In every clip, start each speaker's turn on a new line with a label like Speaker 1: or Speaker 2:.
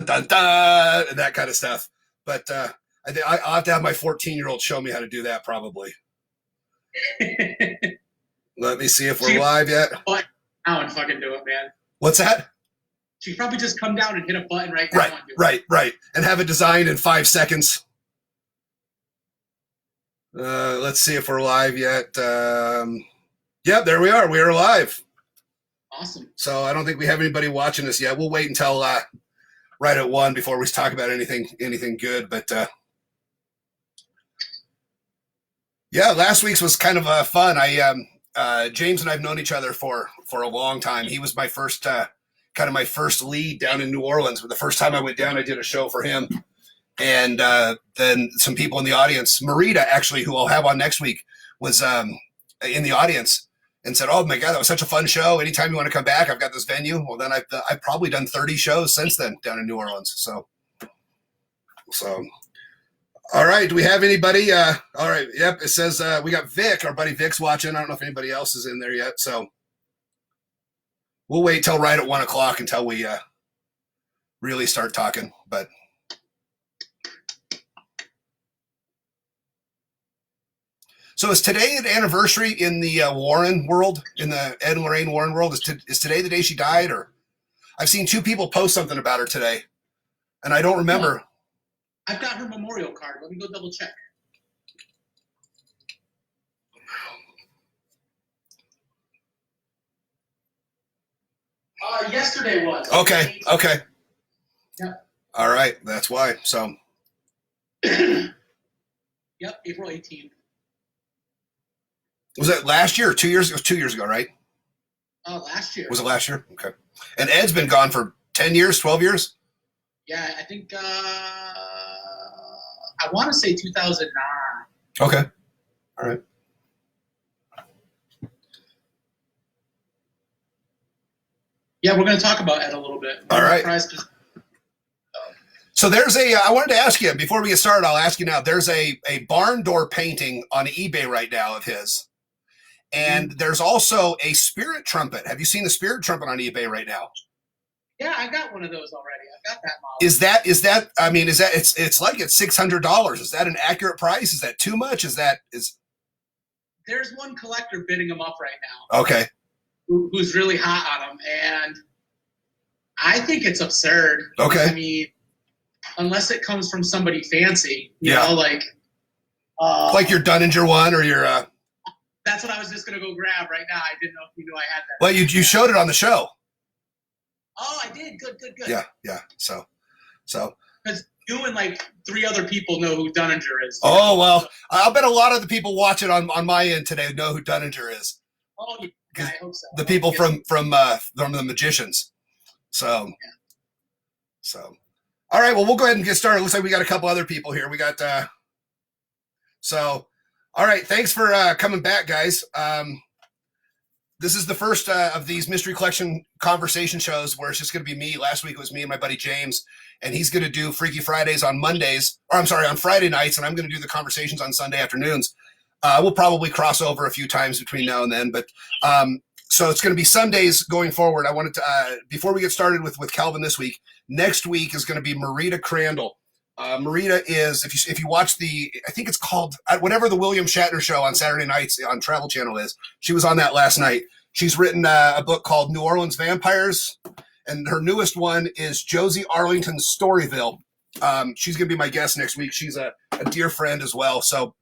Speaker 1: dun dun, and that kind of stuff. But I'll have to have my 14-year-old show me how to do that probably. Let me see if we're live yet.
Speaker 2: Now and fucking do it, man.
Speaker 1: What's that?
Speaker 2: She probably just come down and hit a button right now.
Speaker 1: Right. And have it designed in 5 seconds. Let's see if we're live yet. Yeah, there we are. We are live.
Speaker 2: Awesome.
Speaker 1: So I don't think we have anybody watching us yet. We'll wait until right at 1 before we talk about anything good. But yeah, last week's was kind of fun. James and I've known each other for a long time. He was my first kind of my first lead down in New Orleans. The first time I went down, I did a show for him. And then some people in the audience, Marita, actually, who I'll have on next week, was in the audience and said, "Oh my God, that was such a fun show. Anytime you want to come back, I've got this venue." Well, then I've probably done 30 shows since then down in New Orleans. So all right. Do we have anybody? All right. Yep. It says we got Vic. Our buddy Vic's watching. I don't know if anybody else is in there yet. So we'll wait till right at 1 o'clock until we really start talking. But so is today an anniversary in the Warren world, in the Ed and Lorraine Warren world? Is today the day she died? Or I've seen 2 people post something about her today, and I don't remember.
Speaker 2: I've got her memorial card. Let me go double check. Yesterday was.
Speaker 1: Okay.
Speaker 2: Yep.
Speaker 1: All right. That's why. So.
Speaker 2: Yep. April 18th.
Speaker 1: Was it last year or 2 years? It was 2 years ago, right?
Speaker 2: Last year.
Speaker 1: Was it last year? Okay. And Ed's been gone for 10 years, 12 years?
Speaker 2: Yeah, I think I want to say 2009.
Speaker 1: Okay. All right.
Speaker 2: Yeah, we're going to talk about Ed a little bit.
Speaker 1: All right. So there's I wanted to ask you, before we get started, I'll ask you now, there's a barn door painting on eBay right now of his. And there's also a spirit trumpet. Have you seen the spirit trumpet on eBay right now?
Speaker 2: Yeah, I got one of those already. I got that model.
Speaker 1: Is that it's like it's $600. Is that an accurate price? Is that too much?
Speaker 2: There's one collector bidding them up right now.
Speaker 1: Okay.
Speaker 2: Who's really hot on them, and I think it's absurd.
Speaker 1: Okay.
Speaker 2: I mean, unless it comes from somebody fancy, you know, like
Speaker 1: your Dunninger one or your.
Speaker 2: That's what I was just gonna go grab right now. I didn't know if you knew I had that.
Speaker 1: Well, you showed it on the show.
Speaker 2: Oh, I did. Good.
Speaker 1: Yeah. So.
Speaker 2: Because you and like 3 other people know who Dunninger is.
Speaker 1: Oh well, I'll bet a lot of the people watching on my end today know who Dunninger is.
Speaker 2: Oh, yeah, I hope so.
Speaker 1: The people from the Magicians. So. All right. Well, we'll go ahead and get started. Looks like we got a couple other people here. We got all right. Thanks for coming back, guys. This is the first of these Mystery Collection conversation shows where it's just going to be me. Last week it was me and my buddy James, and he's going to do Freaky Fridays on on Friday nights, and I'm going to do the conversations on Sunday afternoons. We'll probably cross over a few times between now and then, but so it's going to be Sundays going forward. I wanted to, before we get started with Calvin this week, next week is going to be Marita Crandall. Marita is, if you watch I think it's called, whatever the William Shatner show on Saturday nights on Travel Channel is, she was on that last night. She's written a book called New Orleans Vampires, and her newest one is Josie Arlington's Storyville. She's going to be my guest next week. She's a dear friend as well. So,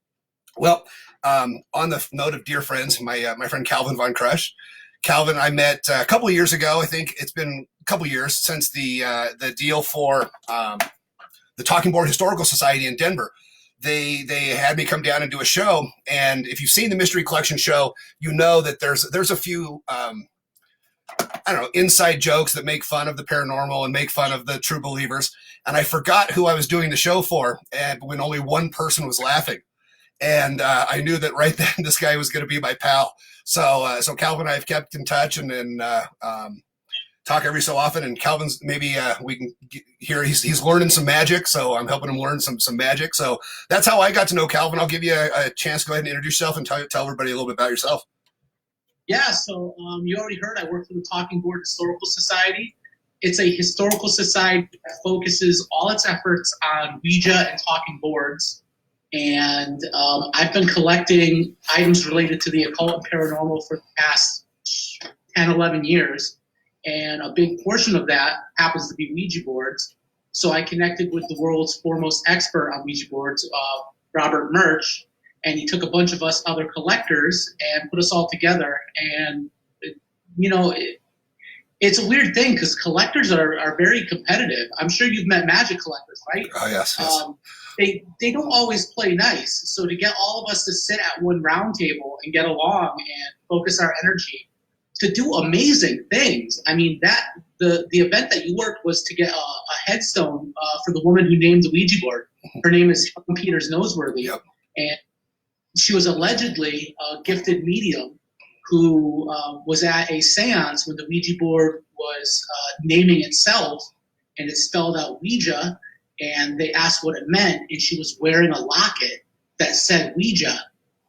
Speaker 1: well, on the note of dear friends, my friend Calvin Von Crush. Calvin, I met a couple of years ago. I think it's been a couple of years since the deal for the Talking Board Historical Society in Denver. They had me come down and do a show, and if you've seen the Mystery Collection show, you know that there's a few inside jokes that make fun of the paranormal and make fun of the true believers. And I forgot who I was doing the show for, and when only one person was laughing. And I knew that right then this guy was going to be my pal. So Calvin and I have kept in touch and talk every so often. And Calvin's maybe we can hear he's learning some magic, so I'm helping him learn some magic. So that's how I got to know Calvin. I'll give you a chance to go ahead and introduce yourself and tell everybody a little bit about yourself.
Speaker 2: Yeah, so you already heard I work for the Talking Board Historical Society. It's a historical society that focuses all its efforts on Ouija and talking boards. And I've been collecting items related to the occult and paranormal for the past 10, 11 years. And a big portion of that happens to be Ouija boards. So I connected with the world's foremost expert on Ouija boards, Robert Murch, and he took a bunch of us other collectors and put us all together. And, it's a weird thing because collectors are very competitive. I'm sure you've met magic collectors, right?
Speaker 1: Oh, yes.
Speaker 2: They don't always play nice. So to get all of us to sit at one round table and get along and focus our energy to do amazing things. I mean, the event that you worked was to get a headstone for the woman who named the Ouija board. Her name is Helen Peters Noseworthy.
Speaker 1: Yep.
Speaker 2: And she was allegedly a gifted medium who was at a seance when the Ouija board was naming itself, and it spelled out Ouija, and they asked what it meant, and she was wearing a locket that said Ouija,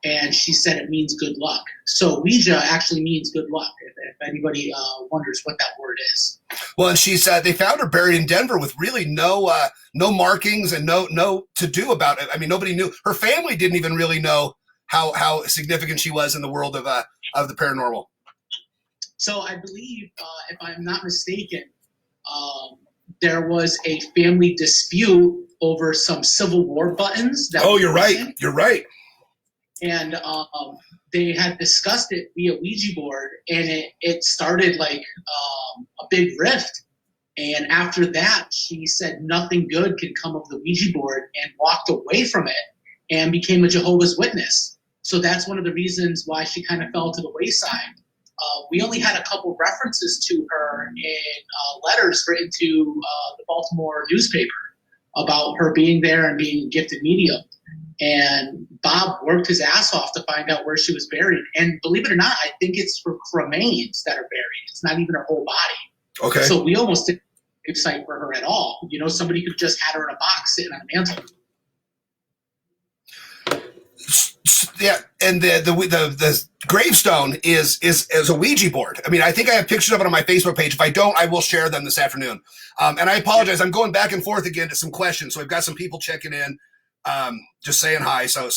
Speaker 2: and she said it means good luck. So Ouija actually means good luck, if anybody wonders what that word is.
Speaker 1: Well, and she said they found her buried in Denver with really no markings and no to do about it. I mean, nobody knew. Her family didn't even really know how significant she was in the world of the paranormal.
Speaker 2: So I believe, if I'm not mistaken, there was a family dispute over some Civil War buttons.
Speaker 1: You're right. You're right.
Speaker 2: And they had discussed it via Ouija board, and it started like a big rift. And after that, she said nothing good could come of the Ouija board and walked away from it and became a Jehovah's Witness. So that's one of the reasons why she kind of fell to the wayside. We only had a couple references to her in letters written to the Baltimore newspaper about her being there and being a gifted medium. And Bob worked his ass off to find out where she was buried. And believe it or not, I think it's her remains that are buried. It's not even her whole body.
Speaker 1: Okay.
Speaker 2: So we almost didn't have a site for her at all. Somebody could just had her in a box sitting on a mantle.
Speaker 1: Yeah, and the gravestone is a Ouija board. I mean, I think I have pictures of it on my Facebook page. If I don't, I will share them this afternoon. And I apologize. I'm going back and forth again to some questions. So we've got some people checking in, just saying hi. So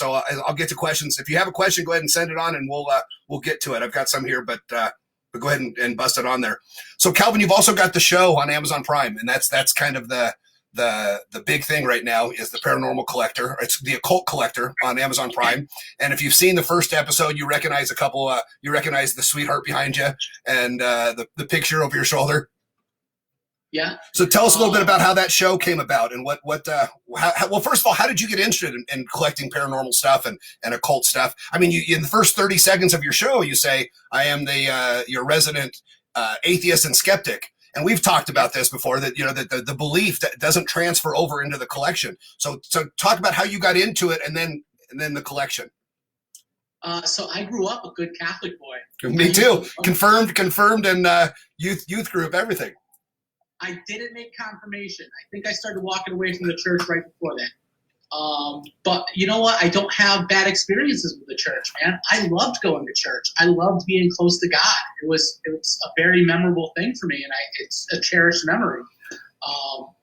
Speaker 1: I'll get to questions. If you have a question, go ahead and send it on, and we'll get to it. I've got some here, but go ahead and bust it on there. So Calvin, you've also got the show on Amazon Prime, and that's kind of the big thing right now is the Paranormal Collector. It's the Occult Collector on Amazon Prime. And if you've seen the first episode, you recognize you recognize the sweetheart behind you and the picture over your shoulder.
Speaker 2: Yeah.
Speaker 1: So tell us a little bit about how that show came about and well, first of all, how did you get interested in collecting paranormal stuff and occult stuff? I mean, you in the first 30 seconds of your show, you say, I am your resident atheist and skeptic. And we've talked about this before, that that the belief that doesn't transfer over into the collection. So talk about how you got into it, and then the collection.
Speaker 2: So I grew up a good Catholic boy.
Speaker 1: Me too. Confirmed, and youth group, everything.
Speaker 2: I didn't make confirmation. I think I started walking away from the church right before that. But you know what? I don't have bad experiences with the church, man. I loved going to church. I loved being close to God. It was a very memorable thing for me, and it's a cherished memory.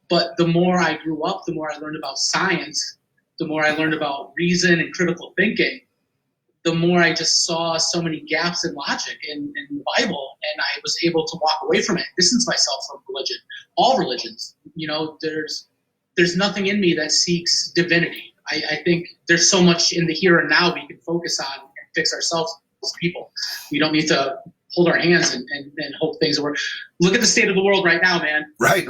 Speaker 2: But the more I grew up, the more I learned about science, the more I learned about reason and critical thinking, the more I just saw so many gaps in logic in the Bible, and I was able to walk away from it, distance myself from religion, all religions. There's nothing in me that seeks divinity. I think there's so much in the here and now we can focus on and fix ourselves as people. We don't need to hold our hands and hope things work. Look at the state of the world right now, man.
Speaker 1: Right.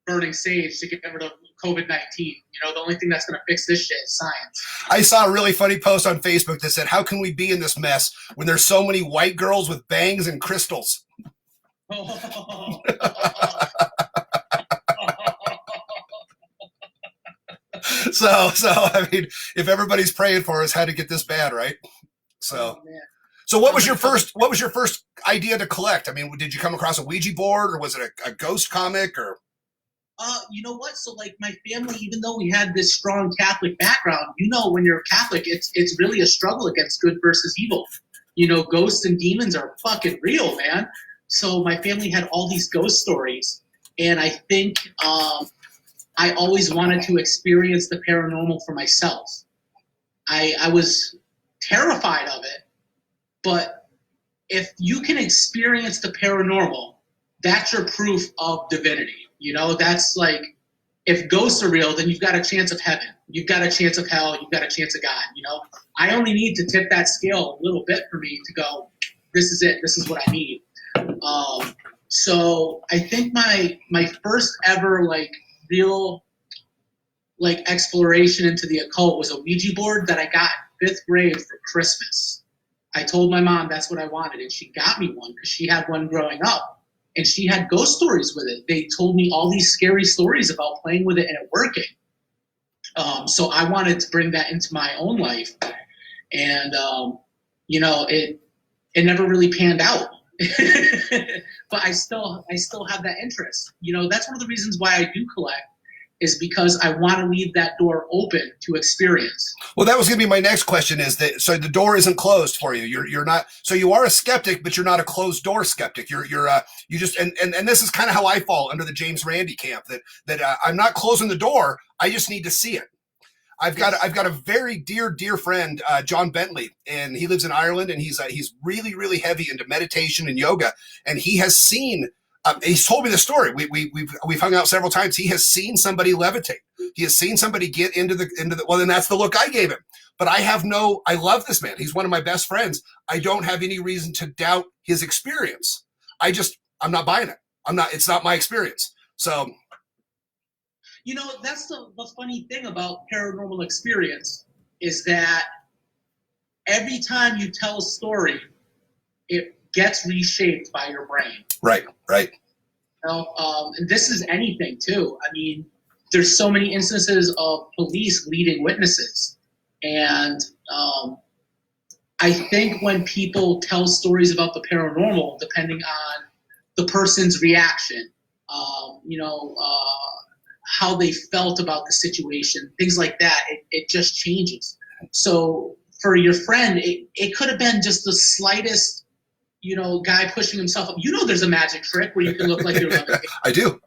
Speaker 2: Burning sage to get rid of COVID-19. The only thing that's going to fix this shit is science.
Speaker 1: I saw a really funny post on Facebook that said, how can we be in this mess when there's so many white girls with bangs and crystals? So I mean, if everybody's praying for us, how to get this bad, right? So what was your first idea to collect? I mean, did you come across a Ouija board, or was it a ghost comic, or?
Speaker 2: You know what? So like my family, even though we had this strong Catholic background, when you're Catholic, it's really a struggle against good versus evil. Ghosts and demons are fucking real, man. So my family had all these ghost stories, and I think I always wanted to experience the paranormal for myself. I was terrified of it, but if you can experience the paranormal, that's your proof of divinity. You know, that's like, if ghosts are real, then you've got a chance of heaven. You've got a chance of hell. You've got a chance of God. You know, I only need to tip that scale a little bit for me to go, this is it. This is what I need. So I think my first ever like real like exploration into the occult was a Ouija board that I got in 5th grade for Christmas. I told my mom that's what I wanted, and she got me one because she had one growing up, and she had ghost stories with it. They told me all these scary stories about playing with it and it working. So I wanted to bring that into my own life, and you know, it never really panned out. But I still have that interest. You know, that's one of the reasons why I do collect, is because I want to leave that door open to experience.
Speaker 1: Well, that was going to be my next question, is that, so the door isn't closed for you. You're not, so you are a skeptic, but you're not a closed door skeptic. You just, and this is kind of how I fall under the James Randi camp, that I'm not closing the door. I just need to see it. I've got a very dear friend, John Bentley, and he lives in Ireland, and he's really, really heavy into meditation and yoga, and he has seen, he's told me the story. We've hung out several times. He has seen somebody levitate. He has seen somebody get into the, well, then that's the look I gave him. But I love this man. He's one of my best friends. I don't have any reason to doubt his experience. I'm not buying it. It's not my experience. So,
Speaker 2: you know, that's the funny thing about paranormal experience, is that every time you tell a story, it gets reshaped by your brain.
Speaker 1: Right.
Speaker 2: You know, and this is anything too. I mean, there's so many instances of police leading witnesses, and I think when people tell stories about the paranormal, depending on the person's reaction, you know, how they felt about the situation, things like that, it just changes. So for your friend, it could have been just the slightest, you know, guy pushing himself up. You know, there's a magic trick where you can look like you're levitating.
Speaker 1: I do.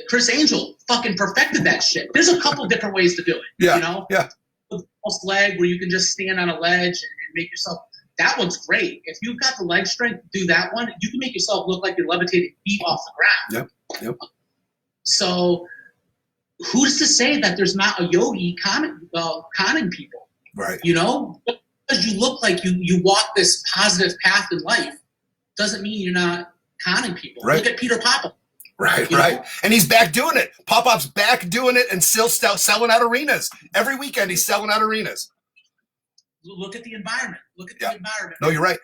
Speaker 2: Chris Angel fucking perfected that shit. There's a couple different ways to do it.
Speaker 1: Yeah.
Speaker 2: You know?
Speaker 1: Yeah.
Speaker 2: The false leg where you can just stand on a ledge and make yourself. That one's great. If you've got the leg strength to do that one, you can make yourself look like you're levitating feet off the ground.
Speaker 1: Yep.
Speaker 2: So who's to say that there's not a yogi conning people?
Speaker 1: Right.
Speaker 2: You know? Because you look like you walk this positive path in life doesn't mean you're not conning people.
Speaker 1: Right.
Speaker 2: Look at Peter Popoff.
Speaker 1: Right. And he's back doing it. Popoff's back doing it and still selling out arenas. Every weekend he's selling out arenas.
Speaker 2: Look at the environment. Look at the environment.
Speaker 1: No, you're right.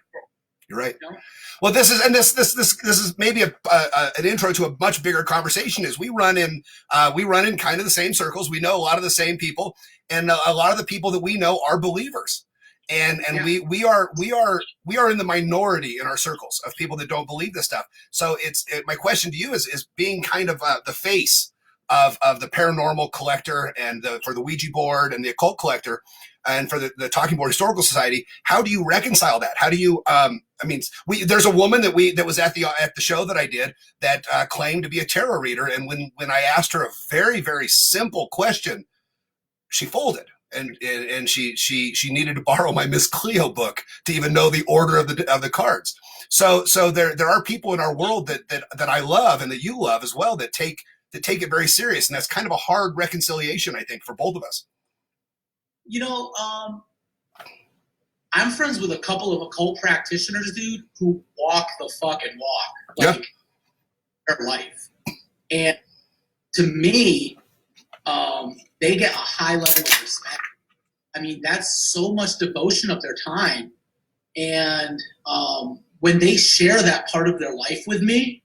Speaker 1: You know? Well, this is maybe an intro to a much bigger conversation. Is we run in kind of the same circles. We know a lot of the same people, and a lot of the people that we know are believers. And we are in the minority in our circles of people that don't believe this stuff. So my question to you is being kind of the face of the paranormal collector and for the Ouija board and the occult collector and for the Talking Board Historical Society. How do you reconcile that? How do you? There's a woman that was at the show that I did that claimed to be a tarot reader, and when I asked her a very, very simple question, she folded. And she needed to borrow my Miss Cleo book to even know the order of the cards. So there are people in our world that I love and that you love as well that take it very serious, and that's kind of a hard reconciliation, I think, for both of us.
Speaker 2: You know, I'm friends with a couple of occult practitioners, dude, who walk the fucking walk, like their life, and to me, they get a high level of respect. I mean, that's so much devotion of their time. And when they share that part of their life with me,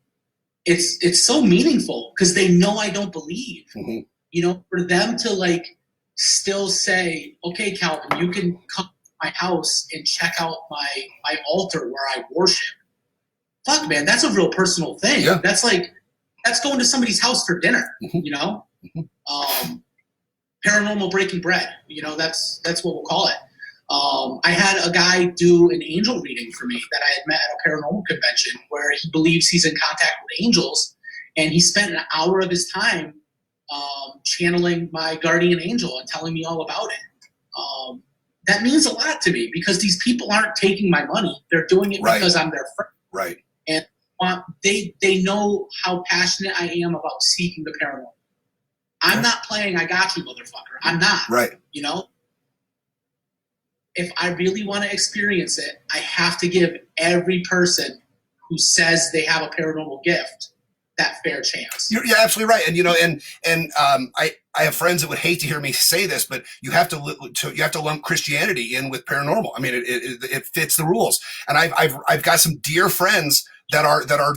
Speaker 2: it's so meaningful because they know I don't believe.
Speaker 1: Mm-hmm.
Speaker 2: You know, for them to like still say, okay, Calvin, you can come to my house and check out my altar where I worship. Fuck, man, that's a real personal thing.
Speaker 1: Yeah.
Speaker 2: That's going to somebody's house for dinner,
Speaker 1: mm-hmm.
Speaker 2: you know? Mm-hmm. Paranormal breaking bread, you know, that's what we'll call it. I had a guy do an angel reading for me that I had met at a paranormal convention where he believes he's in contact with angels, and he spent an hour of his time channeling my guardian angel and telling me all about it. That means a lot to me because these people aren't taking my money; they're doing it because I'm their friend.
Speaker 1: Right.
Speaker 2: And they know how passionate I am about seeking the paranormal. I'm not playing I got you, motherfucker. I'm not.
Speaker 1: Right.
Speaker 2: You know? If I really want to experience it, I have to give every person who says they have a paranormal gift that fair chance.
Speaker 1: You're absolutely right. And, you know, I have friends that would hate to hear me say this, but you have to lump Christianity in with paranormal. I mean, it fits the rules. And I've got some dear friends that are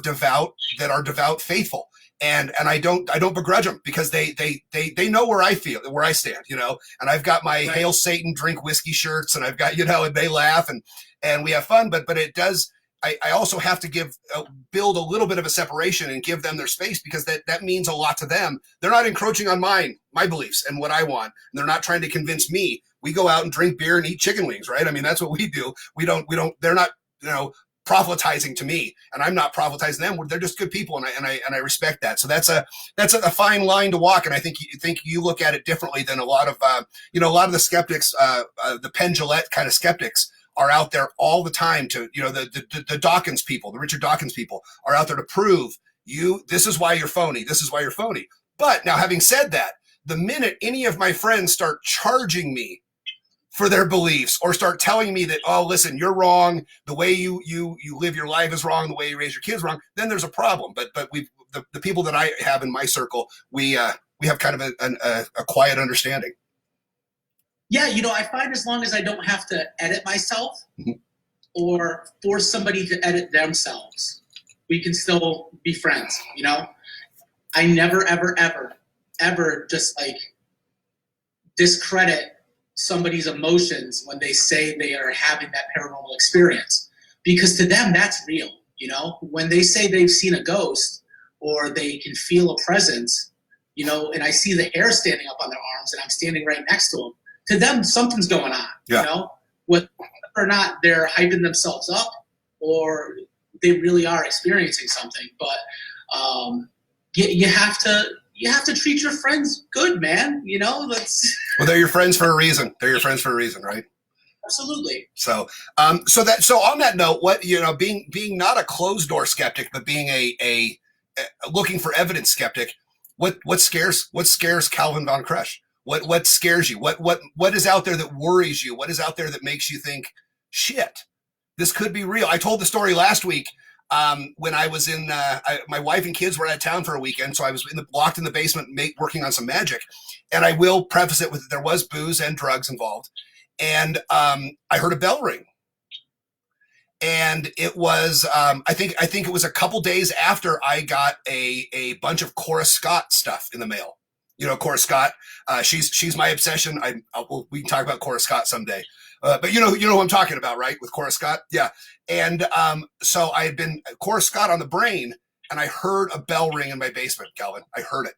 Speaker 1: devout faithful. And I don't begrudge them because they know where I stand, you know, and I've got my Hail Satan, drink whiskey shirts, and I've got, you know, and they laugh and we have fun, but it does, I also have to build a little bit of a separation and give them their space because that means a lot to them. They're not encroaching on my beliefs and what I want. And they're not trying to convince me. We go out and drink beer and eat chicken wings, right? I mean, that's what we do. They're not, you know, proselytizing to me, and I'm not proselytizing them. They're just good people, and I respect that. So that's a fine line to walk, and I think you look at it differently than a lot of the skeptics, the Penn Jillette kind of skeptics are out there all the time to, you know, the Dawkins people, the Richard Dawkins people are out there to prove this is why you're phony. This is why you're phony. But now, having said that, the minute any of my friends start charging me for their beliefs or start telling me that, oh, listen, you're wrong, the way you live your life is wrong, the way you raise your kids wrong, then there's a problem. But the people that I have in my circle, we have kind of a quiet understanding.
Speaker 2: Yeah, you know, I find as long as I don't have to edit myself or force somebody to edit themselves, we can still be friends, you know? I never, ever, ever, ever just like discredit somebody's emotions when they say they are having that paranormal experience, because to them that's real. You know, when they say they've seen a ghost or they can feel a presence, you know, and I see the hair standing up on their arms and I'm standing right next to them, to them something's going on. You know, whether or not they're hyping themselves up or they really are experiencing something. But you have to treat your friends good, man. You know,
Speaker 1: well, they're your friends for a reason. They're your friends for a reason, right?
Speaker 2: Absolutely.
Speaker 1: So on that note, what, you know, being not a closed door skeptic, but being a looking for evidence skeptic, what scares Calvin Von Crush? What scares you? What is out there that worries you? What is out there that makes you think, shit, this could be real? I told the story last week. When I was in, my wife and kids were out of town for a weekend, so I was locked in the basement working on some magic. And I will preface it with there was booze and drugs involved. And I heard a bell ring. And it was, I think it was a couple days after I got a bunch of Cora Scott stuff in the mail. You know, Cora Scott, she's my obsession. We can talk about Cora Scott someday. But you know who I'm talking about, right? With Cora Scott. Yeah. And so I had been Cora Scott on the brain, and I heard a bell ring in my basement, Calvin. I heard it.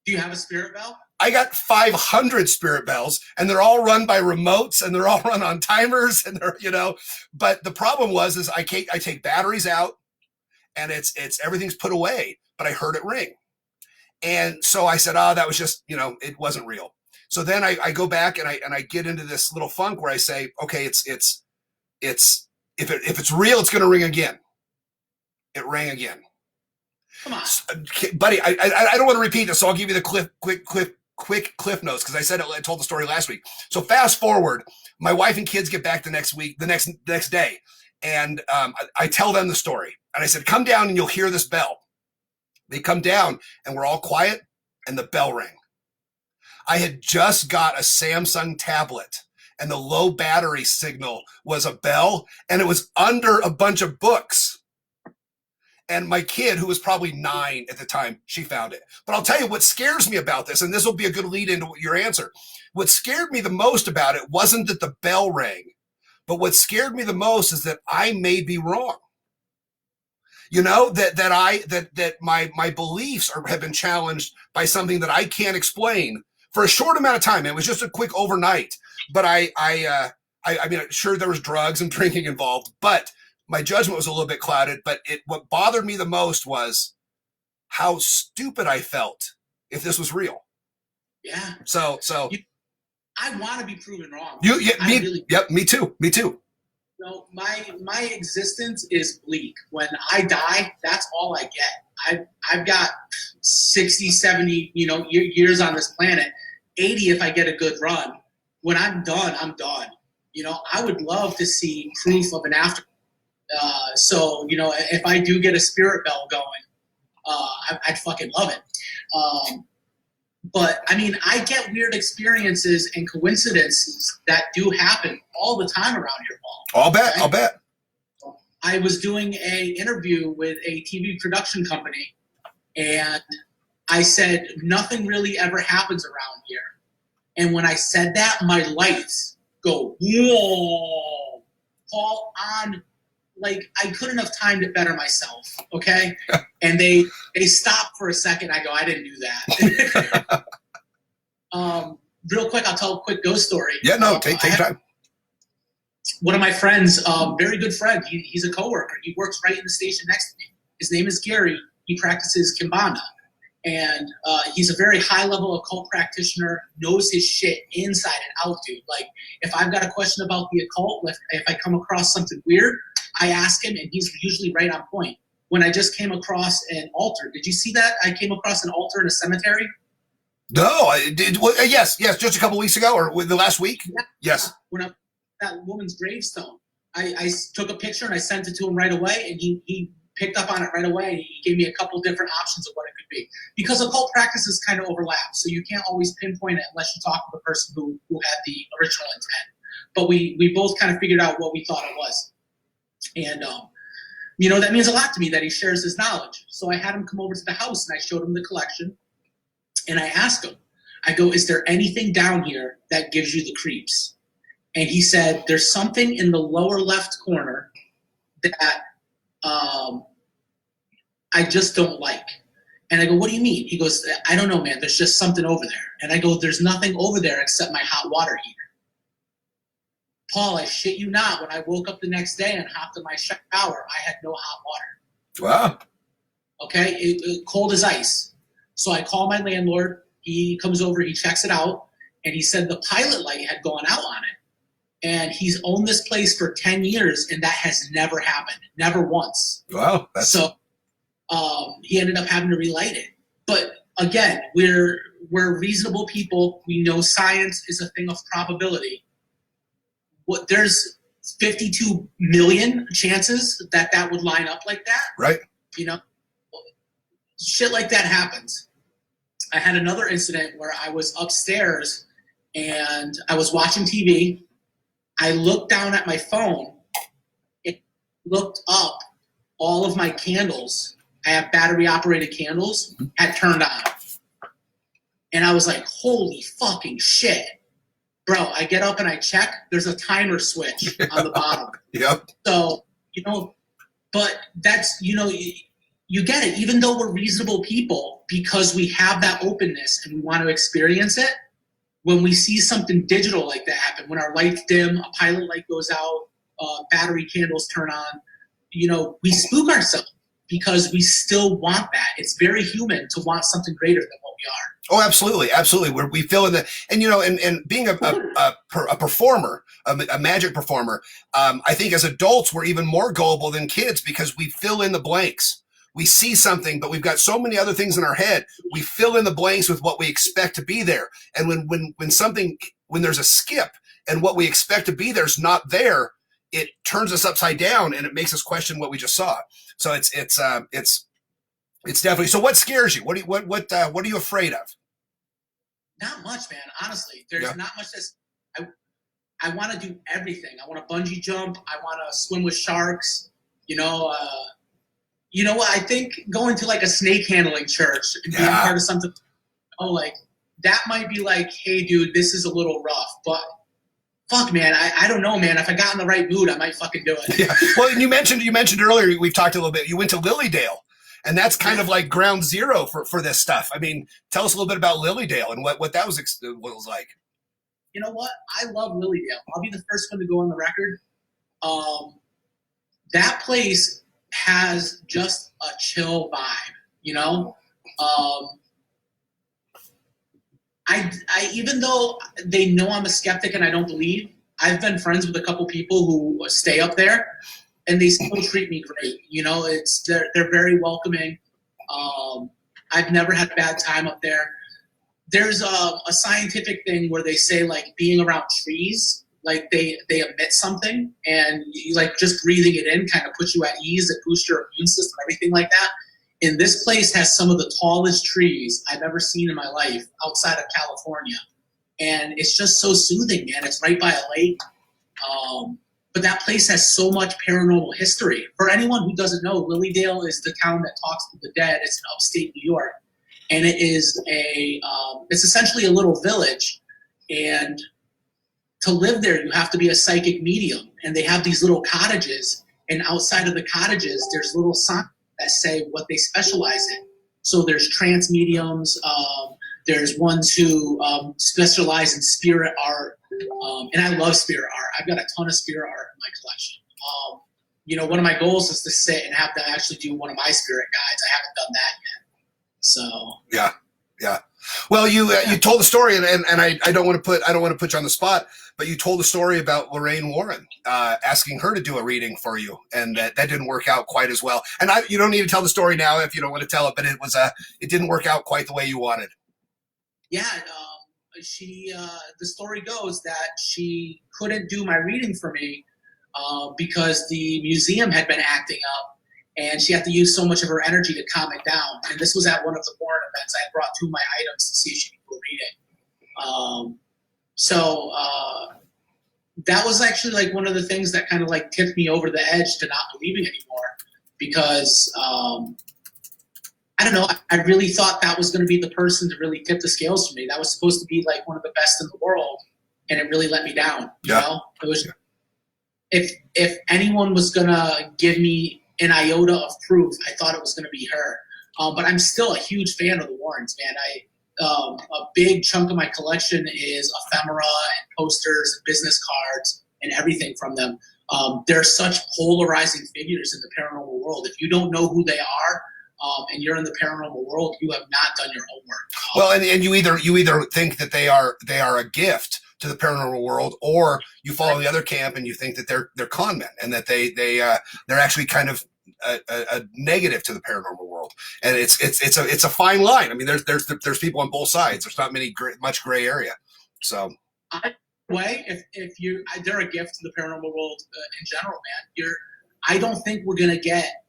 Speaker 2: Do you have a spirit bell?
Speaker 1: I got 500 spirit bells, and they're all run by remotes, and they're all run on timers, and they're, you know, but the problem is I take batteries out, and it's everything's put away, but I heard it ring. And so I said, that was just, you know, it wasn't real. So then I go back and I get into this little funk where I say, okay, if it's real, it's going to ring again. It rang again.
Speaker 2: Come on,
Speaker 1: buddy. I don't want to repeat this, so I'll give you the quick cliff notes because I told the story last week. So fast forward, my wife and kids get back the next day, and I tell them the story, and I said, come down and you'll hear this bell. They come down and we're all quiet, and the bell rang. I had just got a Samsung tablet, and the low battery signal was a bell, and it was under a bunch of books. And my kid, who was probably 9 at the time, she found it. But I'll tell you what scares me about this, and this will be a good lead into your answer. What scared me the most about it wasn't that the bell rang, but what scared me the most is that I may be wrong. You know, that my beliefs have been challenged by something that I can't explain for a short amount of time. It was just a quick overnight, but I I mean, sure, there was drugs and drinking involved, but my judgment was a little bit clouded. But what bothered me the most was how stupid I felt if this was real.
Speaker 2: Yeah.
Speaker 1: So
Speaker 2: I want to be proven wrong.
Speaker 1: Me too.
Speaker 2: No, my existence is bleak. When I die, that's all I get. I've got 60, 70, years on this planet, 80 if I get a good run. When I'm done, I'm done. I would love to see proof of an after. So, if I do get a spirit bell going, I'd fucking love it. But I mean, I get weird experiences and coincidences that do happen all the time around here, Paul.
Speaker 1: I'll bet.
Speaker 2: I was doing an interview with a TV production company, and I said, nothing really ever happens around here. And when I said that, my lights go, whoa, fall on. Like, I couldn't have timed it better myself, okay? And they stopped for a second. I go, I didn't do that. Real quick, I'll tell a quick ghost story.
Speaker 1: Yeah, no, take time.
Speaker 2: One of my friends, very good friend, he's a coworker. He works right in the station next to me. His name is Gary. He practices Kimbanda. And he's a very high-level occult practitioner, knows his shit inside and out, dude. Like, if I've got a question about the occult, if I come across something weird, I ask him, and he's usually right on point. When I just came across an altar, did you see that? I came across an altar in a cemetery.
Speaker 1: No, I did. Well, yes, just a couple weeks ago, or the last week.
Speaker 2: Yeah.
Speaker 1: Yes.
Speaker 2: When that woman's gravestone, I took a picture and I sent it to him right away, and he picked up on it right away. And he gave me a couple different options of what it could be, because occult practices kind of overlap, so you can't always pinpoint it unless you talk to the person who had the original intent. But we both kind of figured out what we thought it was. And, that means a lot to me that he shares his knowledge. So I had him come over to the house, and I showed him the collection. And I asked him, I go, is there anything down here that gives you the creeps? And he said, there's something in the lower left corner that I just don't like. And I go, what do you mean? He goes, I don't know, man. There's just something over there. And I go, there's nothing over there except my hot water heater. Paul, I shit you not, when I woke up the next day and hopped in my shower, I had no hot water.
Speaker 1: Wow.
Speaker 2: Okay? It cold as ice. So I call my landlord. He comes over, he checks it out, and he said the pilot light had gone out on it. And he's owned this place for 10 years, and that has never happened. Never once.
Speaker 1: Wow.
Speaker 2: So he ended up having to relight it. But again, we're reasonable people. We know science is a thing of probability. There's 52 million chances that would line up like that.
Speaker 1: Right.
Speaker 2: Shit like that happens. I had another incident where I was upstairs and I was watching TV. I looked down at my phone. It looked up. All of my candles, I have battery operated candles, had turned on. And I was like, holy fucking shit. Bro, I get up and I check. There's a timer switch on the bottom.
Speaker 1: Yep.
Speaker 2: So, but that's, you get it. Even though we're reasonable people, because we have that openness and we want to experience it, when we see something digital like that happen, when our lights dim, a pilot light goes out, battery candles turn on, we spook ourselves because we still want that. It's very human to want something greater than what we are.
Speaker 1: Oh, absolutely, absolutely. We feel in the, and being a performer, a magic performer, I think as adults we're even more gullible than kids because we fill in the blanks. We see something, but we've got so many other things in our head. We fill in the blanks with what we expect to be there. And when there's a skip and what we expect to be there's not there, it turns us upside down and it makes us question what we just saw. So it's definitely. So what scares you? What are you afraid of?
Speaker 2: Not much, man. Honestly, there's not much. I want to do everything. I want to bungee jump. I want to swim with sharks. I think going to like a snake handling church and being part of something, like that might be like, hey, dude, this is a little rough, but fuck, man, I don't know, man. If I got in the right mood, I might fucking do it. Yeah.
Speaker 1: Well, you mentioned earlier, we've talked a little bit. You went to Lilydale, and that's kind of like ground zero for this stuff. I mean, tell us a little bit about Lilydale and what that was like.
Speaker 2: you know what? I love Lilydale. I'll be the first one to go on the record. That place has just a chill vibe, you know? I even though they know I'm a skeptic and I don't believe, I've been friends with a couple people who stay up there, and they still treat me great. You know, they're very welcoming. I've never had a bad time up there. There's a scientific thing where they say like being around trees, like they emit something, and you, like just breathing it in kind of puts you at ease. It boosts your immune system, everything like that. And this place has some of the tallest trees I've ever seen in my life outside of California. And it's just so soothing, man. It's right by a lake. But that place has so much paranormal history. For anyone who doesn't know, Lilydale is the town that talks to the dead. It's in upstate New York. And it is it's essentially a little village. And to live there, you have to be a psychic medium. And they have these little cottages. And outside of the cottages, there's little signs that say what they specialize in. So there's trance mediums, there's ones who specialize in spirit art, and I love spirit art. I've got a ton of spirit art in my collection. You know, one of my goals is to sit and have them actually do one of my spirit guides. I haven't done that yet. So
Speaker 1: yeah. Well, you told the story, and I don't want to put you on the spot, but you told the story about Lorraine Warren asking her to do a reading for you, and that didn't work out quite as well. And you don't need to tell the story now if you don't want to tell it, but it didn't work out quite the way you wanted.
Speaker 2: Yeah, the story goes that she couldn't do my reading for me because the museum had been acting up. And she had to use so much of her energy to calm it down. And this was at one of the Warren events. I had brought 2 of my items to see if she could do a reading. So that was actually like one of the things that kind of like tipped me over the edge to not believing anymore. Because, I don't know, I really thought that was going to be the person to really tip the scales for me. That was supposed to be like one of the best in the world. And it really let me down. You know? It was, if anyone was going to give me an iota of proof, I thought it was going to be her. But I'm still a huge fan of the Warrens, man. A big chunk of my collection is ephemera and posters and business cards and everything from them. They're such polarizing figures in the paranormal world. If you don't know who they are and you're in the paranormal world, you have not done your homework.
Speaker 1: Well, and you either think that they are a gift to the paranormal world, or you follow the other camp and you think that they're con men and that they're actually kind of a negative to the paranormal world. And it's a fine line. I mean, there's people on both sides. There's not much gray area. So
Speaker 2: if they're a gift to the paranormal world in general, man. I don't think we're gonna get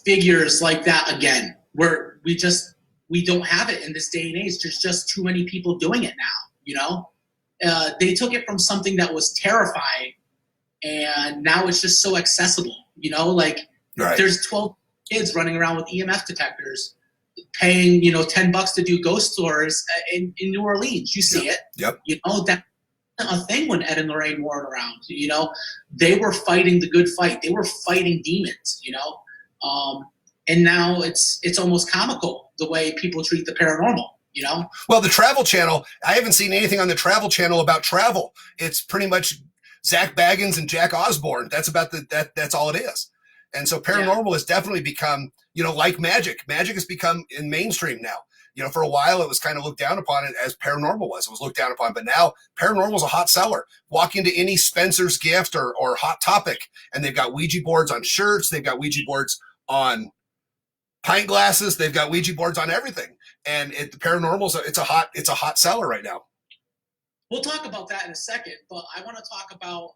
Speaker 2: figures like that again. We don't have it in this day and age. There's just too many people doing it now. You know, they took it from something that was terrifying, and now it's just so accessible. You know, like There's 12 kids running around with EMF detectors, paying $10 to do ghost tours in New Orleans. You see it.
Speaker 1: Yep.
Speaker 2: You know that's a thing when Ed and Lorraine weren't around. You know, they were fighting the good fight. They were fighting demons. You know, and now it's almost comical the way people treat the paranormal. You know?
Speaker 1: Well, the Travel Channel, I haven't seen anything on the Travel Channel about travel. It's pretty much Zach Baggins and Jack Osborne. That's about that's all it is. And so paranormal has definitely become, like magic. Magic has become in mainstream now. For a while it was kind of looked down upon it as paranormal was. It was looked down upon, but now paranormal is a hot seller. Walk into any Spencer's Gift or Hot Topic, and they've got Ouija boards on shirts. They've got Ouija boards on pint glasses. They've got Ouija boards on everything. And the paranormal, it's a hot seller right now.
Speaker 2: We'll talk about that in a second, but I want to talk about,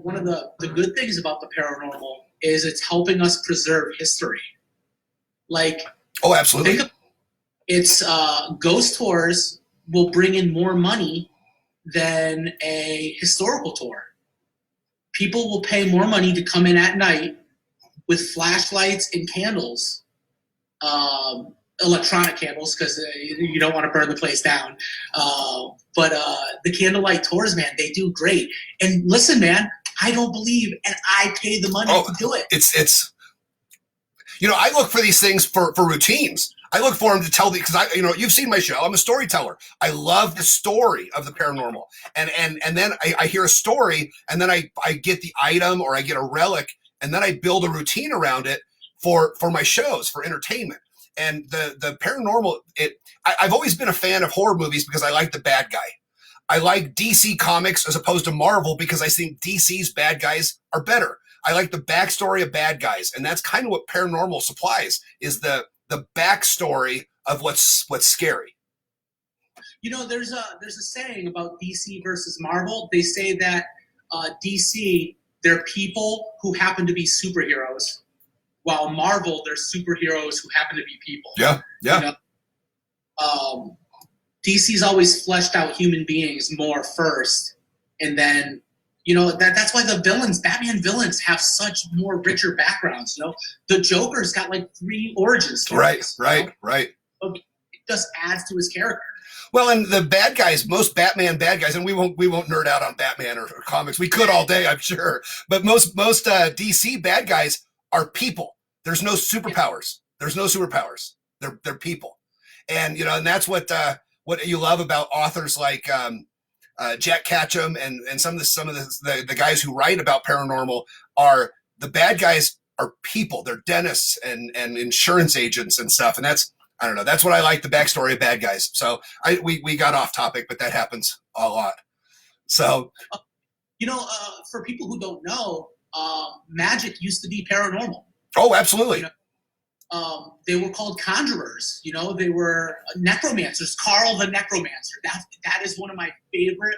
Speaker 2: one of the good things about the paranormal is it's helping us preserve history. Like,
Speaker 1: oh, absolutely.
Speaker 2: It's ghost tours will bring in more money than a historical tour. People will pay more money to come in at night with flashlights and candles. Electronic candles, because you don't want to burn the place down. But the candlelight tours, man, they do great. And listen, man, I don't believe, and I pay the money to do it.
Speaker 1: You know, I look for these things for routines. I look for them to tell the, because you've seen my show. I'm a storyteller. I love the story of the paranormal, and then I hear a story, and then I get the item or I get a relic, and then I build a routine around it for my shows, for entertainment. And the paranormal, I've always been a fan of horror movies because I like the bad guy. I like DC Comics as opposed to Marvel because I think DC's bad guys are better. I like the backstory of bad guys, and that's kind of what paranormal supplies, is the backstory of what's scary.
Speaker 2: You know, there's a saying about DC versus Marvel. They say that DC, they're people who happen to be superheroes, while Marvel, they're superheroes who happen to be people.
Speaker 1: Yeah.
Speaker 2: You know? DC's always fleshed out human beings more first, and then, you know, that's why the villains, Batman villains, have such more richer backgrounds. You know, the Joker's got like 3 origin stories.
Speaker 1: Right.
Speaker 2: So it just adds to his character.
Speaker 1: Well, and the bad guys, most Batman bad guys, and we won't nerd out on Batman or comics. We could all day, I'm sure, but most DC bad guys are people. There's no superpowers. They're people, and and that's what you love about authors like Jack Ketchum and some of the guys who write about paranormal. Are the bad guys are people. They're dentists and insurance agents and stuff, and that's, I don't know, that's what I like, the backstory of bad guys. So we got off topic, but that happens a lot. So
Speaker 2: for people who don't know, magic used to be paranormal.
Speaker 1: Oh, absolutely.
Speaker 2: They were called conjurers. They were necromancers. Carl the Necromancer. That is one of my favorite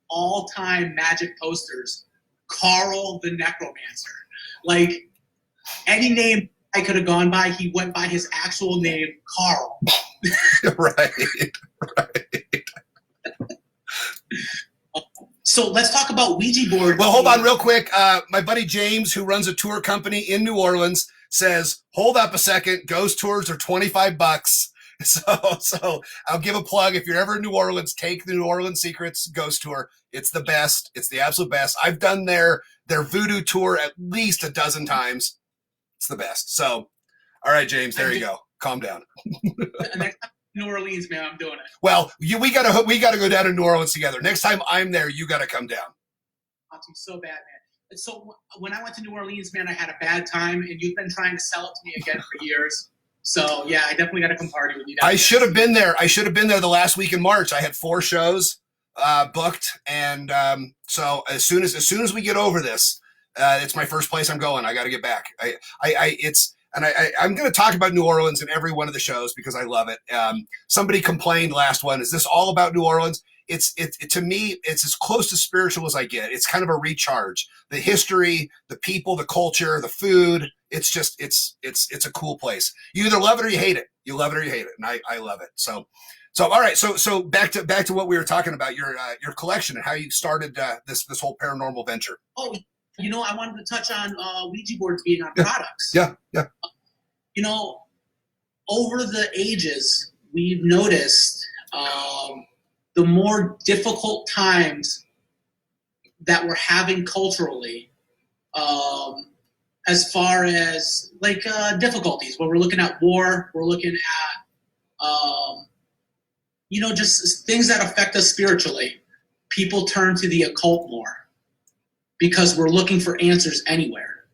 Speaker 2: all-time magic posters. Carl the Necromancer. Like, any name I could have gone by, he went by his actual name, Carl.
Speaker 1: Right.
Speaker 2: So let's talk about Ouija boards.
Speaker 1: Well, hold on real quick. My buddy James, who runs a tour company in New Orleans, says, hold up a second. Ghost tours are $25. So I'll give a plug. If you're ever in New Orleans, take the New Orleans Secrets ghost tour. It's the best. It's the absolute best. I've done their voodoo tour at least a dozen times. It's the best. So, all right, James, there you go. Calm down.
Speaker 2: Next time New Orleans, man, I'm doing it.
Speaker 1: Well, we gotta go down to New Orleans together. Next time I'm there, you gotta come down.
Speaker 2: I'm so bad, man. So when I went to New Orleans, man, I had a bad time, and you've been trying to sell it to me again for years. So yeah, I definitely got to come party with you.
Speaker 1: I should have been there. The last week in March. I had 4 shows booked, and so as soon as we get over this, it's my first place I'm going. I got to get back. I'm going to talk about New Orleans in every one of the shows because I love it. Somebody complained last one, is this all about New Orleans? To me, it's as close to spiritual as I get. It's kind of a recharge. The history, the people, the culture, the food. It's just, it's a cool place. You either love it or you hate it. You love it or you hate it. And I love it. So all right. So back to what we were talking about, your collection and how you started this whole paranormal venture.
Speaker 2: Oh, I wanted to touch on Ouija boards being on products.
Speaker 1: Yeah.
Speaker 2: Over the ages, we've noticed the more difficult times that we're having culturally, as far as like difficulties, where we're looking at war, we're looking at, just things that affect us spiritually. People turn to the occult more because we're looking for answers anywhere.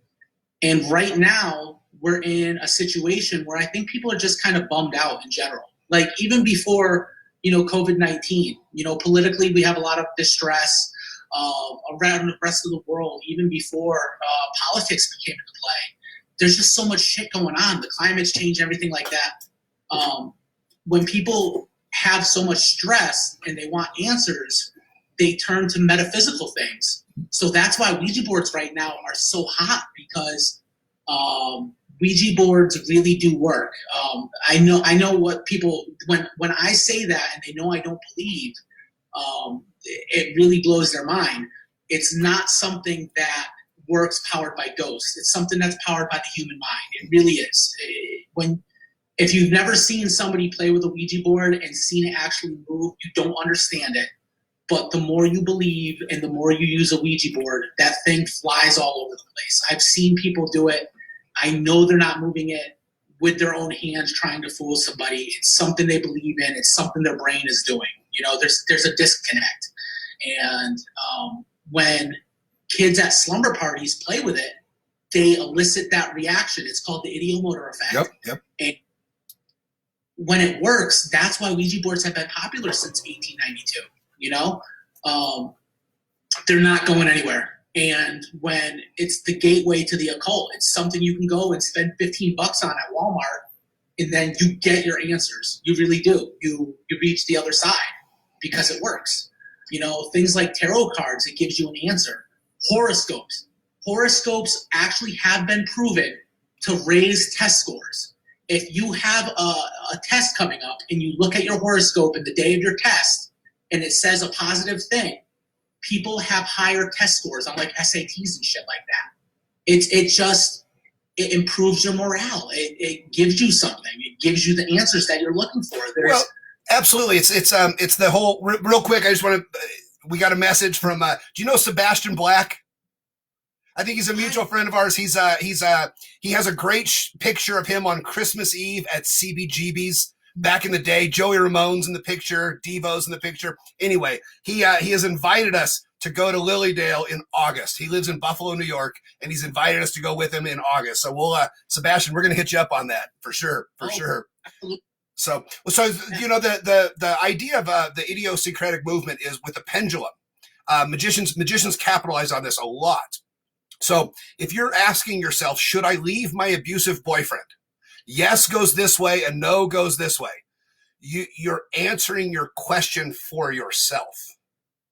Speaker 2: And right now, we're in a situation where I think people are just kind of bummed out in general. Like, even before, COVID-19, politically, we have a lot of distress around the rest of the world, even before politics came into play. There's just so much shit going on, the climate's change, everything like that. When people have so much stress and they want answers, they turn to metaphysical things. So that's why Ouija boards right now are so hot, because Ouija boards really do work. I know what people, when I say that and they know I don't believe, it really blows their mind. It's not something that works powered by ghosts. It's something that's powered by the human mind. It really is. If you've never seen somebody play with a Ouija board and seen it actually move, you don't understand it. But the more you believe and the more you use a Ouija board, that thing flies all over the place. I've seen people do it. I know they're not moving it with their own hands trying to fool somebody. It's something they believe in. It's something their brain is doing. There's a disconnect. And when kids at slumber parties play with it, they elicit that reaction. It's called the ideomotor effect.
Speaker 1: Yep.
Speaker 2: And when it works, that's why Ouija boards have been popular since 1892. They're not going anywhere. And when it's the gateway to the occult, it's something you can go and spend $15 on at Walmart, and then you get your answers. You really do. You reach the other side because it works. Things like tarot cards, it gives you an answer. Horoscopes actually have been proven to raise test scores. If you have a test coming up and you look at your horoscope in the day of your test and it says a positive thing, people have higher test scores on like SATs and shit like that. It improves your morale. It gives you something. It gives you the answers that you're looking for.
Speaker 1: Well, absolutely. It's the whole, real quick. I just want to, we got a message from, do you know Sebastian Black? I think he's a mutual friend of ours. He has a great picture of him on Christmas Eve at CBGB's back in the day. Joey Ramone's in the picture, Devo's in the picture. Anyway, he has invited us to go to Lilydale in August. He lives in Buffalo, New York, and he's invited us to go with him in August. So we'll, Sebastian, we're going to hit you up on that for sure. Sure.
Speaker 2: Absolutely.
Speaker 1: So the idea of the idiosyncratic movement is with the pendulum. Magicians capitalize on this a lot. So if you're asking yourself, should I leave my abusive boyfriend? Yes goes this way and no goes this way. You're answering your question for yourself.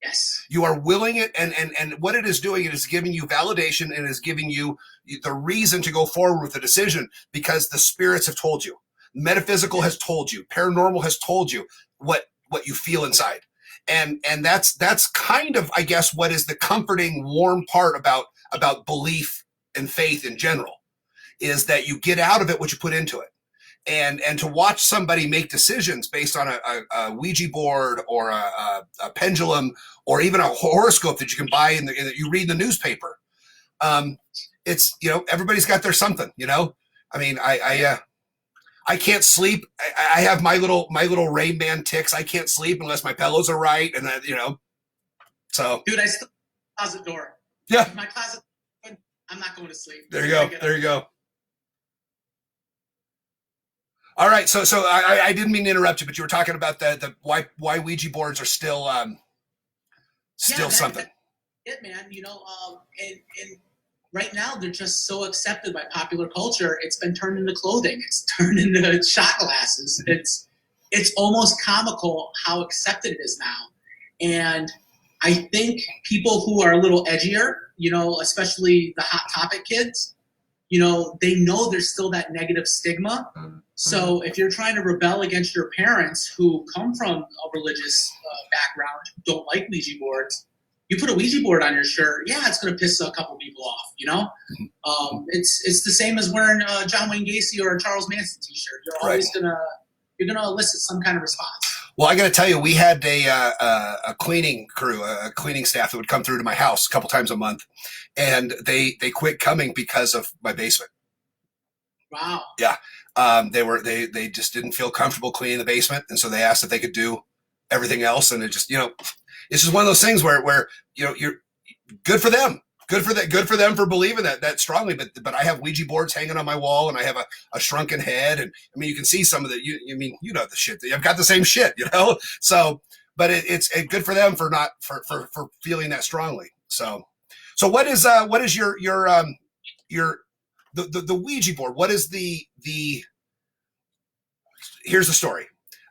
Speaker 2: Yes.
Speaker 1: You are willing it, and what it is doing, it is giving you validation and is giving you the reason to go forward with the decision because the spirits have told you. Metaphysical has told you. Paranormal has told you what you feel inside. And that's kind of, I guess, what is the comforting, warm part about belief and faith in general, is that you get out of it what you put into it. And to watch somebody make decisions based on a Ouija board or a pendulum or even a horoscope that you can buy that you read in the newspaper. It's, everybody's got their something, I mean, I can't sleep. I have my little Rain Man ticks. I can't sleep unless my pillows are right. And so.
Speaker 2: Dude, I still have a closet door.
Speaker 1: Yeah.
Speaker 2: If my closet, I'm not going to sleep.
Speaker 1: There you go. All right. So I didn't mean to interrupt you, but you were talking about the why Ouija boards are still something.
Speaker 2: It, man, and right now they're just so accepted by popular culture. It's been turned into clothing. It's turned into shot glasses. It's almost comical how accepted it is now. And I think people who are a little edgier, especially the Hot Topic kids, they know there's still that negative stigma. So if you're trying to rebel against your parents who come from a religious background, who don't like Ouija boards, you put a Ouija board on your shirt, it's going to piss a couple people off, It's the same as wearing a John Wayne Gacy or a Charles Manson t-shirt. You're always going to elicit some kind of response.
Speaker 1: Well, I got to tell you, we had a cleaning crew, a cleaning staff that would come through to my house a couple times a month, and they quit coming because of my basement.
Speaker 2: Wow.
Speaker 1: Yeah. They just didn't feel comfortable cleaning the basement, and so they asked if they could do everything else, and it just, it's just one of those things where you're good for them. Good for them for believing that strongly. But I have Ouija boards hanging on my wall, and I have a shrunken head, and I mean you can see some of the the shit. I've got the same shit, So, but it's good for them for not for feeling that strongly. So what is your the Ouija board? What is the here's the story.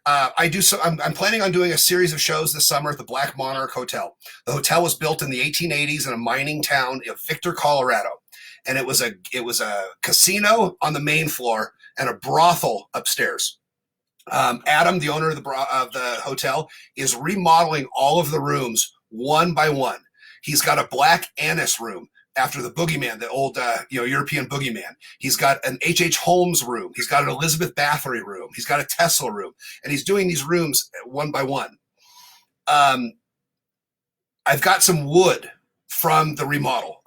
Speaker 1: I'm planning on doing a series of shows this summer at the Black Monarch Hotel. The hotel was built in the 1880s in a mining town of Victor, Colorado. And it was a casino on the main floor and a brothel upstairs. Adam, the owner of the hotel, is remodeling all of the rooms one by one. He's got a black anise room after the boogeyman, the old European boogeyman. He's got an H.H. Holmes room. He's got an Elizabeth Bathory room. He's got a Tesla room. And he's doing these rooms one by one. I've got some wood from the remodel.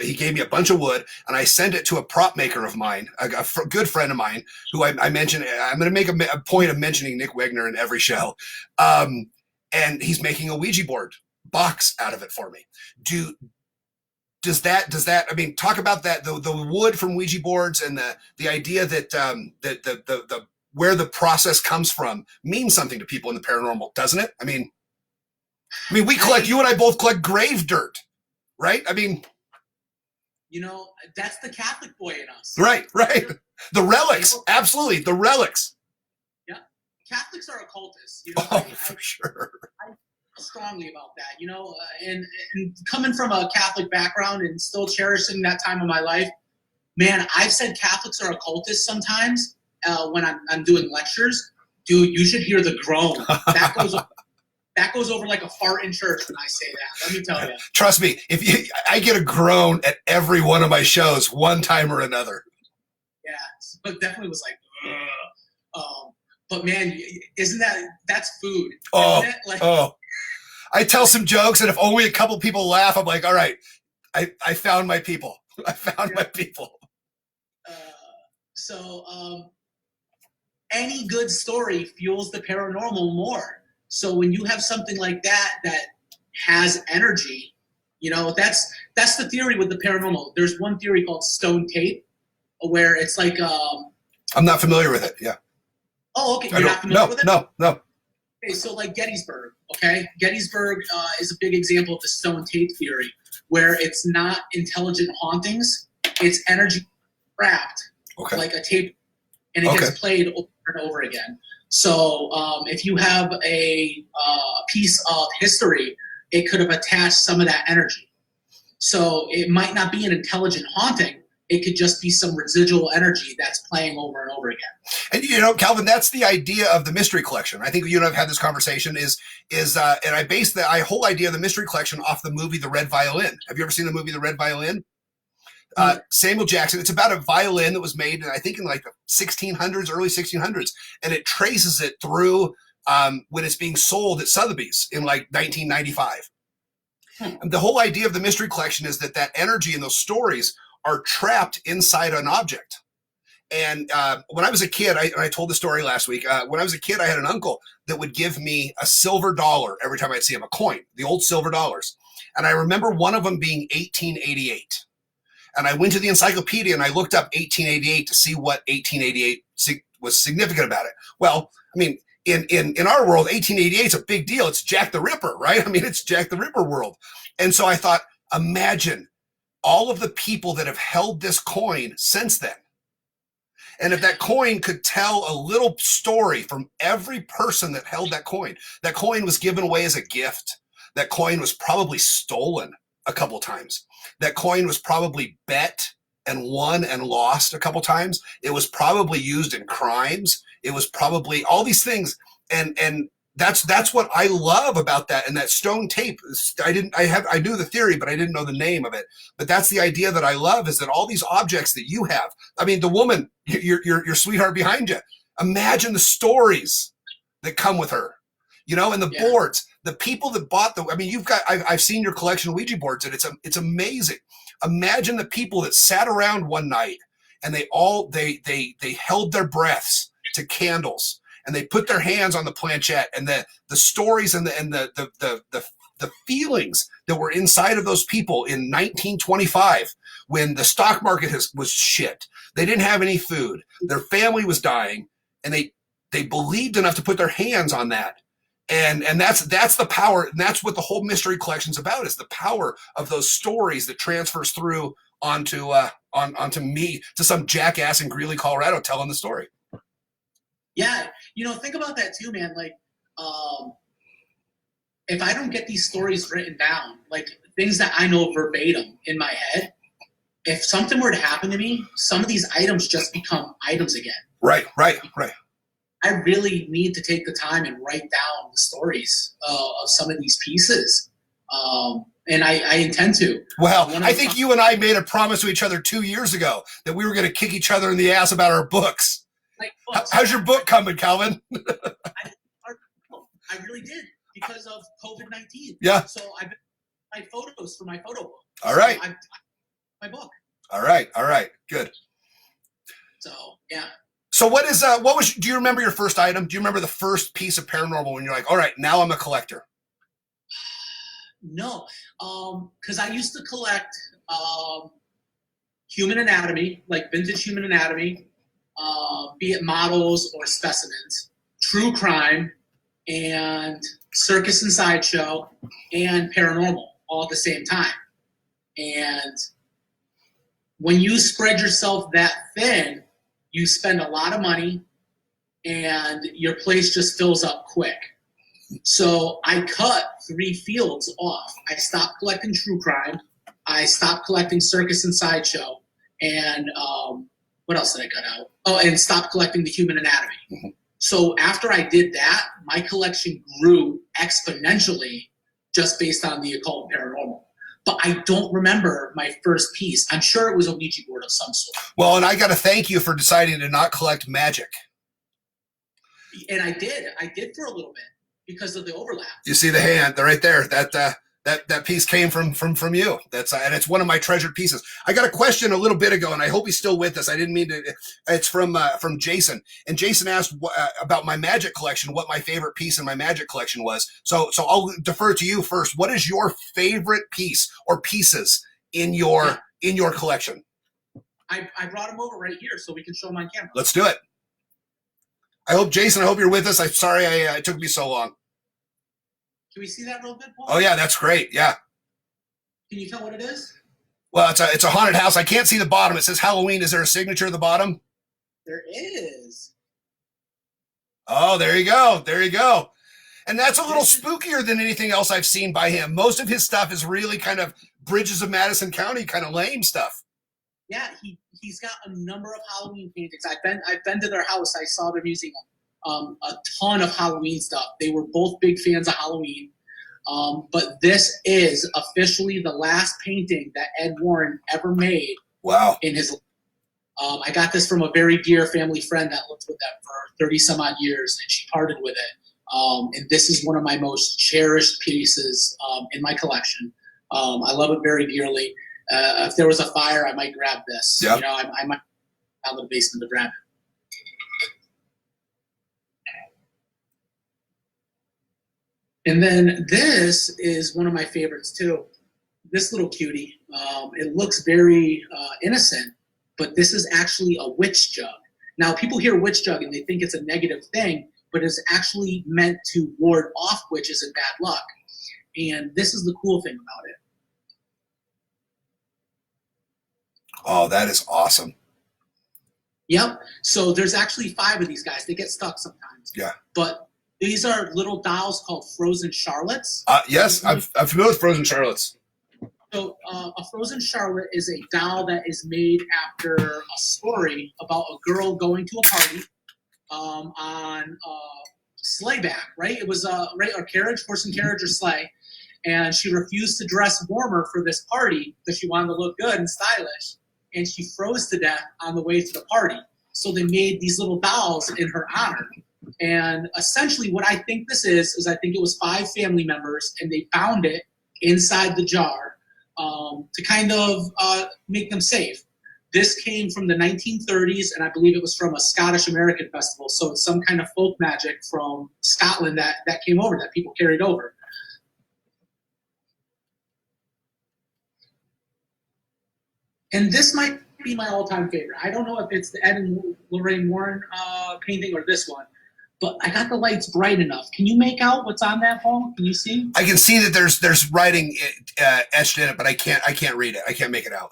Speaker 1: He gave me a bunch of wood, and I sent it to a prop maker of mine, a good friend of mine, who I mentioned. I'm going to make a point of mentioning Nick Wegner in every show. And he's making a Ouija board box out of it for me. Does that, I mean, talk about that, the wood from Ouija boards and the idea that, the where the process comes from means something to people in the paranormal, doesn't it? I mean, you and I both collect grave dirt, right? I mean,
Speaker 2: that's the Catholic boy in us.
Speaker 1: Right. The relics, absolutely, the relics.
Speaker 2: Yeah, Catholics are occultists.
Speaker 1: For sure.
Speaker 2: I strongly about that, and coming from a Catholic background and still cherishing that time of my life, man, I've said Catholics are occultists sometimes when I'm doing lectures. Dude, you should hear the groan. That goes over like a fart in church when I say that. Let me tell you.
Speaker 1: Trust me, I get a groan at every one of my shows, one time or another.
Speaker 2: Yeah, so it definitely was like, but man, that's food?
Speaker 1: I tell some jokes, and if only a couple people laugh, I'm like, all right, I found my people. My people.
Speaker 2: So any good story fuels the paranormal more. So when you have something like that has energy, that's the theory with the paranormal. There's one theory called stone tape, where it's like
Speaker 1: I'm not familiar with it. Yeah.
Speaker 2: Oh, okay. You're not familiar with it?
Speaker 1: No.
Speaker 2: Okay, so like Gettysburg, okay? Gettysburg is a big example of the stone tape theory, where it's not intelligent hauntings, it's energy trapped, like a tape, and it gets played over and over again. So if you have a piece of history, it could have attached some of that energy. So it might not be an intelligent haunting. It could just be some residual energy that's playing over and over again.
Speaker 1: And Calvin, that's the idea of the mystery collection. I think you and I've had this conversation is and I base the whole idea of the mystery collection off the movie The Red Violin. Have you ever seen the movie The Red Violin? Samuel Jackson. It's about a violin that was made, I think, in like the 1600s, early 1600s, and it traces it through when it's being sold at Sotheby's in like 1995. And the whole idea of the mystery collection is that energy and those stories are trapped inside an object. And when I was a kid, I told the story last week. When I was a kid, I had an uncle that would give me a silver dollar every time I'd see him, a coin, the old silver dollars. And I remember one of them being 1888. And I went to the encyclopedia and I looked up 1888 to see what 1888 was significant about it. Well, I mean, in our world, 1888 is a big deal. It's Jack the Ripper, right? I mean, it's Jack the Ripper world. And so I thought, imagine all of the people that have held this coin since then. And if that coin could tell a little story from every person that held that coin was given away as a gift. That coin was probably stolen a couple times. That coin was probably bet and won and lost a couple times. It was probably used in crimes. It was probably all these things. And that's what I love about that. And that stone tape, I knew the theory, but I didn't know the name of it. But that's the idea that I love, is that all these objects that you have, I mean, the woman, your sweetheart behind you, imagine the stories that come with her, and the boards, the people that bought I've seen your collection of Ouija boards, and it's amazing. Imagine the people that sat around one night and they held their breaths to candles, and they put their hands on the planchette, and the stories and the feelings that were inside of those people in 1925, when the stock market was shit. They didn't have any food. Their family was dying, and they believed enough to put their hands on that. And that's the power, and that's what the whole mystery collection's about, is the power of those stories that transfers through onto me, to some jackass in Greeley, Colorado, telling the story.
Speaker 2: Yeah, think about that too, man. Like, if I don't get these stories written down, like things that I know verbatim in my head, if something were to happen to me, some of these items just become items again.
Speaker 1: Right.
Speaker 2: I really need to take the time and write down the stories of some of these pieces. And I intend to.
Speaker 1: Well, I think you and I made a promise to each other 2 years ago that we were going to kick each other in the ass about our books.
Speaker 2: Like books.
Speaker 1: How's your book coming, Calvin?
Speaker 2: I really did, because of COVID-19.
Speaker 1: Yeah.
Speaker 2: So I've been my photos for my photo book.
Speaker 1: All right.
Speaker 2: So my book.
Speaker 1: All right. Good.
Speaker 2: So yeah.
Speaker 1: So do you remember your first item? Do you remember the first piece of paranormal when you're like, all right, now I'm a collector?
Speaker 2: No, because I used to collect human anatomy, like vintage human anatomy, be it models or specimens, true crime, and circus and sideshow, and paranormal all at the same time. And when you spread yourself that thin, you spend a lot of money and your place just fills up quick. So I cut 3 fields off. I stopped collecting true crime. I stopped collecting circus and sideshow. And what else did I cut out? Oh, and stopped collecting the human anatomy.
Speaker 1: Mm-hmm.
Speaker 2: So after I did that, my collection grew exponentially just based on the occult and paranormal. But I don't remember my first piece. I'm sure it was a Ouija board of some sort.
Speaker 1: Well, and I got to thank you for deciding to not collect magic.
Speaker 2: And I did for a little bit because of the overlap.
Speaker 1: You see the hand right there. That piece came from you. That's and it's one of my treasured pieces. I got a question a little bit ago, and I hope he's still with us. I didn't mean to. It's from Jason, and Jason asked about my magic collection. What my favorite piece in my magic collection was. So I'll defer to you first. What is your favorite piece or pieces in your collection?
Speaker 2: I brought them over right here so we can show them on camera.
Speaker 1: Let's do it. I hope you're with us. I'm sorry it took me so long.
Speaker 2: Can we see that a little bit, Paul?
Speaker 1: Oh yeah, that's great. Yeah.
Speaker 2: Can you tell what it is?
Speaker 1: Well, it's a haunted house. I can't see the bottom. It says Halloween. Is there a signature at the bottom?
Speaker 2: There is.
Speaker 1: Oh, there you go. And that's a little spookier than anything else I've seen by him. Most of his stuff is really kind of Bridges of Madison County kind of lame stuff.
Speaker 2: Yeah, he's got a number of Halloween paintings. I've been to their house. I saw their museum. A ton of Halloween stuff. They were both big fans of Halloween. But this is officially the last painting that Ed Warren ever made.
Speaker 1: Wow.
Speaker 2: In his I got this from a very dear family friend that lived with them for 30 some odd years, and she parted with it. And this is one of my most cherished pieces in my collection. I love it very dearly. If there was a fire, I might grab this.
Speaker 1: Yep.
Speaker 2: You know, I might go down to the basement to grab it. And then this is one of my favorites too. This little cutie. It looks very innocent, but this is actually a witch jug. Now, people hear witch jug and they think it's a negative thing, but it's actually meant to ward off witches and bad luck. And this is the cool thing about it.
Speaker 1: Oh, that is awesome.
Speaker 2: Yep. So there's actually 5 of these guys. They get stuck sometimes.
Speaker 1: Yeah.
Speaker 2: But these are little dolls called Frozen Charlottes.
Speaker 1: Yes, I'm familiar with Frozen Charlottes.
Speaker 2: So a Frozen Charlotte is a doll that is made after a story about a girl going to a party on a sleigh back, right? It was a carriage, horse and carriage or sleigh. And she refused to dress warmer for this party because she wanted to look good and stylish. And she froze to death on the way to the party. So they made these little dolls in her honor. And essentially what I think this is I think it was 5 family members, and they found it inside the jar to kind of make them safe. This came from the 1930s, and I believe it was from a Scottish American festival. So it's some kind of folk magic from Scotland that came over, that people carried over. And this might be my all-time favorite. I don't know if it's the Ed and Lorraine Warren painting or this one, but I got the lights bright enough. Can you make out what's on that, Paul? Can you see?
Speaker 1: I can see that there's writing etched in it, but I can't read it. I can't make it out.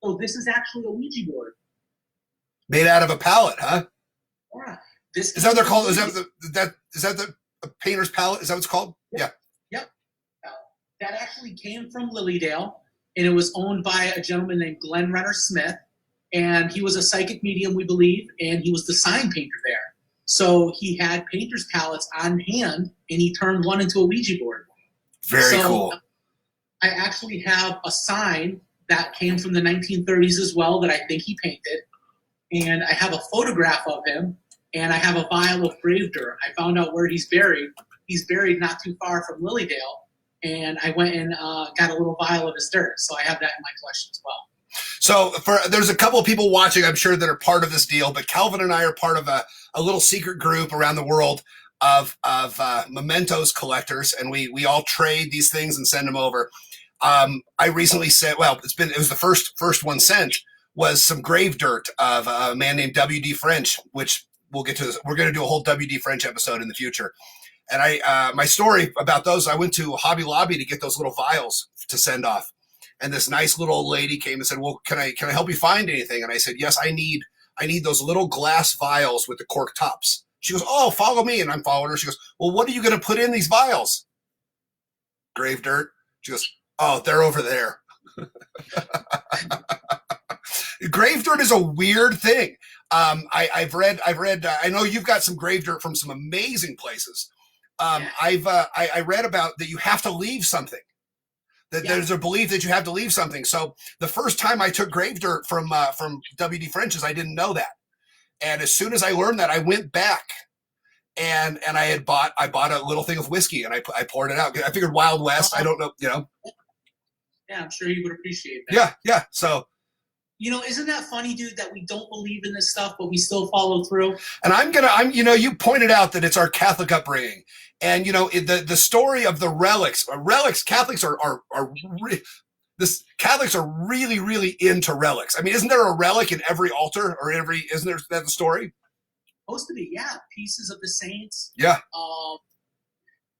Speaker 2: So this is actually a Ouija board.
Speaker 1: Made out of a palette, huh?
Speaker 2: Yeah.
Speaker 1: Is that what they're called? Is that the painter's palette? Is that what it's called? Yeah.
Speaker 2: Yep. That actually came from Lilydale, and it was owned by a gentleman named Glenn Renner Smith, and he was a psychic medium, we believe, and he was the sign painter there. So he had painter's palettes on hand, and he turned one into a Ouija board.
Speaker 1: Very cool.
Speaker 2: I actually have a sign that came from the 1930s as well that I think he painted, and I have a photograph of him, and I have a vial of grave dirt. I found out where he's buried. He's buried not too far from Lilydale, and I went and got a little vial of his dirt. So I have that in my collection as well.
Speaker 1: So there's a couple of people watching, I'm sure, that are part of this deal, but Calvin and I are part of a little secret group around the world of mementos collectors, and we all trade these things and send them over. I recently said, well, it was the first one sent was some grave dirt of a man named W.D. French, which we'll get to. We're going to do a whole W.D. French episode in the future. And my story about those, I went to Hobby Lobby to get those little vials to send off. And this nice little old lady came and said, well, can I help you find anything? And I said, yes, I need those little glass vials with the cork tops. She goes, oh, follow me. And I'm following her. She goes, well, what are you going to put in these vials? Grave dirt. She goes, oh, they're over there. Grave dirt is a weird thing. I've read, I know you've got some grave dirt from some amazing places. I read about that you have to leave something. There's a belief that you have to leave something. So the first time I took grave dirt from W.D. French's, I didn't know that. And as soon as I learned that, I went back and I bought a little thing of whiskey and I poured it out. I figured Wild West. I don't know,
Speaker 2: Yeah, I'm sure he would appreciate that.
Speaker 1: Yeah. So,
Speaker 2: isn't that funny, dude, that we don't believe in this stuff, but we still follow through?
Speaker 1: And you pointed out that it's our Catholic upbringing. And, the story of the relics, Catholics Catholics are really, really into relics. I mean, isn't there a relic in every altar isn't there that the story?
Speaker 2: Supposed to be, yeah. Pieces of the saints.
Speaker 1: Yeah.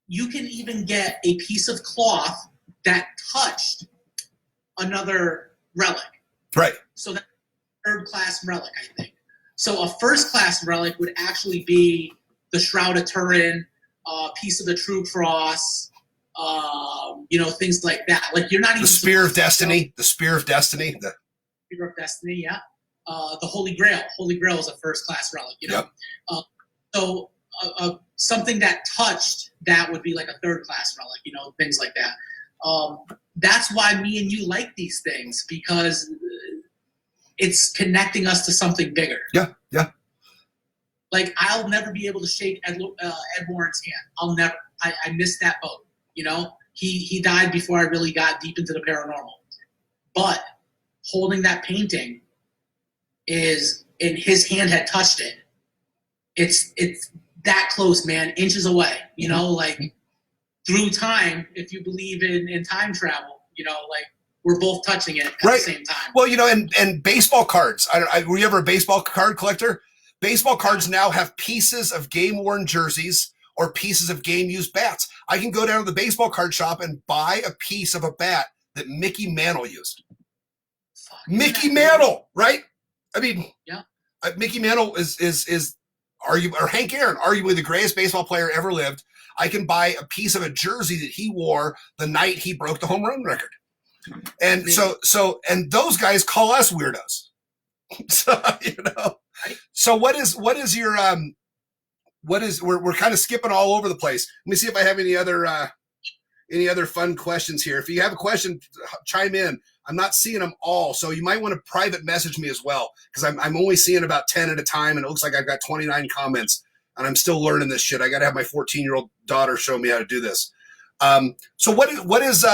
Speaker 2: You can even get a piece of cloth that touched another relic.
Speaker 1: Right.
Speaker 2: So that's a third-class relic, I think. So a first-class relic would actually be the Shroud of Turin, piece of the True Cross, things like that. Like you're not even
Speaker 1: the Spear of Destiny. The Spear of Destiny.
Speaker 2: The Spear of Destiny, yeah. The Holy Grail. Holy Grail is a first-class relic.
Speaker 1: Yep.
Speaker 2: So something that touched that would be like a third-class relic. Things like that. That's why me and you like these things, because it's connecting us to something bigger.
Speaker 1: Yeah.
Speaker 2: Like, I'll never be able to shake Ed Warren's hand. I'll never. I missed that boat. He died before I really got deep into the paranormal. But holding that painting and his hand had touched it. It's that close, man, inches away. Like through time, if you believe in time travel, we're both touching it at the same time.
Speaker 1: Well, and baseball cards. Were you ever a baseball card collector? Baseball cards now have pieces of game-worn jerseys or pieces of game-used bats. I can go down to the baseball card shop and buy a piece of a bat that Mickey Mantle used. Mickey Mantle, right? I mean,
Speaker 2: yeah.
Speaker 1: Mickey Mantle is or Hank Aaron, arguably the greatest baseball player ever lived. I can buy a piece of a jersey that he wore the night he broke the home run record. And so those guys call us weirdos. So, So what is your we're kind of skipping all over the place. Let me see if I have any other fun questions here. If you have a question, chime in. I'm not seeing them all, so you might want to private message me as well, because I'm only seeing about 10 at a time, and it looks like I've got 29 comments, and I'm still learning this shit. I got to have my 14-year-old daughter show me how to do this. So what is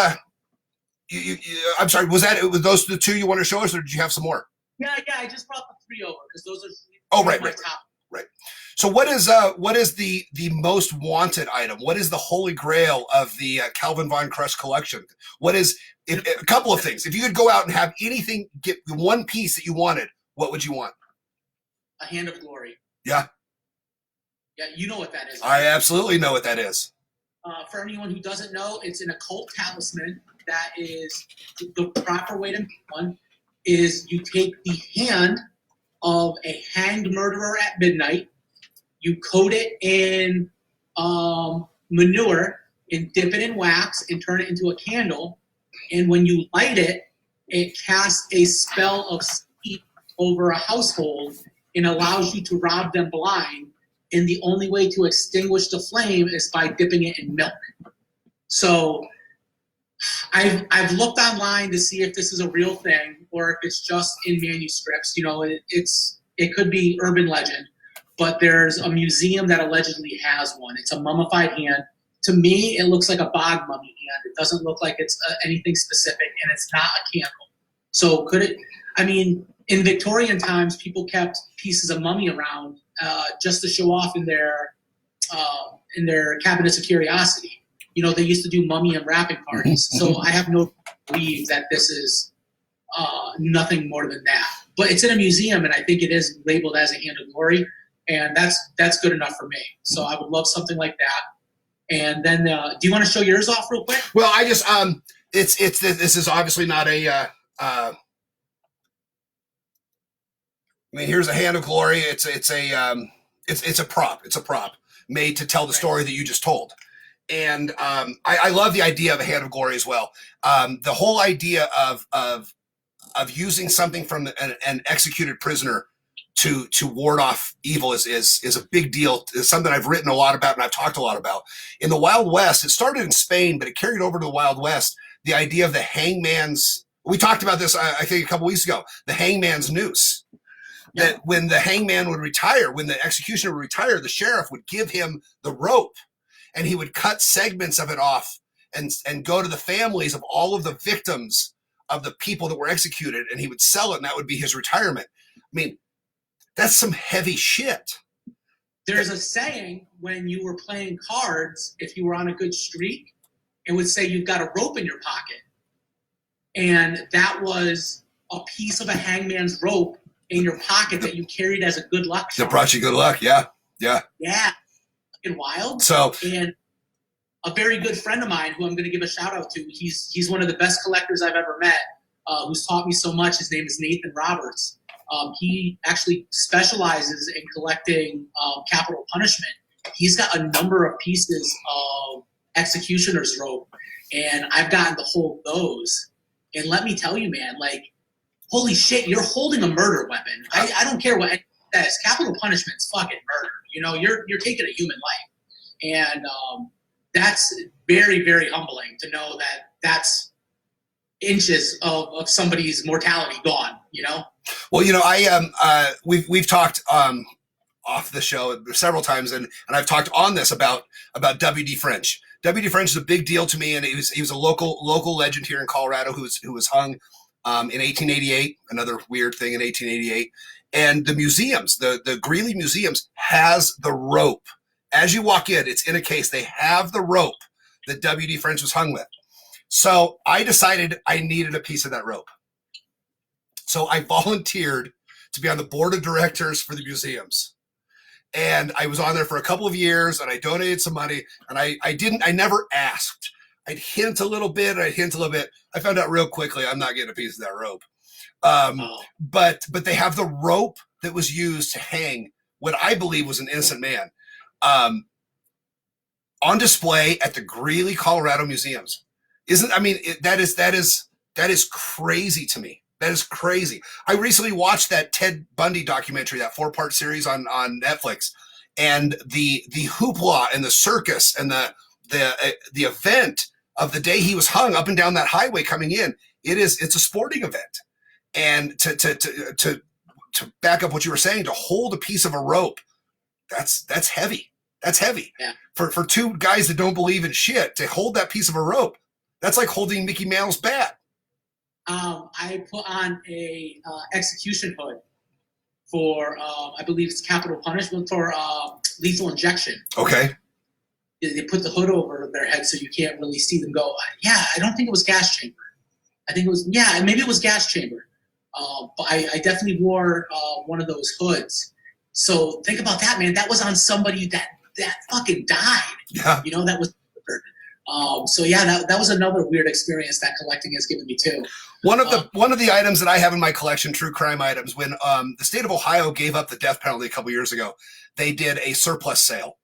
Speaker 1: I'm sorry, was those the two you want to show us, or did you have some more?
Speaker 2: Yeah, I just brought the three over because those are
Speaker 1: right. So what is the most wanted item? What is the holy grail of the Calvin Von Crush collection? What is a couple of things? If you could go out and have anything, get one piece that you wanted, what would you want?
Speaker 2: A Hand of Glory.
Speaker 1: Yeah.
Speaker 2: Yeah, you know what that is.
Speaker 1: Right? I absolutely know what that is.
Speaker 2: For anyone who doesn't know, it's an occult talisman that is the proper way to make one. Is you take the hand of a hanged murderer at midnight, you coat it in manure and dip it in wax and turn it into a candle, and when you light it, it casts a spell of sleep over a household and allows you to rob them blind, and the only way to extinguish the flame is by dipping it in milk. So I've looked online to see if this is a real thing or if it's just in manuscripts. It could be urban legend, but there's a museum that allegedly has one. It's a mummified hand. to me, it looks like a bog mummy hand. It doesn't look like it's anything specific, and it's not a candle. So could it? I mean, in Victorian times, people kept pieces of mummy around just to show off in their cabinets of curiosity. You know, they used to do mummy unwrapping parties. So I have no belief that this is nothing more than that. But it's in a museum, and I think it is labeled as a hand of glory, and that's good enough for me. So I would love something like that. And then, do you want to show yours off real quick?
Speaker 1: Well, I just this is obviously not a. I mean, here's a hand of glory. It's a prop. It's a prop made to tell the story that you just told. And I love the idea of a hand of glory as well. The whole idea of using something from an executed prisoner to ward off evil is a big deal. It's something I've written a lot about and I've talked a lot about. In the Wild West, it started in Spain, but it carried over to the Wild West. The idea of the hangman's, we talked about this, I think, a couple weeks ago, the hangman's noose. Yeah. That when the hangman would retire, when the executioner would retire, the sheriff would give him the rope and he would cut segments of it off and go to the families of all of the victims of the people that were executed, and he would sell it, and that would be his retirement. I mean, that's some heavy shit.
Speaker 2: There's a saying when you were playing cards, if you were on a good streak, it would say you've got a rope in your pocket. And that was a piece of a hangman's rope in your pocket that you carried as a good luck charm.
Speaker 1: That brought you good luck, yeah.
Speaker 2: Yeah. Fucking wild.
Speaker 1: So,
Speaker 2: and a very good friend of mine who I'm going to give a shout out to, he's one of the best collectors I've ever met, who's taught me so much. His name is Nathan Roberts. He actually specializes in collecting capital punishment. He's got a number of pieces of executioner's rope, and I've gotten to hold those. And let me tell you, man, like, holy shit, you're holding a murder weapon. I don't care what it says. Capital punishment's fucking murder. You know, you're taking a human life. And that's very, very humbling to know that that's inches of somebody's mortality gone, you know?
Speaker 1: Well, you know, we've talked off the show several times, and I've talked on this about W.D. French. W.D. French is a big deal to me, and he was a local legend here in Colorado who was hung in 1888. Another weird thing in 1888, and the museums, the Greeley Museums, has the rope. As you walk in, it's in a case. They have the rope that W.D. French was hung with. So I decided I needed a piece of that rope. So I volunteered to be on the board of directors for the museums. And I was on there for a couple of years, and I donated some money, and I never asked. I'd hint a little bit. I found out real quickly I'm not getting a piece of that rope. But they have the rope that was used to hang what I believe was an innocent man on display at the Greeley, Colorado museums. That is crazy to me. That is crazy. I recently watched that Ted Bundy documentary, that 4-part series on Netflix, and the hoopla and the circus and the event of the day he was hung up and down that highway coming in. It's a sporting event. And to back up what you were saying, to hold a piece of a rope, that's heavy. That's heavy.
Speaker 2: Yeah.
Speaker 1: For two guys that don't believe in shit, to hold that piece of a rope, that's like holding Mickey Mantle's bat.
Speaker 2: I put on a execution hood for, I believe it's capital punishment for lethal injection.
Speaker 1: Okay.
Speaker 2: They put the hood over their head so you can't really see them go. Yeah, I don't think it was gas chamber. I think it was, maybe it was gas chamber. But I definitely wore one of those hoods. So think about that, man. That was on somebody that fucking died.
Speaker 1: Yeah.
Speaker 2: You know, that was. So yeah, that was another weird experience that collecting has given me too.
Speaker 1: One of the items that I have in my collection, true crime items, when the state of Ohio gave up the death penalty a couple years ago, they did a surplus sale.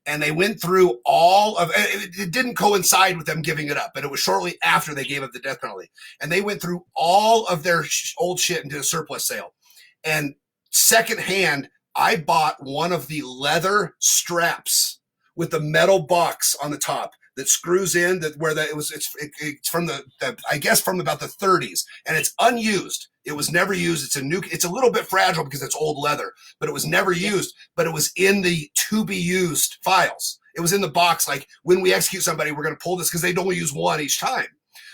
Speaker 1: And they went through all of it. Didn't coincide with them giving it up, but it was shortly after they gave up the death penalty. And they went through all of their old shit and did a surplus sale. And secondhand, I bought one of the leather straps with the metal box on the top that screws in, it's from the I guess from about the 30s, and it's unused. It was never used. It's a little bit fragile because it's old leather, but it was never used, but it was in the to be used files. It was in the box. Like when we execute somebody, we're going to pull this because they'd only use one each time.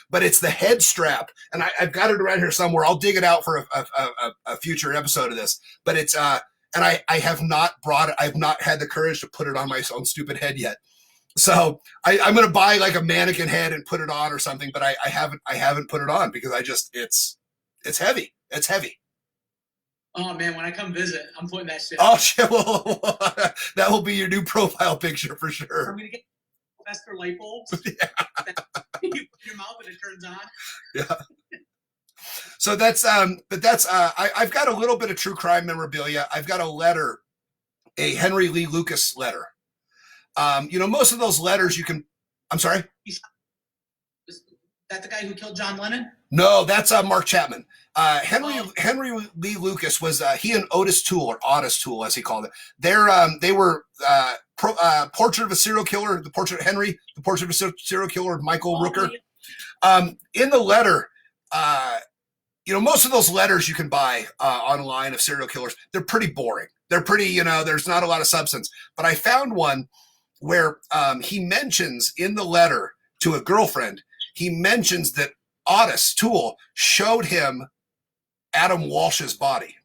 Speaker 1: But it's the head strap, and I've got it around here somewhere. I'll dig it out for a future episode of this. But it's and I have not brought it. I've not had the courage to put it on my own stupid head yet. So I'm going to buy like a mannequin head and put it on or something. But I haven't put it on because it's heavy. It's heavy.
Speaker 2: Oh man, when I come visit, I'm putting that shit.
Speaker 1: Oh shit! Well, that will be your new profile picture for sure.
Speaker 2: I'm gonna get Fester light bulbs.
Speaker 1: Yeah.
Speaker 2: You put in your mouth and it turns on.
Speaker 1: Yeah. So that's I've got a little bit of true crime memorabilia. I've got a letter, a Henry Lee Lucas letter. Most of those letters you can. I'm sorry.
Speaker 2: Is that the guy who killed John Lennon?
Speaker 1: No, that's Mark Chapman. Henry Lee Lucas was he and Otis Toole, or Otis Toole as he called it. They were Portrait of a Serial Killer, the Portrait of Henry, the Portrait of a Serial Killer, Michael Rooker. In the letter, most of those letters you can buy online of serial killers, they're pretty boring. They're pretty, there's not a lot of substance. But I found one where he mentions in the letter to a girlfriend, he mentions that Otis Toole showed him Adam Walsh's body.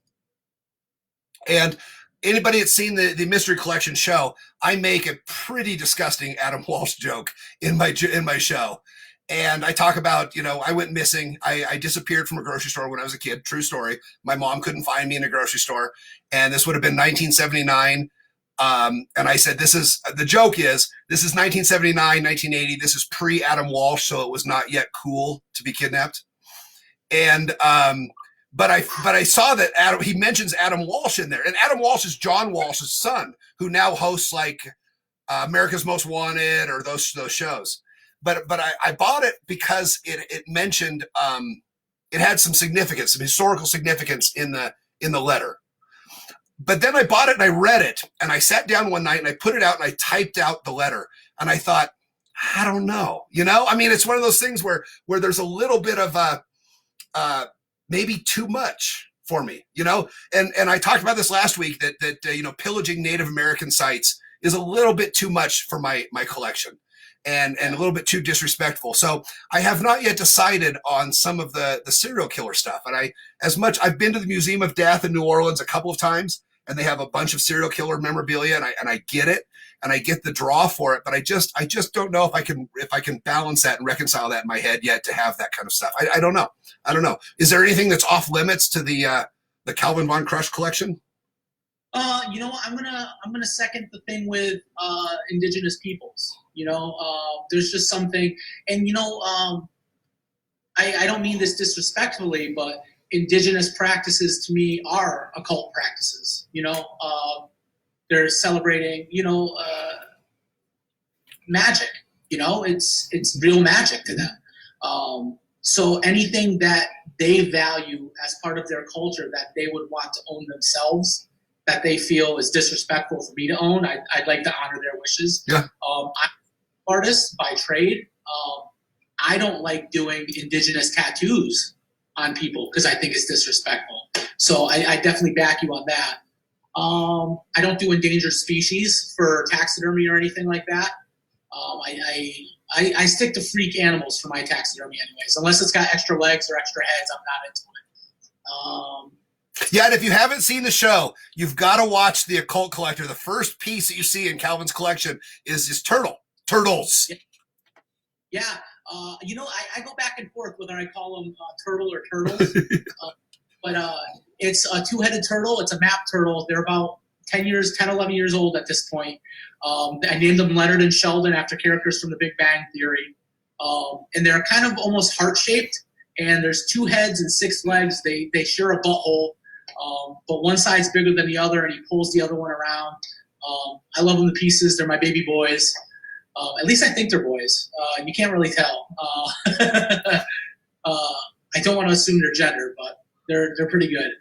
Speaker 1: And anybody that's seen the Mystery Collection show, I make a pretty disgusting Adam Walsh joke in my show. And I talk about, I went missing. I disappeared from a grocery store when I was a kid. True story. My mom couldn't find me in a grocery store. And this would have been 1979. And I said, the joke is, this is 1979, 1980. This is pre-Adam Walsh, so it was not yet cool to be kidnapped. And but I saw that he mentions Adam Walsh in there. And Adam Walsh is John Walsh's son, who now hosts like America's Most Wanted or those shows. But I bought it because it mentioned it had some significance, some historical significance in the letter. But then I bought it and I read it, and I sat down one night and I put it out and I typed out the letter, and I thought, I don't know, it's one of those things where there's a little bit of maybe too much for me, and I talked about this last week that pillaging Native American sites is a little bit too much for my collection. And a little bit too disrespectful. So I have not yet decided on some of the serial killer stuff. And I've been to the Museum of Death in New Orleans a couple of times, and they have a bunch of serial killer memorabilia, and I get it, and I get the draw for it. But I just don't know if I can balance that and reconcile that in my head yet to have that kind of stuff. I don't know. Is there anything that's off limits to the Calvin Von Crush collection?
Speaker 2: I'm gonna second the thing with indigenous peoples. There's just something, and I don't mean this disrespectfully, but indigenous practices to me are occult practices. They're celebrating, magic. It's real magic to them. So anything that they value as part of their culture that they would want to own themselves, that they feel is disrespectful for me to own, I'd like to honor their wishes.
Speaker 1: Yeah.
Speaker 2: I'm an artist by trade. I don't like doing indigenous tattoos on people because I think it's disrespectful. So I definitely back you on that. I don't do endangered species for taxidermy or anything like that. I stick to freak animals for my taxidermy anyways. Unless it's got extra legs or extra heads, I'm not into it.
Speaker 1: Yeah, and if you haven't seen the show, you've got to watch The Occult Collector. The first piece that you see in Calvin's collection is turtles.
Speaker 2: Yeah. I go back and forth whether I call them turtle or turtles. But it's a two-headed turtle. It's a map turtle. They're about 10, 11 years old at this point. I named them Leonard and Sheldon after characters from The Big Bang Theory. And they're kind of almost heart-shaped. And there's 2 heads and 6 legs. They share a butthole. But one side's bigger than the other, and he pulls the other one around. I love them to pieces. They're my baby boys. At least I think they're boys. You can't really tell. I don't want to assume their gender, but they're pretty good.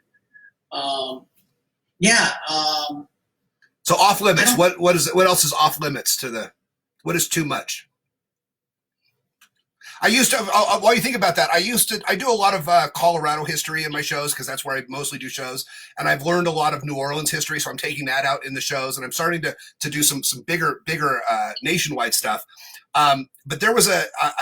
Speaker 1: So off limits. What else is off limits to what is too much? I used to, while you think about that, I do a lot of Colorado history in my shows because that's where I mostly do shows. And I've learned a lot of New Orleans history. So I'm taking that out in the shows and I'm starting to do some bigger nationwide stuff. But there was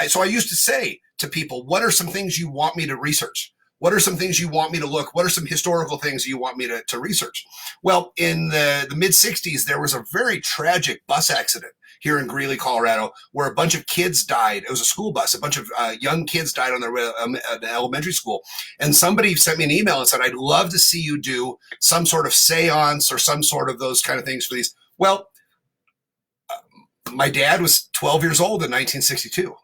Speaker 1: so I used to say to people, what are some things you want me to research? What are some things you want me to look? What are some historical things you want me to research? Well, in the mid 60s, there was a very tragic bus accident here in Greeley, Colorado, where a bunch of kids died. It was a school bus. A bunch of young kids died on their way to elementary school. And somebody sent me an email and said, I'd love to see you do some sort of seance or some sort of those kind of things for these. Well, my dad was 12 years old in 1962.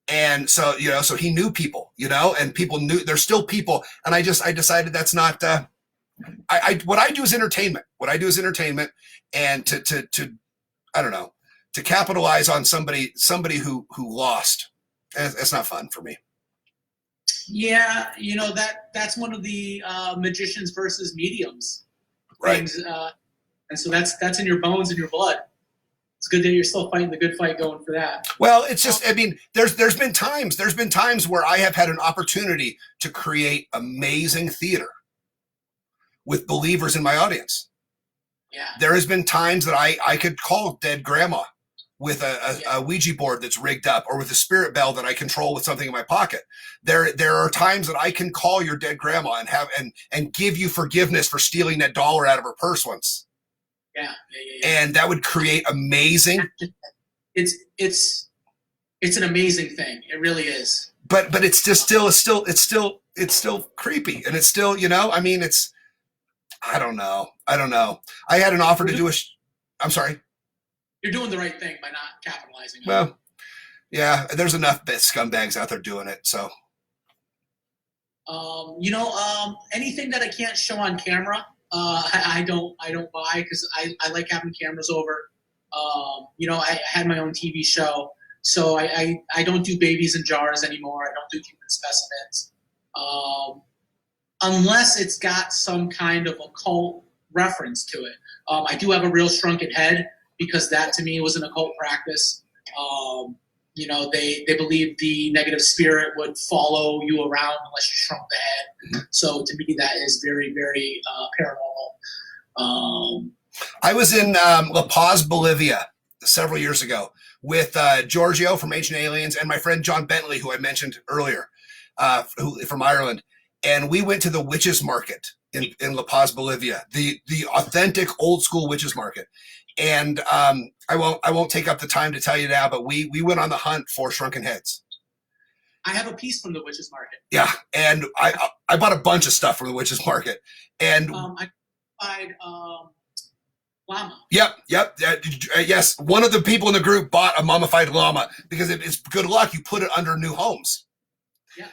Speaker 1: And so, so he knew people, and people knew there's still people. And I decided that's not, what I do is entertainment. What I do is entertainment, and to I don't know, to capitalize on somebody who lost. It's not fun for me.
Speaker 2: Yeah. That's one of the magicians versus mediums things. Right. And so that's in your bones and your blood. It's good that you're still fighting the good fight going for that.
Speaker 1: Well, it's just, I mean, there's been times where I have had an opportunity to create amazing theater with believers in my audience.
Speaker 2: Yeah.
Speaker 1: There has been times that I could call dead grandma with a Ouija board that's rigged up, or with a spirit bell that I control with something in my pocket. There are times that I can call your dead grandma and give you forgiveness for stealing that $1 out of her purse once.
Speaker 2: Yeah.
Speaker 1: And that would create amazing.
Speaker 2: It's an amazing thing. It really is.
Speaker 1: But it's just still creepy, and it's still, I mean, it's, I don't know. I had an offer to do I'm sorry.
Speaker 2: You're doing the right thing by not capitalizing on it.
Speaker 1: Well, yeah, there's enough scumbags out there doing it. So,
Speaker 2: anything that I can't show on camera, I don't buy, because I like having cameras over. I had my own TV show, so I don't do babies in jars anymore. I don't do human specimens, unless it's got some kind of occult reference to it. I do have a real shrunken head, because that to me was an occult practice. They believe the negative spirit would follow you around unless you shrunk the head. Mm-hmm. So to me, that is very, very paranormal.
Speaker 1: I was in La Paz, Bolivia several years ago with Giorgio from Ancient Aliens and my friend John Bentley, who I mentioned earlier, from Ireland. And we went to the witches market in La Paz, Bolivia, the authentic old school witches market. And I won't take up the time to tell you now, but we went on the hunt for shrunken heads.
Speaker 2: I have a piece from the witches market.
Speaker 1: Yeah, and I bought a bunch of stuff from the witches market, and
Speaker 2: I bought llama.
Speaker 1: Yep. Yes, one of the people in the group bought a mummified llama because it's good luck. You put it under new homes.
Speaker 2: Yeah,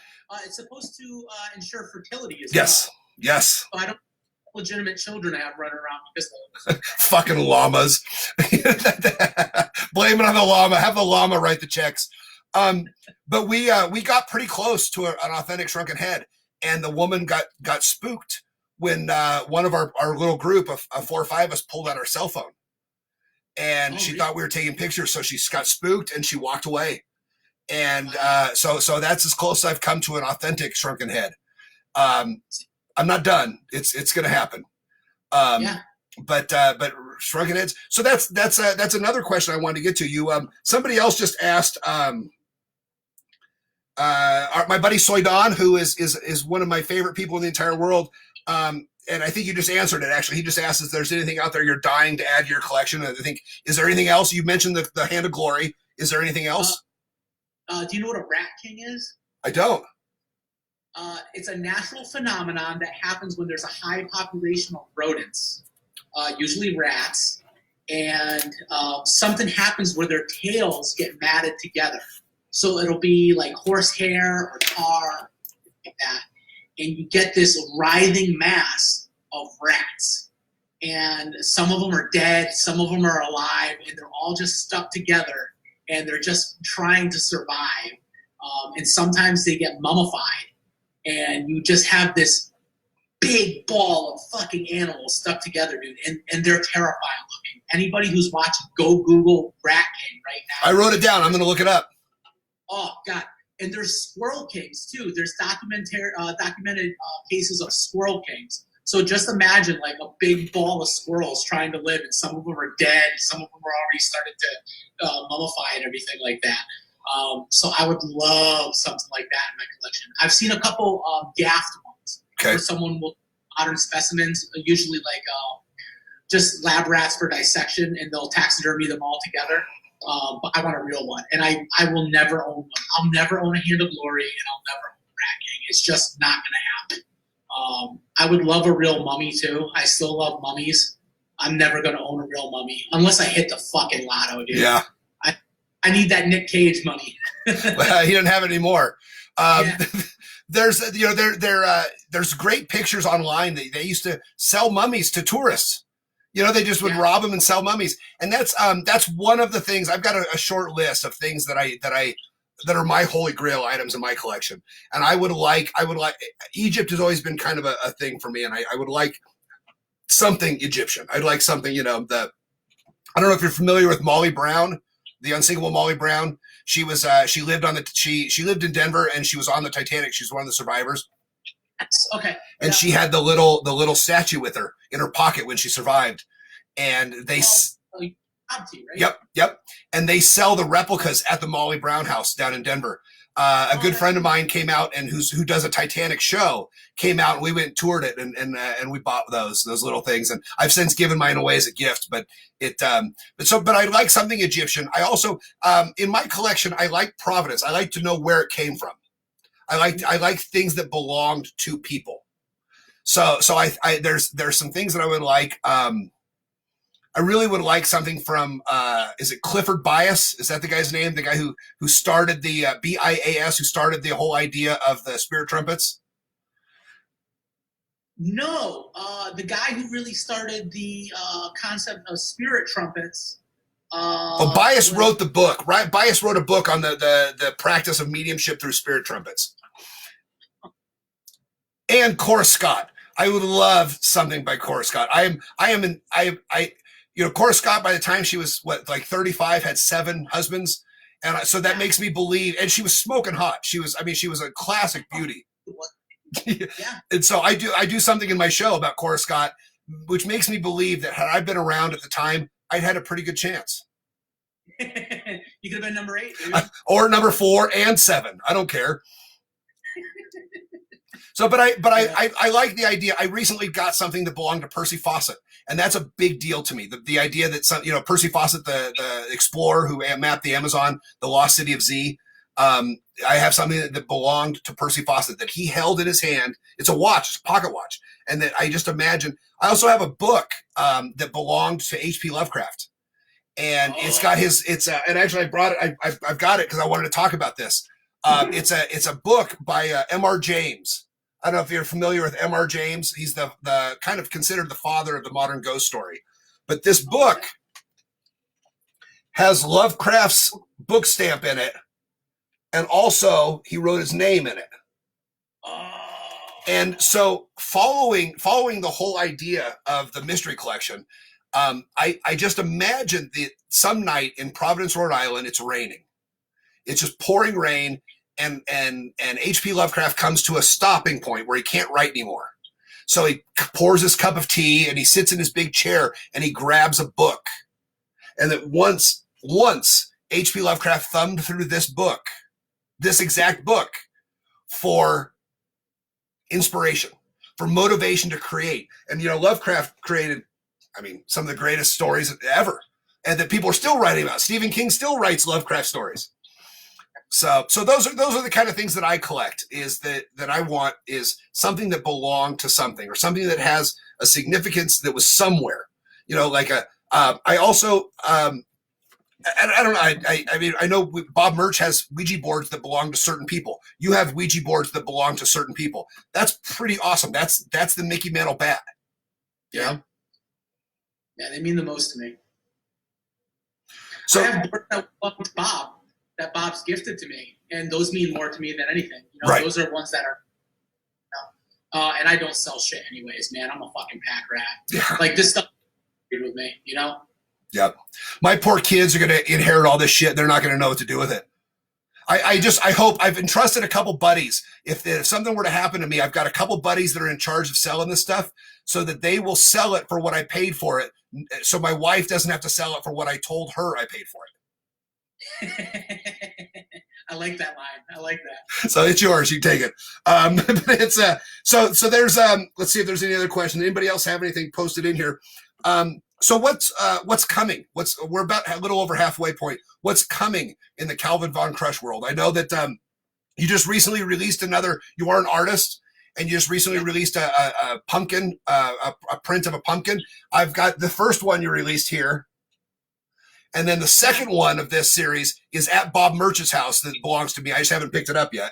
Speaker 2: it's supposed to ensure fertility as
Speaker 1: well. Yes.
Speaker 2: So I don't legitimate children I have running around because of
Speaker 1: fucking llamas. Blame it on the llama. Have the llama write the checks. But we got pretty close to an authentic shrunken head, and the woman got spooked when one of our little group of 4 or 5 of us pulled out our cell phone, and she thought we were taking pictures, so she got spooked and she walked away. And so that's as close as I've come to an authentic shrunken head. I'm not done. It's going to happen. But shrunken heads. So that's another question I wanted to get to. You somebody else just asked. My buddy Soydan, who is one of my favorite people in the entire world. And I think you just answered it. Actually, he just asked if there's anything out there you're dying to add to your collection. And I think, is there anything else? You mentioned the Hand of Glory. Is there anything else?
Speaker 2: Do you know what a rat king is?
Speaker 1: I don't.
Speaker 2: It's a natural phenomenon that happens when there's a high population of rodents, usually rats, and something happens where their tails get matted together. So it'll be like horsehair or tar, like that. And you get this writhing mass of rats. And some of them are dead, some of them are alive, and they're all just stuck together, and they're just trying to survive. And sometimes they get mummified. And you just have this big ball of fucking animals stuck together, dude. And they're terrifying looking. Anybody who's watching, go Google Rat King right now.
Speaker 1: I wrote it down. I'm going to look it up.
Speaker 2: Oh God. And there's squirrel kings too. There's documented cases of squirrel kings. So just imagine like a big ball of squirrels trying to live, and some of them are dead, some of them are already started to mummify and everything like that. So I would love something like that in my collection. I've seen a couple gaffed ones where someone will modern specimens, usually like just lab rats for dissection, and they'll taxidermy them all together. But I want a real one, and I will never own one. I'll never own a Hand of Glory, and I'll never own Rat King. It's just not going to happen. I would love a real mummy too. I still love mummies. I'm never going to own a real mummy unless I hit the fucking lotto, dude.
Speaker 1: Yeah.
Speaker 2: I need that Nick Cage money.
Speaker 1: Well, he doesn't have it anymore. There's there's great pictures online. They used to sell mummies to tourists. They just would rob them and sell mummies. And that's one of the things. I've got a short list of things that are my holy grail items in my collection. And I would like Egypt has always been kind of a thing for me. And I would like something Egyptian. I'd like something, I don't know if you're familiar with Molly Brown, the unsinkable Molly Brown. She was, she lived in Denver, and she was on the Titanic. She's one of the survivors.
Speaker 2: Okay.
Speaker 1: And she had the little statue with her in her pocket when she survived. And they,
Speaker 2: right?
Speaker 1: Yep. And they sell the replicas at the Molly Brown house down in Denver. A good friend of mine came out, and who does a Titanic show, came out, and we went and toured it, and we bought those little things. And I've since given mine away as a gift, but I like something Egyptian. I also, in my collection, I like provenance. I like to know where it came from. I like things that belonged to people. So there's some things that I would like. I really would like something from, is it Clifford Bias? Is that the guy's name? The guy who started the BIAS, who started the whole idea of the spirit trumpets?
Speaker 2: No, the guy who really started the concept of spirit trumpets.
Speaker 1: Bias wrote the book, right? Bias wrote a book on the practice of mediumship through spirit trumpets. And Cora Scott. I would love something by Cora Scott. Cora Scott, by the time she was 35, had 7 husbands. And so that makes me believe, and she was smoking hot. She was a classic beauty.
Speaker 2: Yeah.
Speaker 1: And so I do something in my show about Cora Scott, which makes me believe that had I been around at the time, I'd had a pretty good chance.
Speaker 2: You could have been number 8.
Speaker 1: Or number 4 and 7. I don't care. So, but I like the idea. I recently got something that belonged to Percy Fawcett, and that's a big deal to me. The idea that Percy Fawcett, the explorer who mapped the Amazon, the lost city of Z. I have something that belonged to Percy Fawcett that he held in his hand. It's a watch, it's a pocket watch, and that I just imagine. I also have a book that belonged to H.P. Lovecraft, and it's got his. And actually I brought it. I've got it because I wanted to talk about this. It's a book by M.R. James. I don't know if you're familiar with M.R. James. He's the kind of considered the father of the modern ghost story. But this book has Lovecraft's book stamp in it, and also he wrote his name in it. And so following the whole idea of the mystery collection, I just imagine that some night in Providence, Rhode Island, it's raining. It's just pouring rain. And H.P. Lovecraft comes to a stopping point where he can't write anymore. So he pours his cup of tea, and he sits in his big chair, and he grabs a book. And that once H.P. Lovecraft thumbed through this book, this exact book, for inspiration, for motivation to create. And, Lovecraft created, some of the greatest stories ever, and that people are still writing about. Stephen King still writes Lovecraft stories. So those are the kind of things that I collect, is that I want is something that belonged to something, or something that has a significance that was somewhere, I also, and I don't know. I know Bob Murch has Ouija boards that belong to certain people. You have Ouija boards that belong to certain people. That's pretty awesome. That's the Mickey Mantle bat.
Speaker 2: Yeah, they mean the most to me.
Speaker 1: So
Speaker 2: I have boards that belong to Bob, that Bob's gifted to me, and those mean more to me than anything.
Speaker 1: Right.
Speaker 2: Those are ones that are, and I don't sell shit anyways, man. I'm a fucking pack rat.
Speaker 1: Yeah.
Speaker 2: Like, this stuff with me,
Speaker 1: Yep. My poor kids are going to inherit all this shit. They're not going to know what to do with it. I hope I've entrusted a couple buddies. If something were to happen to me, I've got a couple buddies that are in charge of selling this stuff so that they will sell it for what I paid for it. So my wife doesn't have to sell it for what I told her I paid for
Speaker 2: it. I like that line. I like that.
Speaker 1: So it's yours. You take it. But it's so there's let's see if there's any other questions. Anybody else have anything posted in here? So what's coming? We're about a little over halfway point. What's coming in the Calvin Von Crush world? I know that you just recently released another. You are an artist, and you just recently released a pumpkin, a print of a pumpkin. I've got the first one you released here, and then the second one of this series is at Bob Murch's house that belongs to me. I just haven't picked it up yet.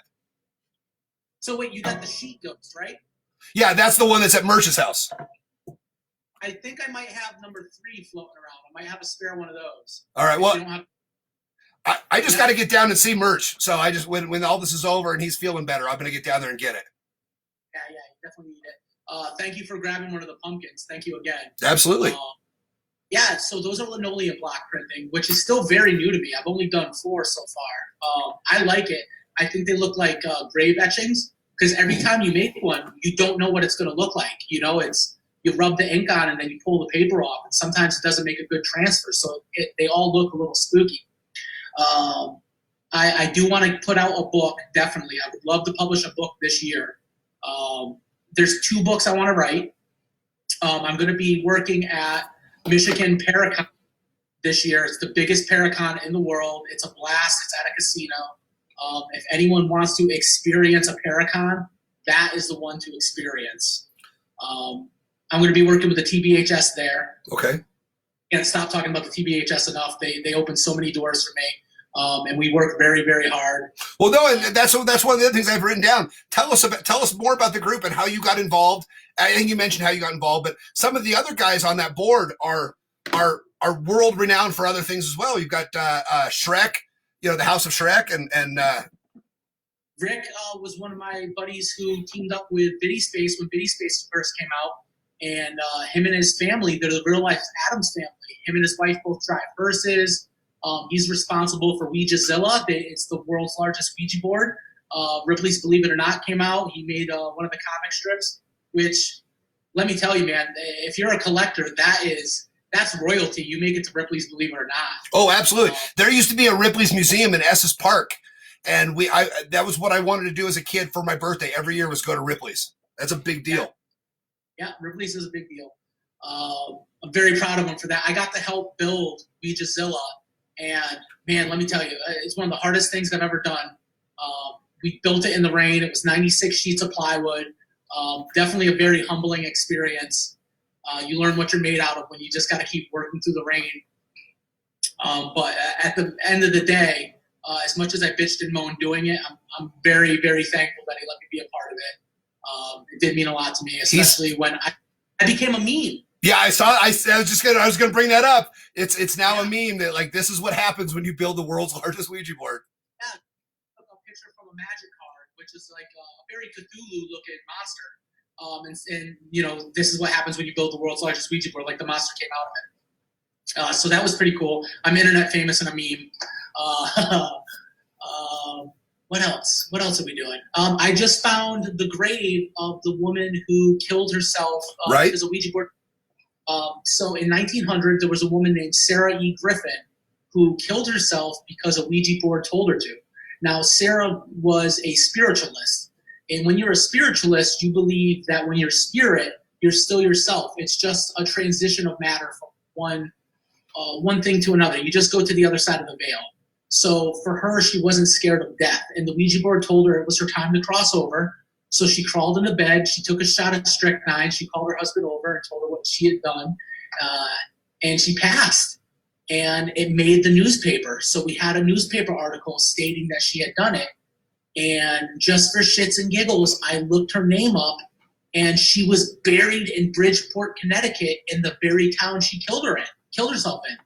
Speaker 2: So wait, you got the Sheet Ghost, right?
Speaker 1: Yeah, that's the one that's at Murch's house.
Speaker 2: I think I might have number 3 floating around. I might have a spare one of those.
Speaker 1: All right. Well, I just got to get down and see Murch. So I just when all this is over and he's feeling better, I'm going to get down there and get it.
Speaker 2: Yeah, you definitely need it. Thank you for grabbing one of the pumpkins. Thank you again.
Speaker 1: Absolutely.
Speaker 2: Yeah, so those are linoleum block printing, which is still very new to me. I've only done 4 so far. I like it. I think they look like grave etchings because every time you make one, you don't know what it's going to look like. You know, you rub the ink on and then you pull the paper off, and sometimes it doesn't make a good transfer, so they all look a little spooky. I do want to put out a book, definitely. I would love to publish a book this year. There's 2 books I want to write. I'm going to be working at Michigan Paracon this year. It's the biggest Paracon in the world. It's a blast. It's at a casino. If anyone wants to experience a Paracon, that is the one to experience. I'm going to be working with the TBHS there.
Speaker 1: Okay.
Speaker 2: Can't stop talking about the TBHS enough. They open so many doors for me, and we work very, very hard. Well,
Speaker 1: no, and that's one of the other things I've written down. Tell us more about the group and how you got involved. I think you mentioned how you got involved, but some of the other guys on that board are world renowned for other things as well. You've got Shrek, the House of Shrek, and
Speaker 2: Rick was one of my buddies who teamed up with Biddy Space when Biddy Space first came out. And him and his family, they're the real life Addams family. Him and his wife both drive hearses. He's responsible for Ouijazilla. It's the world's largest Ouija board. Ripley's Believe It or Not came out. He made one of the comic strips, which, let me tell you, man, if you're a collector, that's royalty. You make it to Ripley's Believe It or Not.
Speaker 1: Oh, absolutely. There used to be a Ripley's Museum in Estes Park. And that was what I wanted to do as a kid for my birthday. Every year was go to Ripley's. That's a big deal.
Speaker 2: Yeah, Ripley's is a big deal. I'm very proud of him for that. I got to help build Ouijazilla, and man, let me tell you, it's one of the hardest things I've ever done. We built it in the rain. It was 96 sheets of plywood. Definitely a very humbling experience. You learn what you're made out of when you just got to keep working through the rain. But at the end of the day, as much as I bitched and moaned doing it, I'm very, very thankful that he let me be a part of it. It did mean a lot to me, especially when I became a meme.
Speaker 1: Yeah, I saw. I was gonna bring that up. It's now a meme that this is what happens when you build the world's largest Ouija board.
Speaker 2: Yeah, I took a picture from a magic card, which is like a very Cthulhu looking monster. And this is what happens when you build the world's largest Ouija board. Like the monster came out of it. So that was pretty cool. I'm internet famous and a meme. What else? What else are we doing? I just found the grave of the woman who killed herself as a Ouija board. So in 1900, there was a woman named Sarah E. Griffin who killed herself because a Ouija board told her to. Now, Sarah was a spiritualist. And when you're a spiritualist, you believe that when you're spirit, you're still yourself. It's just a transition of matter from one thing to another. You just go to the other side of the veil. So for her, she wasn't scared of death. And the Ouija board told her it was her time to cross over. So she crawled into bed. She took a shot of strychnine. She called her husband over and told her what she had done. And she passed. And it made the newspaper. So we had a newspaper article stating that she had done it. And just for shits and giggles, I looked her name up. And she was buried in Bridgeport, Connecticut, in the very town she killed herself in.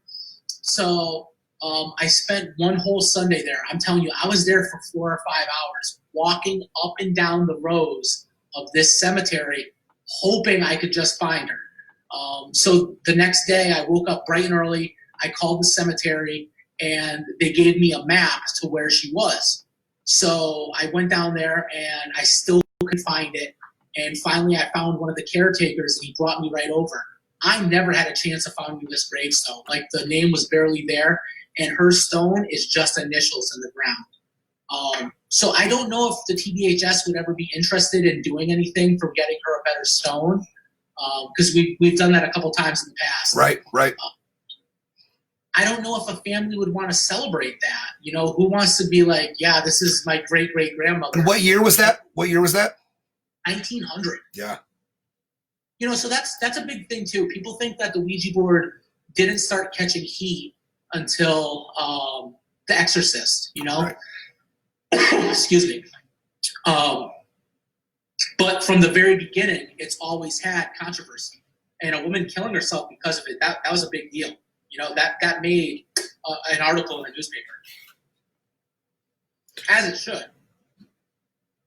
Speaker 2: So I spent one whole Sunday there. I'm telling you, I was there for 4 or 5 hours, walking up and down the rows of this cemetery, hoping I could just find her. So the next day, I woke up bright and early. I called the cemetery, and they gave me a map to where she was. So I went down there, and I still couldn't find it. And finally, I found one of the caretakers, and he brought me right over. I never had a chance to find this gravestone. Like, the name was barely there, and her stone is just initials in the ground. So I don't know if the TBHS would ever be interested in doing anything for getting her a better stone, because we've done that a couple times in the past.
Speaker 1: Right.
Speaker 2: I don't know if a family would want to celebrate that. You know, who wants to be like, yeah, this is my great-great-grandmother.
Speaker 1: And what year was that?
Speaker 2: 1900.
Speaker 1: Yeah.
Speaker 2: You know, so that's a big thing too. People think that the Ouija board didn't start catching heat until The Exorcist, you know? Right. Excuse me. But from the very beginning, it's always had controversy. And a woman killing herself because of it, that was a big deal. You know, that made an article in the newspaper. As it should.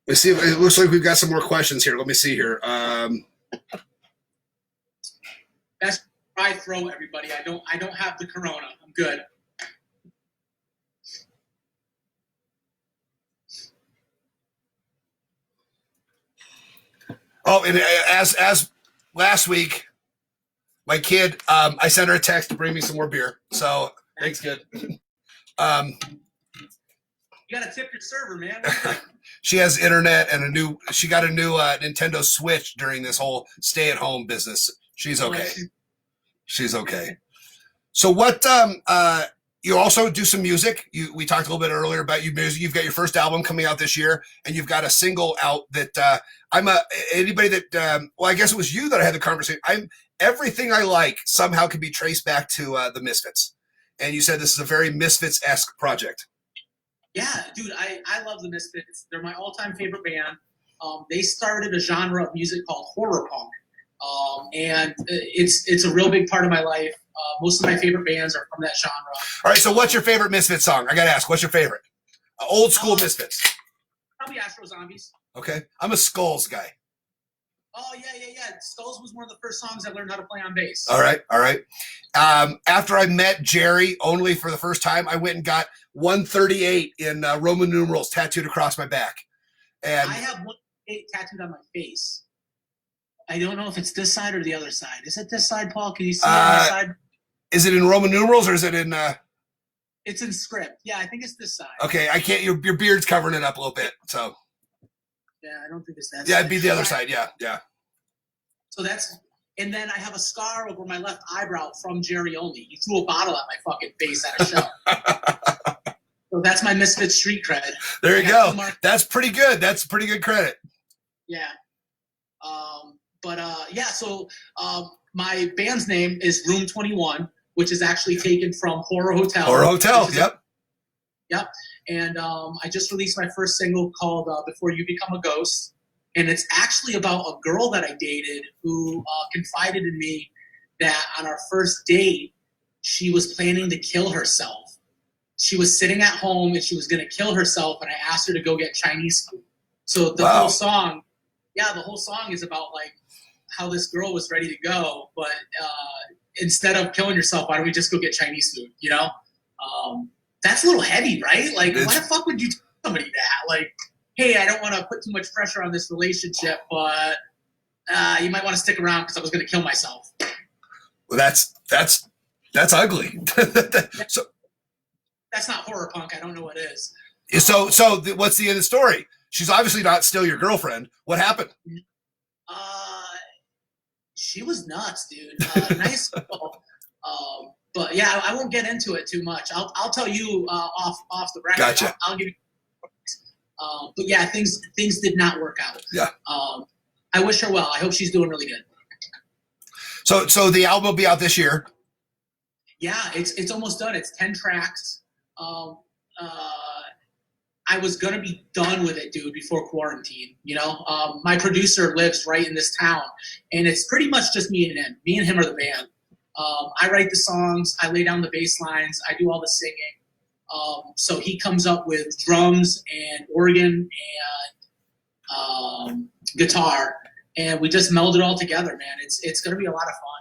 Speaker 1: Let's see. It looks like we've got some more questions here. Let me see here.
Speaker 2: That's dry throat, everybody. I don't have the corona. I'm good.
Speaker 1: Oh, and as last week, my kid, I sent her a text to bring me some more beer. So thanks, kid.
Speaker 2: You gotta tip your server, man.
Speaker 1: She has internet and she got a new Nintendo Switch during this whole stay-at-home business. She's okay. She's okay. So what? You also do some music. We talked a little bit earlier about you've got your first album coming out this year, and you've got a single out that anybody that well, I guess it was you that I had the conversation. Everything I like somehow can be traced back to the Misfits, and you said this is a very Misfits-esque project.
Speaker 2: Yeah, dude, I love the Misfits. They're my all-time favorite band. They started a genre of music called horror punk, and it's a real big part of my life. Most of my favorite bands are from that genre.
Speaker 1: All right, so what's your favorite Misfits song? I got to ask, what's your favorite? Old school Misfits.
Speaker 2: Probably Astro Zombies.
Speaker 1: Okay, I'm a Skulls guy.
Speaker 2: Oh, yeah. Skulls was one of the first songs I learned how to play on bass.
Speaker 1: All right. After I met Jerry only for the first time, I went and got 138 in Roman numerals tattooed across my back. And
Speaker 2: I have 138 tattooed on my face. I don't know if it's this side or the other side. Is it this side, Paul? Can you see it on this side?
Speaker 1: Is it in Roman numerals or is it in...
Speaker 2: It's in script. Yeah, I think it's this side.
Speaker 1: Okay, I can't... Your beard's covering it up a little bit, so...
Speaker 2: Yeah, I don't think it's that
Speaker 1: Yeah,
Speaker 2: side.
Speaker 1: it'd be the other side, yeah.
Speaker 2: So that's... And then I have a scar over my left eyebrow from Jerry only. He threw a bottle at my fucking face at a show. So that's my Misfit street cred.
Speaker 1: There you go. That's pretty good. That's pretty good credit.
Speaker 2: Yeah. So my band's name is Room 21, which is actually taken from Horror Hotel.
Speaker 1: Horror Hotel, yep.
Speaker 2: Yep. And I just released my first single called Before You Become a Ghost. And it's actually about a girl that I dated who confided in me that on our first date, she was planning to kill herself. She was sitting at home and she was going to kill herself, and I asked her to go get Chinese food. So the whole song is about like how this girl was ready to go, but instead of killing yourself, why don't we just go get Chinese food? You know, that's a little heavy, right? Like, why the fuck would you tell somebody that? Like, hey, I don't want to put too much pressure on this relationship, but you might want to stick around because I was going to kill myself.
Speaker 1: Well, that's ugly. So
Speaker 2: that's not horror punk. I don't know what is.
Speaker 1: So what's the end of the story? She's obviously not still your girlfriend. What happened?
Speaker 2: She was nuts, dude. Nice girl. But yeah, I won't get into it too much. I'll tell you off the record.
Speaker 1: Gotcha.
Speaker 2: I'll give you. But yeah, things did not work out.
Speaker 1: Yeah.
Speaker 2: I wish her well. I hope she's doing really good.
Speaker 1: So the album will be out this year.
Speaker 2: Yeah, it's almost done. It's 10 tracks. I was gonna be done with it, dude, before quarantine. You know, my producer lives right in this town, and it's pretty much just me and him. Me and him are the band. I write the songs, I lay down the bass lines, I do all the singing. So he comes up with drums and organ and guitar, and we just meld it all together, man. It's gonna be a lot of fun.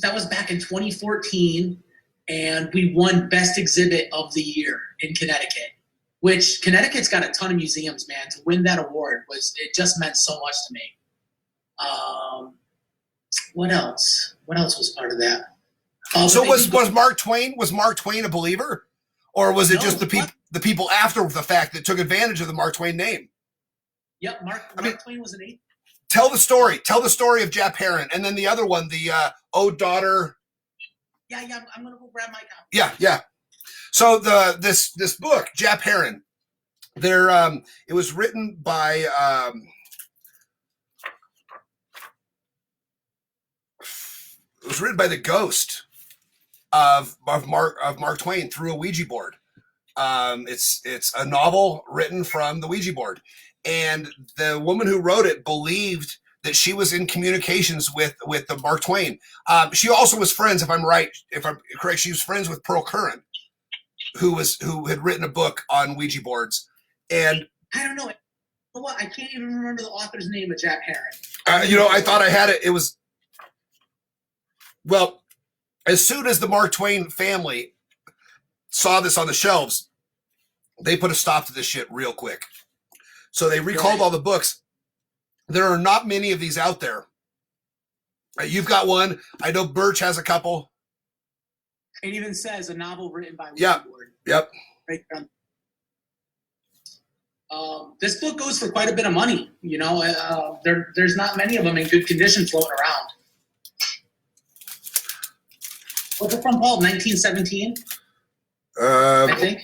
Speaker 2: That was back in 2014, and we won Best Exhibit of the Year in Connecticut. Which Connecticut's got a ton of museums, man. To win that award it just meant so much to me. What else? What else was part of that?
Speaker 1: So was Mark Twain a believer, or was it just the people after the fact that took advantage of the Mark Twain name?
Speaker 2: Yep, Mark Twain was an atheist.
Speaker 1: Tell the story of Japp Heron, and then the other one, the Oh Daughter.
Speaker 2: Yeah, I'm gonna go grab my copy.
Speaker 1: Yeah. So this book, Japp Heron, it was written by the ghost of Mark Twain through a Ouija board. It's a novel written from the Ouija board, and the woman who wrote it believed that she was in communications with the Mark Twain. She also was friends, if I'm correct, she was friends with Pearl Curran, who had written a book on Ouija boards. And
Speaker 2: I don't know. You know what? I can't even remember the author's name of Japp Heron.
Speaker 1: I thought I had it. It was, well, as soon as the Mark Twain family saw this on the shelves, they put a stop to this shit real quick. So they recalled all the books. There are not many of these out there. You've got one. I know Birch has a couple.
Speaker 2: It even says a novel written by
Speaker 1: Ouija board. Yep.
Speaker 2: Right there. This book goes for quite a bit of money. There's not many of them in good condition floating around. What's it from, Paul? 1917? I think.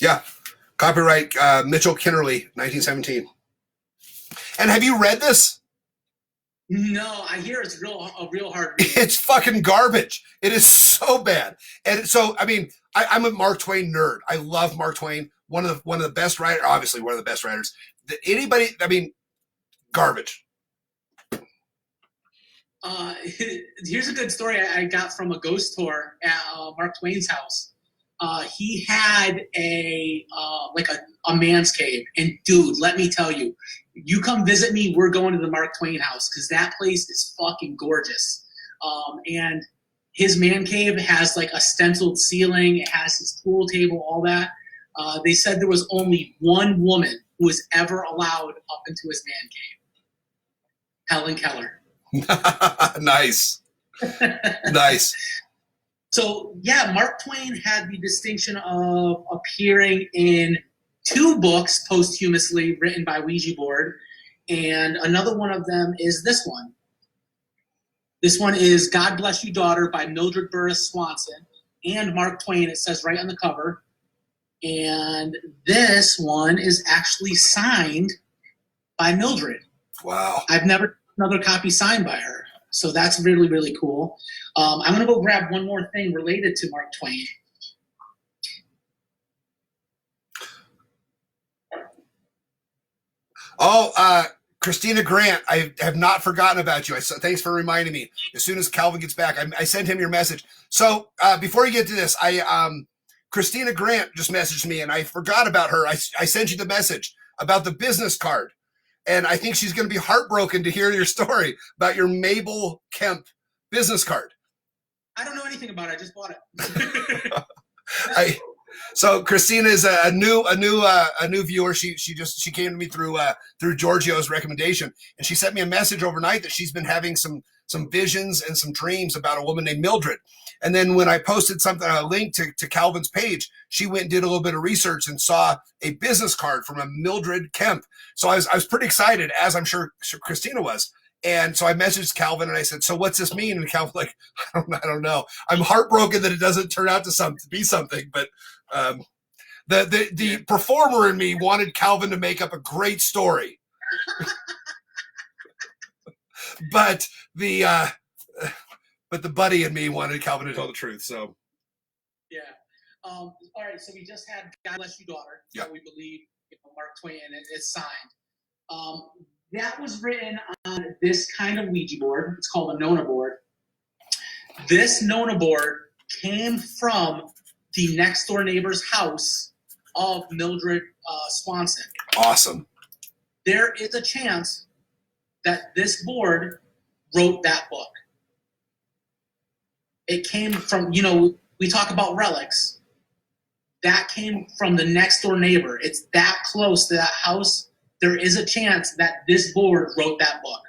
Speaker 1: Yeah. Copyright Mitchell Kinnerly, 1917. And have you read this?
Speaker 2: No, I hear it's a real hard read.
Speaker 1: It's fucking garbage. It is so bad. And so, I mean, I'm a Mark Twain nerd. I love Mark Twain. One of the best writers, obviously one of the best writers. Garbage.
Speaker 2: Here's a good story I got from a ghost tour at Mark Twain's house. He had a man's cave, and dude, let me tell you, you come visit me, we're going to the Mark Twain house because that place is fucking gorgeous. And his man cave has like a stenciled ceiling, it has his pool table, all that. They said there was only one woman who was ever allowed up into his man cave, Helen Keller.
Speaker 1: Nice. Nice.
Speaker 2: So, yeah, Mark Twain had the distinction of appearing in 2 books posthumously written by Ouija board, and another one of them is this one. This one is God Bless You, Daughter by Mildred Burris Swanson and Mark Twain, it says right on the cover. And this one is actually signed by Mildred.
Speaker 1: Wow.
Speaker 2: I've never seen another copy signed by her. So that's really, really cool. I'm going to go grab one more thing related to Mark Twain.
Speaker 1: Oh, Christina Grant, I have not forgotten about you. Thanks for reminding me. As soon as Calvin gets back, I sent him your message. So before you get to this, Christina Grant just messaged me, and I forgot about her. I sent you the message about the business card, and I think she's going to be heartbroken to hear your story about your Mabel Kemp business card.
Speaker 2: I don't know anything about it. I just bought it.
Speaker 1: So Christina is a new viewer. She came to me through Giorgio's recommendation, and she sent me a message overnight that she's been having some visions and some dreams about a woman named Mildred. And then when I posted a link to Calvin's page, she went and did a little bit of research and saw a business card from a Mildred Kemp. So I was pretty excited, as I'm sure Christina was. And so I messaged Calvin and I said, "So what's this mean?" And Calvin's like, I don't know. I'm heartbroken that it doesn't turn out to be something, but the performer in me wanted Calvin to make up a great story. but the buddy in me wanted Calvin to tell the truth. So
Speaker 2: yeah. All right. So we just had God Bless You, Daughter.
Speaker 1: Yeah.
Speaker 2: So we believe Mark Twain, and it's signed. That was written on this kind of Ouija board. It's called a Nona board. This Nona board came from the next door neighbor's house of Mildred Swanson.
Speaker 1: Awesome.
Speaker 2: There is a chance that this board wrote that book. It came from, we talk about relics. That came from the next door neighbor. It's that close to that house. There is a chance that this board wrote that book.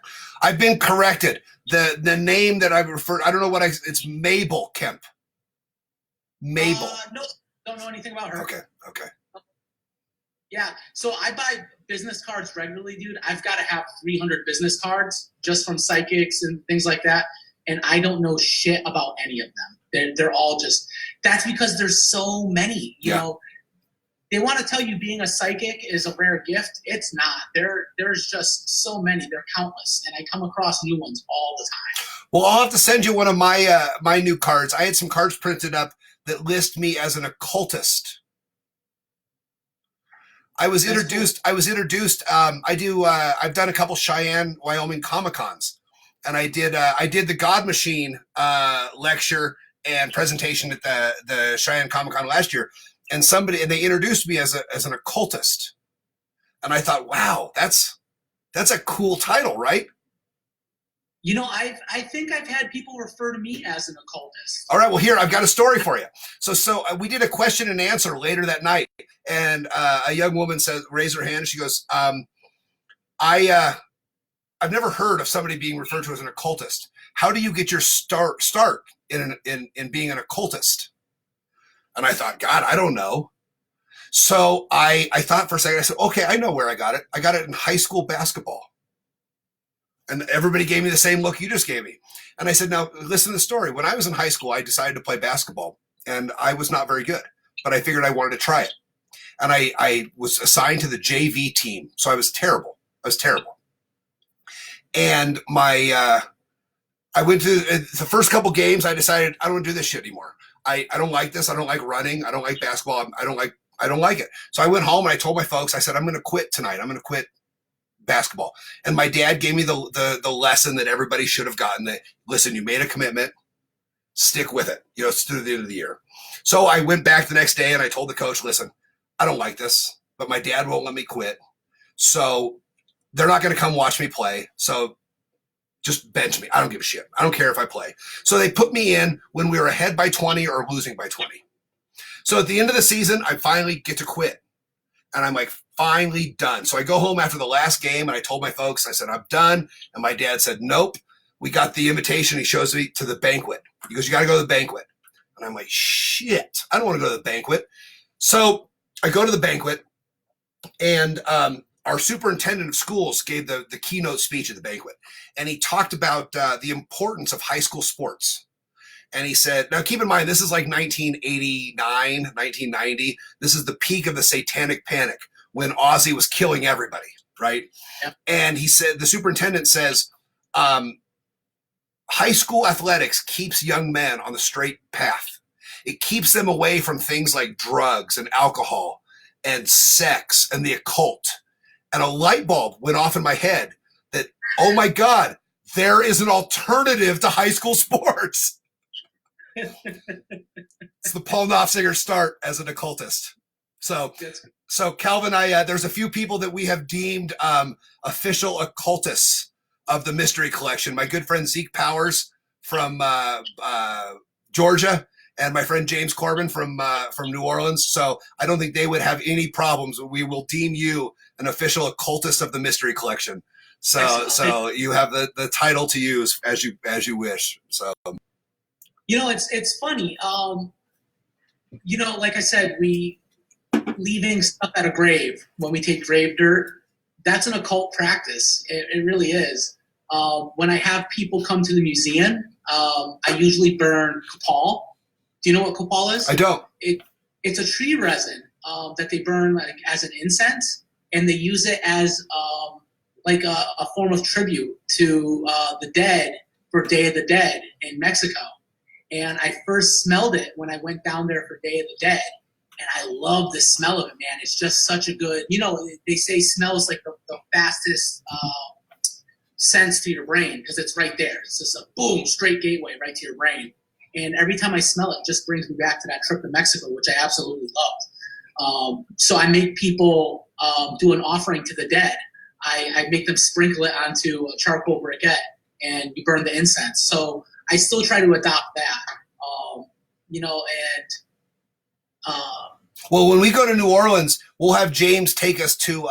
Speaker 1: I've been corrected. The name that I referred, I don't know it's Mabel Kemp. Mabel.
Speaker 2: No, don't know anything about her.
Speaker 1: Okay.
Speaker 2: Yeah, so I buy business cards regularly, dude. I've got to have 300 business cards just from psychics and things like that, and I don't know shit about any of them. They're all just, that's because there's so many, you know. They want to tell you being a psychic is a rare gift. It's not. There's just so many. They're countless, and I come across new ones all the time.
Speaker 1: Well, I'll have to send you one of my my new cards. I had some cards printed up that list me as an occultist. I was introduced. Cool. I've done a couple Cheyenne, Wyoming Comic-Cons, and I did the God Machine lecture and presentation at the Cheyenne Comic-Con last year. And they introduced me as an occultist, and I thought, wow, that's a cool title, right?
Speaker 2: I think I've had people refer to me as an occultist.
Speaker 1: All right, well, here I've got a story for you. So we did a question and answer later that night, and a young woman raised her hand. And she goes, I've never heard of somebody being referred to as an occultist. How do you get your start in being an occultist? And I thought, God, I don't know. So I thought for a second. I said, okay, I know where I got it. I got it in high school basketball. And everybody gave me the same look you just gave me. And I said, now, listen to the story. When I was in high school, I decided to play basketball. And I was not very good. But I figured I wanted to try it. And I was assigned to the JV team. So I was terrible. And I went to the first couple games. I decided I don't want to do this shit anymore. I don't like this. I don't like running. I don't like basketball. I don't like it. So I went home and I told my folks, I said, I'm going to quit tonight. I'm going to quit basketball. And my dad gave me the lesson that everybody should have gotten, that, listen, you made a commitment, stick with it. It's through the end of the year. So I went back the next day and I told the coach, listen, I don't like this, but my dad won't let me quit. So they're not going to come watch me play. So just bench me. I don't give a shit. I don't care if I play. So they put me in when we were ahead by 20 or losing by 20. So at the end of the season, I finally get to quit. And I'm like, finally done. So I go home after the last game and I told my folks, I said, I'm done. And my dad said, nope. We got the invitation. He shows me to the banquet. He goes, you got to go to the banquet. And I'm like, shit, I don't want to go to the banquet. So I go to the banquet, and our superintendent of schools gave the keynote speech at the banquet. And he talked about the importance of high school sports. And he said, now keep in mind, this is like 1989, 1990. This is the peak of the satanic panic when Ozzy was killing everybody, right? Yep. And he said, the superintendent says, high school athletics keeps young men on the straight path. It keeps them away from things like drugs and alcohol and sex and the occult. And a light bulb went off in my head that, oh my God, there is an alternative to high school sports. It's the Paul Knopfsinger start as an occultist. So Calvin, there's a few people that we have deemed official occultists of the Mystery Collection. My good friend Zeke Powers from Georgia, and my friend James Corbin from New Orleans. So I don't think they would have any problems. We will deem you an official occultist of the Mystery Collection. So you have the title to use as you wish. So
Speaker 2: it's funny. Like I said, we leaving stuff at a grave when we take grave dirt. That's an occult practice. It really is. When I have people come to the museum, I usually burn copal. Do you know what copal is?
Speaker 1: I don't.
Speaker 2: It's a tree resin that they burn as an incense, and they use it as a form of tribute to the dead for Day of the Dead in Mexico. And I first smelled it when I went down there for Day of the Dead, and I love the smell of it, man. It's just such a good, they say smell is like the fastest sense to your brain because it's right there. It's just a boom, straight gateway right to your brain. And every time I smell it, it just brings me back to that trip to Mexico, which I absolutely loved. So I make people do an offering to the dead. I make them sprinkle it onto a charcoal briquette, and you burn the incense. So I still try to adopt that, you know, and
Speaker 1: well, when we go to New Orleans, we'll have James take us to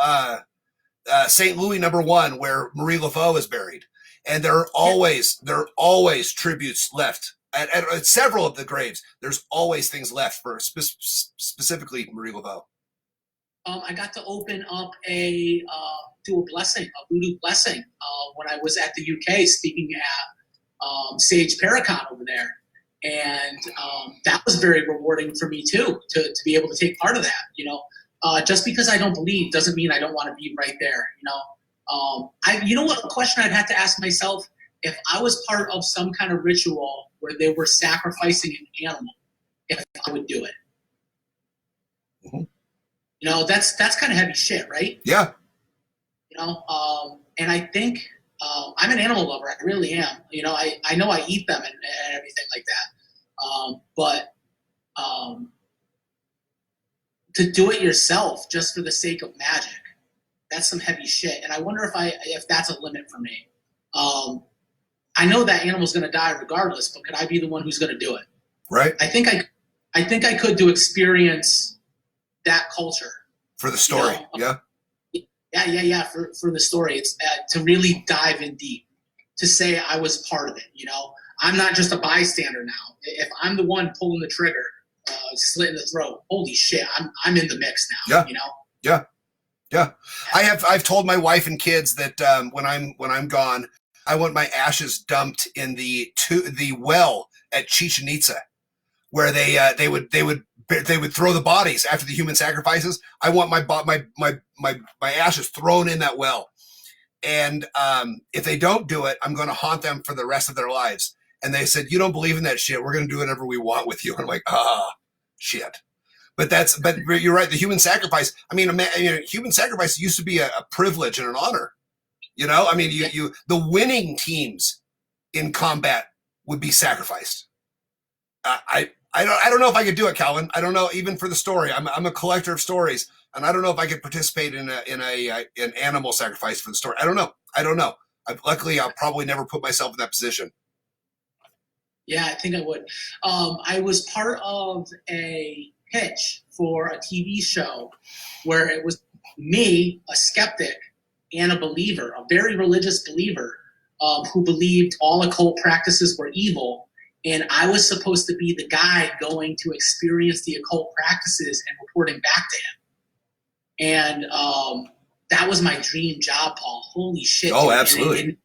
Speaker 1: St. Louis #1, where Marie Laveau is buried, and there are always tributes left at several of the graves. There's always things left for specifically Marie Laveau.
Speaker 2: I got to open up do a voodoo blessing, when I was at the UK speaking at Sage Paracon over there. And that was very rewarding for me too, to be able to take part of that. You know, just because I don't believe doesn't mean I don't want to be right there. You know what? A question I'd have to ask myself: if I was part of some kind of ritual where they were sacrificing an animal, if I would do it.
Speaker 1: Mm-hmm.
Speaker 2: You know, that's kind of heavy shit, right?
Speaker 1: Yeah.
Speaker 2: You know, and I think I'm an animal lover. I really am. You know, I know I eat them and everything like that. But to do it yourself just for the sake of magic, that's some heavy shit. And I wonder if that's a limit for me. I know that animal's going to die regardless, but could I be the one who's going to do it?
Speaker 1: Right.
Speaker 2: I think I could to experience that culture
Speaker 1: for the story.
Speaker 2: You know? Yeah. For the story, it's to really dive in deep, to say I was part of it. You know, I'm not just a bystander now. If I'm the one pulling the trigger, slitting the throat, holy shit, I'm in the mix now.
Speaker 1: Yeah.
Speaker 2: You know.
Speaker 1: Yeah. I've told my wife and kids that when I'm gone, I want my ashes dumped in the well at Chichen Itza, where they would throw the bodies after the human sacrifices. I want my ashes thrown in that well. And if they don't do it, I'm going to haunt them for the rest of their lives. And they said, "You don't believe in that shit. We're going to do whatever we want with you." And I'm like, shit. But you're right. The human sacrifice. I mean, human sacrifice used to be a privilege and an honor. You know, I mean, the winning teams in combat would be sacrificed. I don't know if I could do it, Calvin. I don't know, even for the story. I'm a collector of stories, and I don't know if I could participate in an animal sacrifice for the story. I don't know. Luckily, I'll probably never put myself in that position.
Speaker 2: Yeah, I think I would. I was part of a pitch for a TV show where it was me, a skeptic, and a believer, a very religious believer, who believed all occult practices were evil. And I was supposed to be the guy going to experience the occult practices and reporting back to him. And that was my dream job, Paul. Holy shit.
Speaker 1: Oh, absolutely.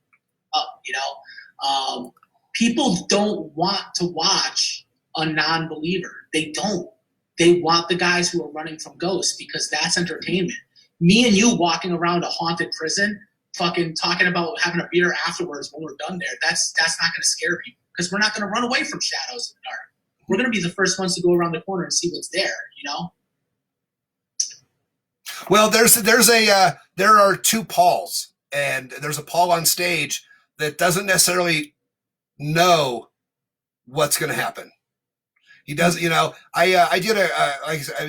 Speaker 2: You know, people don't want to watch a non-believer. They don't. They want the guys who are running from ghosts because that's entertainment. Me and you walking around a haunted prison, fucking talking about having a beer afterwards when we're done there, that's not going to scare people because we're not going to run away from shadows in the dark. We're going to be the first ones to go around the corner and see what's there, you know?
Speaker 1: Well, there are two Pauls, and there's a Paul on stage that doesn't necessarily know what's going to happen. He does, you know. I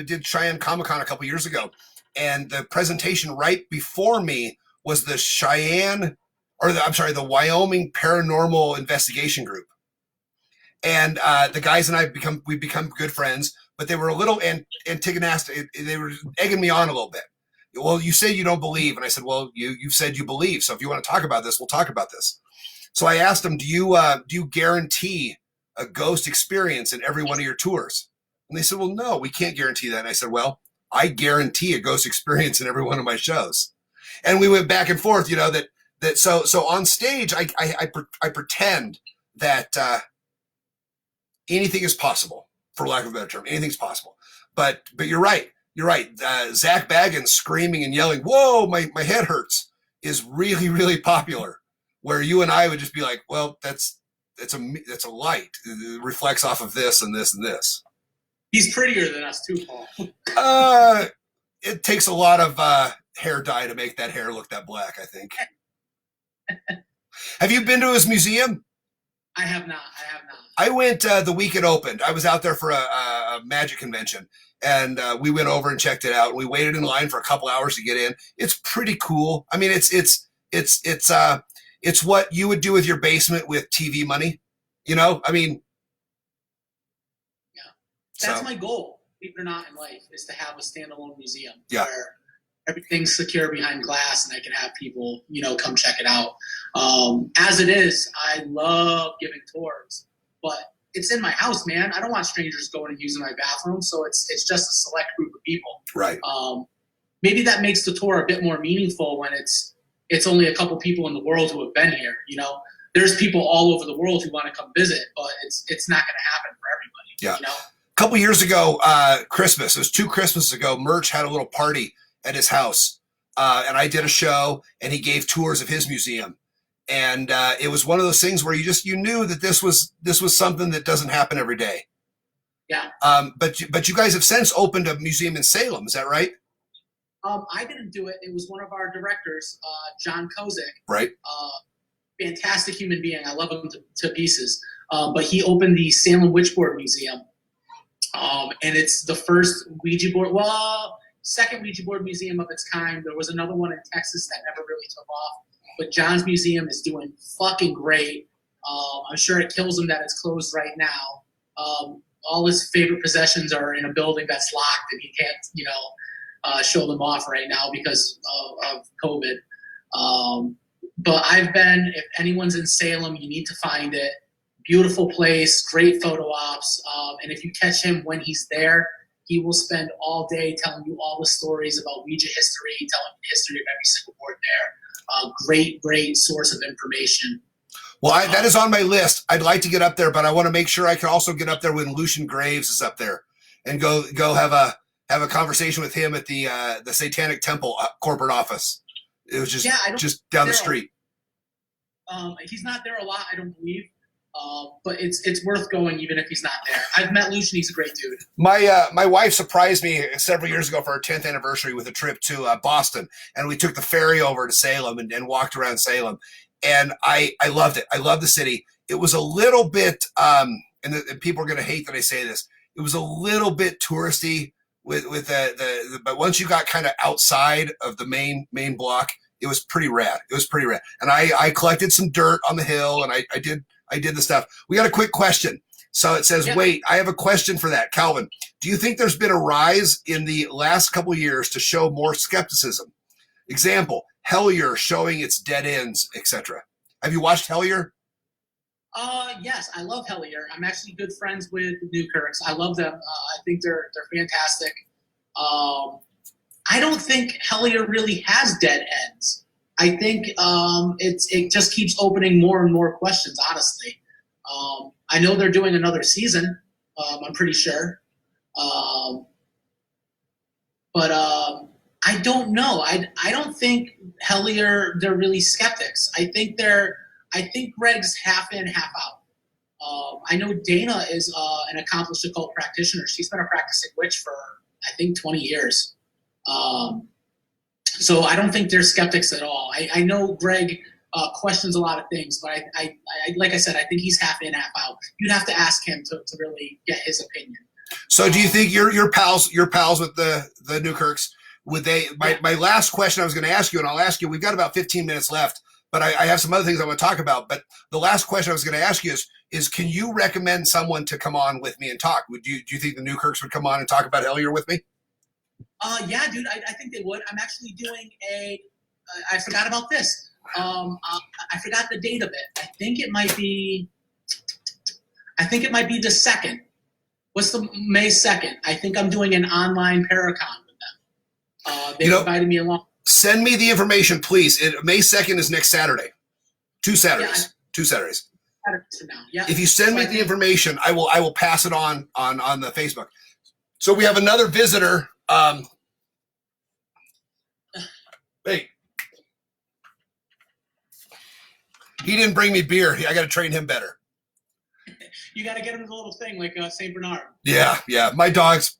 Speaker 1: did Cheyenne Comic-Con a couple years ago, and the presentation right before me was the the Wyoming Paranormal Investigation Group, and the guys and we've become good friends. But they were a little antagonistic. They were egging me on a little bit. Well, you say you don't believe, and I said, well, you've said you believe. So if you want to talk about this, we'll talk about this. So I asked them, do you guarantee a ghost experience in every one of your tours? And they said, well, no, we can't guarantee that. And I said, well, I guarantee a ghost experience in every one of my shows. And we went back and forth, you know, so on stage, I pretend that anything is possible, for lack of a better term. Anything's possible. But you're right. You're right. Zach Baggins screaming and yelling, "Whoa, my head hurts," is really, really popular. Where you and I would just be like, well, that's a light. It reflects off of this and this and this.
Speaker 2: He's prettier than us too, Paul.
Speaker 1: It takes a lot of hair dye to make that hair look that black, I think. Have you been to his museum?
Speaker 2: I have not. I have not.
Speaker 1: I went the week it opened. I was out there for a magic convention, and we went over and checked it out. We waited in line for a couple hours to get in. It's pretty cool. I mean, it's what you would do with your basement with TV money. You know, I mean,
Speaker 2: Yeah, that's
Speaker 1: so
Speaker 2: my goal. Believe it or not, in life, is to have a standalone museum
Speaker 1: yeah,
Speaker 2: where everything's secure behind glass, and I can have people, come check it out. As it is, I love giving tours, but it's in my house, man. I don't want strangers going and using my bathroom, so it's just a select group of people.
Speaker 1: right.
Speaker 2: Maybe that makes the tour a bit more meaningful when it's only a couple people in the world who have been here. There's people all over the world who want to come visit, but it's not going to happen for everybody.
Speaker 1: Yeah. A couple years ago, Christmas, it was 2 Christmases ago, Murch had a little party at his house. And I did a show, and he gave tours of his museum. And it was one of those things where you knew that this was something that doesn't happen every day.
Speaker 2: Yeah.
Speaker 1: But you guys have since opened a museum in Salem. Is that right?
Speaker 2: I didn't do it. It was one of our directors, John Kozik.
Speaker 1: Right.
Speaker 2: Fantastic human being. I love him to pieces. But he opened the Salem Witchboard Museum. And it's the first Ouija board, second Ouija board museum of its kind. There was another one in Texas that never really took off. But John's museum is doing fucking great. I'm sure it kills him that it's closed right now. All his favorite possessions are in a building that's locked, and he can't, show them off right now because of COVID. But if anyone's in Salem, you need to find it. Beautiful place, great photo ops. And if you catch him when he's there, he will spend all day telling you all the stories about Ouija history, telling the history of every single board there. Great source of information.
Speaker 1: Well, that is on my list. I'd like to get up there, but I want to make sure I can also get up there when Lucian Graves is up there, and go have a conversation with him at the Satanic Temple corporate office. It was just down the street.
Speaker 2: He's not there a lot, I don't believe. But it's worth going even if he's not there. I've met Lucian; he's a great dude.
Speaker 1: My wife surprised me several years ago for our 10th anniversary with a trip to Boston, and we took the ferry over to Salem and walked around Salem, and I loved it. I loved the city. It was a little bit, and people are going to hate that I say this. It was a little bit touristy with but once you got kind of outside of the main block, it was pretty rad. And I collected some dirt on the hill, and I did the stuff. We got a quick question. So it says, Wait, I have a question for that. Calvin, do you think there's been a rise in the last couple of years to show more skepticism? Example, Hellier showing its dead ends, etc. Have you watched Hellier?
Speaker 2: Yes, I love Hellier. I'm actually good friends with the Newkirks. I love them. I think they're fantastic. I don't think Hellier really has dead ends. I think it just keeps opening more and more questions, honestly. I know they're doing another season, I'm pretty sure. But I don't know. I don't think Hellier, they're really skeptics. I think Greg's half in, half out. I know Dana is an accomplished occult practitioner. She's been a practicing witch for, I think, 20 years. So I don't think they're skeptics at all. I know Greg questions a lot of things, but I like I said, I think he's half in, half out. You'd have to ask him to really get his opinion.
Speaker 1: So do you think your pals with the Newkirks, would they? My last question I was going to ask you, and I'll ask you. We've got about 15 minutes left, but I have some other things I want to talk about. But the last question I was going to ask you is can you recommend someone to come on with me and talk? Do you think the Newkirks would come on and talk about Hellier with me?
Speaker 2: Yeah, dude, I think they would. I'm actually doing I forgot about this. I forgot the date of it. I think it might be the 2nd. What's the May 2nd? I think I'm doing an online Paracon with them. They invited me along.
Speaker 1: Send me the information, please. May 2nd is next Saturday. 2 Saturdays.
Speaker 2: Yeah,
Speaker 1: 2 Saturdays.
Speaker 2: Saturdays now. Yeah.
Speaker 1: If you send me the information, I will pass it on the Facebook. So we have another visitor. Hey, he didn't bring me beer. I got to train him better.
Speaker 2: You got to get him the little thing like Saint Bernard.
Speaker 1: Yeah. My dogs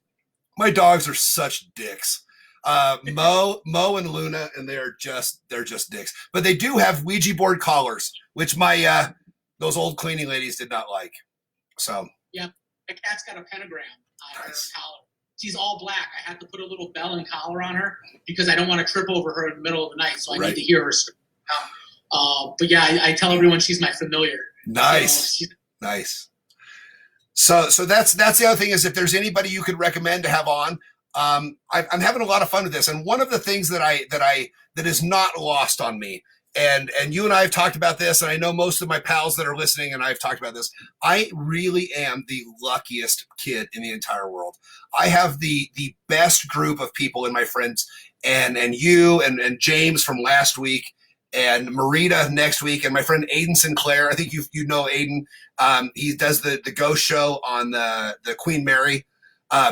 Speaker 1: are such dicks. Mo and Luna, and they're just dicks. But they do have Ouija board collars, which my those old cleaning ladies did not like. So
Speaker 2: yeah, the cat's got a pentagram on
Speaker 1: nice.
Speaker 2: her collar. She's all black. I had to put a little bell and collar on her because I don't want to trip over her in the middle of the night. So I need to hear her. But yeah, I tell everyone she's my familiar.
Speaker 1: Nice, so nice. So that's the other thing is if there's anybody you could recommend to have on, I'm having a lot of fun with this. And one of the things that is not lost on me, and you and I have talked about this, and I know most of my pals that are listening and I've talked about this. I really am the luckiest kid in the entire world. I have the best group of people in my friends, and you and James from last week, and Marita next week, and my friend Aiden Sinclair. I think you know Aiden. He does the Ghost Show on the Queen Mary.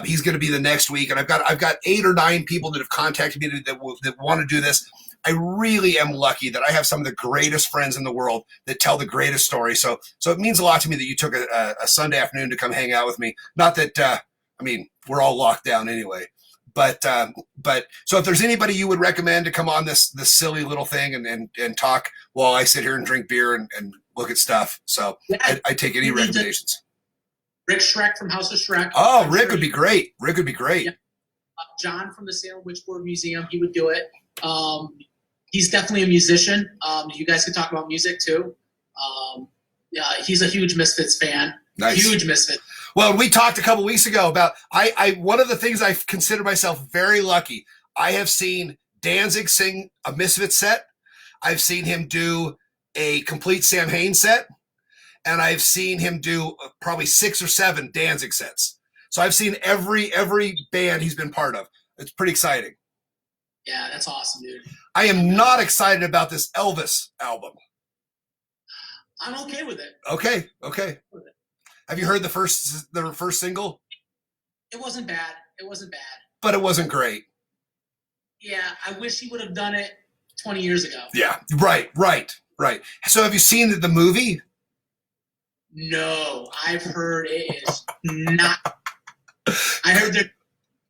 Speaker 1: He's going to be the next week, and I've got 8 or 9 people that have contacted me that want to do this. I really am lucky that I have some of the greatest friends in the world that tell the greatest stories. So it means a lot to me that you took a Sunday afternoon to come hang out with me. Not that I mean, we're all locked down anyway. But so if there's anybody you would recommend to come on this silly little thing and talk while I sit here and drink beer and look at stuff. So yeah, I take any recommendations.
Speaker 2: Rick Schreck from House of Schreck.
Speaker 1: Oh, Rick would be great. Rick would be great. Yeah.
Speaker 2: John from the Salem Witchboard Museum, he would do it. He's definitely a musician. You guys could talk about music too. Yeah, he's a huge Misfits fan.
Speaker 1: Nice.
Speaker 2: Huge Misfits.
Speaker 1: Well, we talked a couple weeks ago about one of the things I consider myself very lucky. I have seen Danzig sing a Misfits set. I've seen him do a complete Sam Hain set, and I've seen him do probably 6 or 7 Danzig sets. So I've seen every band he's been part of. It's pretty exciting.
Speaker 2: Yeah, that's awesome, dude.
Speaker 1: I am not excited about this Elvis album.
Speaker 2: I'm okay with it.
Speaker 1: Okay. Have you heard the first single?
Speaker 2: It wasn't bad.
Speaker 1: But it wasn't great.
Speaker 2: Yeah, I wish he would have done it 20 years ago.
Speaker 1: Yeah, right. So have you seen the movie?
Speaker 2: No, I've heard it is not. I heard there's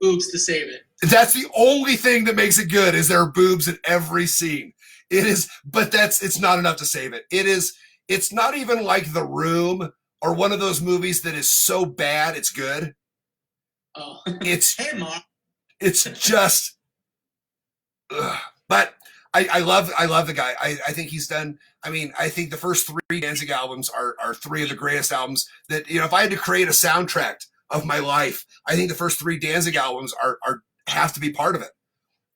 Speaker 2: boobs to save it.
Speaker 1: That's the only thing that makes it good is there are boobs in every scene. It is, but it's not enough to save it. It's not even like The Room or one of those movies that is so bad it's good.
Speaker 2: Oh,
Speaker 1: it's
Speaker 2: hey, Mark.
Speaker 1: It's just, but I love the guy. I think he's done. I mean, I think the first 3 Danzig albums are 3 of the greatest albums that, if I had to create a soundtrack of my life, I think the first 3 Danzig albums have to be part of it.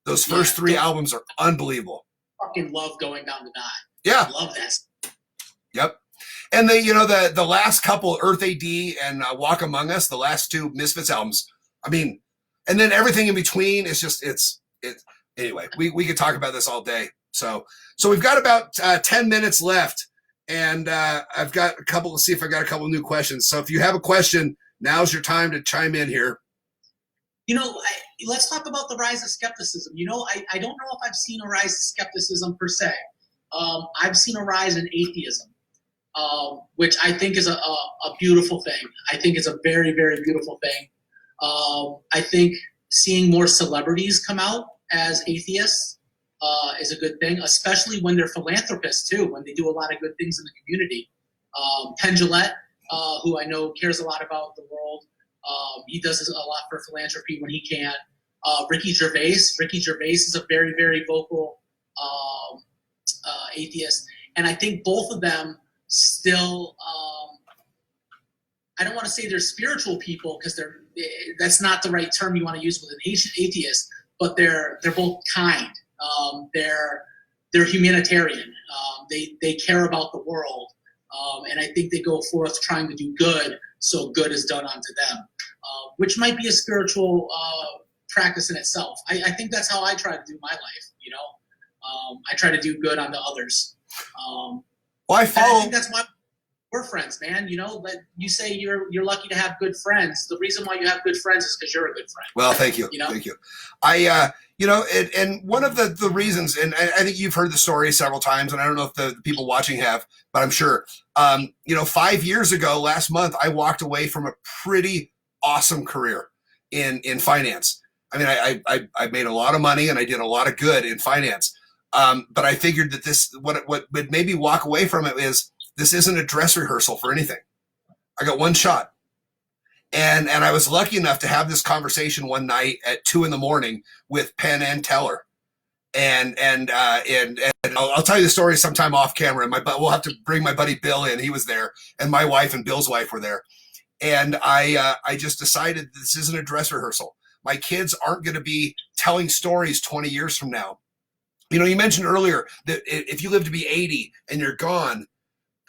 Speaker 1: Those first 3 albums are unbelievable.
Speaker 2: Fucking love Going Down the Nine.
Speaker 1: Yeah.
Speaker 2: I love that.
Speaker 1: Yep. And the last couple, Earth AD and Walk Among Us, the last 2 Misfits albums. I mean, and then everything in between is just it's anyway. We could talk about this all day. So we've got about 10 minutes left, and I've got a couple. Let's see if I got a couple new questions. So if you have a question, now's your time to chime in here.
Speaker 2: Let's talk about the rise of skepticism. I don't know if I've seen a rise of skepticism per se. I've seen a rise in atheism, which I think is a beautiful thing. I think it's a very, very beautiful thing. I think seeing more celebrities come out as atheists is a good thing, especially when they're philanthropists too, when they do a lot of good things in the community. Penn Jillette, who I know cares a lot about the world, he does a lot for philanthropy when he can. Ricky Gervais is a very, very vocal atheist, and I think both of them still. I don't want to say they're spiritual people because that's not the right term you want to use with an atheist, but they're both kind. They're humanitarian. They care about the world, and I think they go forth trying to do good, so good is done unto them, which might be a spiritual practice in itself. I think that's how I try to do my life. I try to do good unto others.
Speaker 1: I follow.
Speaker 2: I think that's why we're friends, man. But you say you're lucky to have good friends. The reason why you have good friends is because you're a good friend.
Speaker 1: Well, thank you. Thank you. And one of the reasons, and I think you've heard the story several times, and I don't know if the people watching have, but I'm sure. 5 years ago, last month, I walked away from a pretty awesome career in finance. I mean, I made a lot of money and I did a lot of good in finance. But I figured that what would maybe walk away from it is this isn't a dress rehearsal for anything. I got one shot. And I was lucky enough to have this conversation one night at 2 a.m. with Penn and Teller. And I'll tell you the story sometime off camera. We'll have to bring my buddy Bill in. He was there, and my wife and Bill's wife were there. And I just decided this isn't a dress rehearsal. My kids aren't going to be telling stories 20 years from now. You know, you mentioned earlier that if you live to be 80 and you're gone,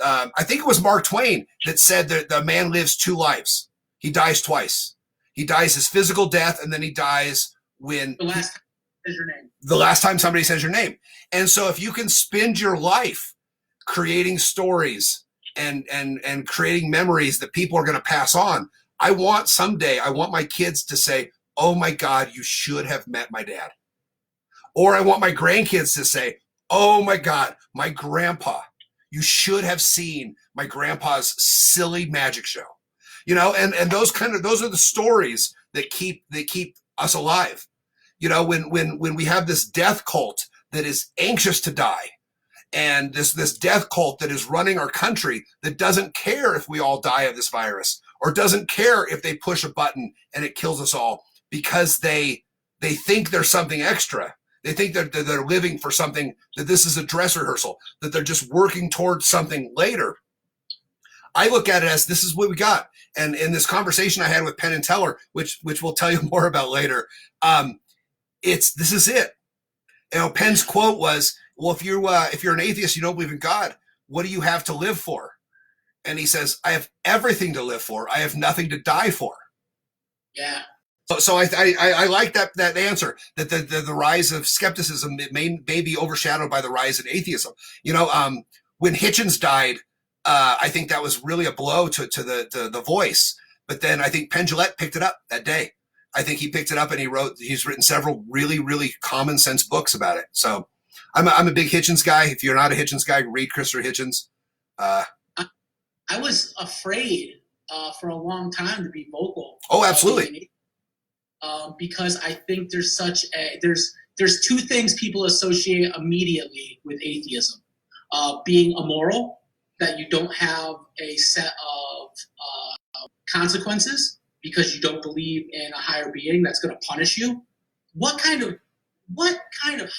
Speaker 1: I think it was Mark Twain that said that the man lives 2 lives. He dies twice. He dies his physical death, and then he dies when
Speaker 2: The last time says your name.
Speaker 1: the last time somebody says your name. And so if you can spend your life creating stories and creating memories that people are going to pass on, I want my kids to say, oh my God, you should have met my dad. Or I want my grandkids to say, oh my God, my grandpa, you should have seen my grandpa's silly magic show. You know, and those are the stories that keep us alive. You know, when we have this death cult that is anxious to die, and this death cult that is running our country that doesn't care if we all die of this virus, or doesn't care if they push a button and it kills us all, because they think there's something extra. They think that they're living for something, that this is a dress rehearsal, that they're just working towards something later. I look at it as this is what we got. And in this conversation I had with Penn and Teller, which we'll tell you more about later, this is it. You know, Penn's quote was, well, if you're an atheist, you don't believe in God, what do you have to live for? And he says, I have everything to live for. I have nothing to die for.
Speaker 2: Yeah.
Speaker 1: So I like that answer, that the rise of skepticism may be overshadowed by the rise in atheism. You know, when Hitchens died, I think that was really a blow to the voice. But then I think Penn Jillette picked it up that day. I think he picked it up and he's written several really, really common sense books about it. So I'm a big Hitchens guy. If you're not a Hitchens guy, read Christopher Hitchens.
Speaker 2: I was afraid for a long time to be vocal.
Speaker 1: Oh, absolutely.
Speaker 2: Because I think there's there's 2 things people associate immediately with atheism. Being immoral, that you don't have a set of consequences because you don't believe in a higher being that's going to punish you. What kind of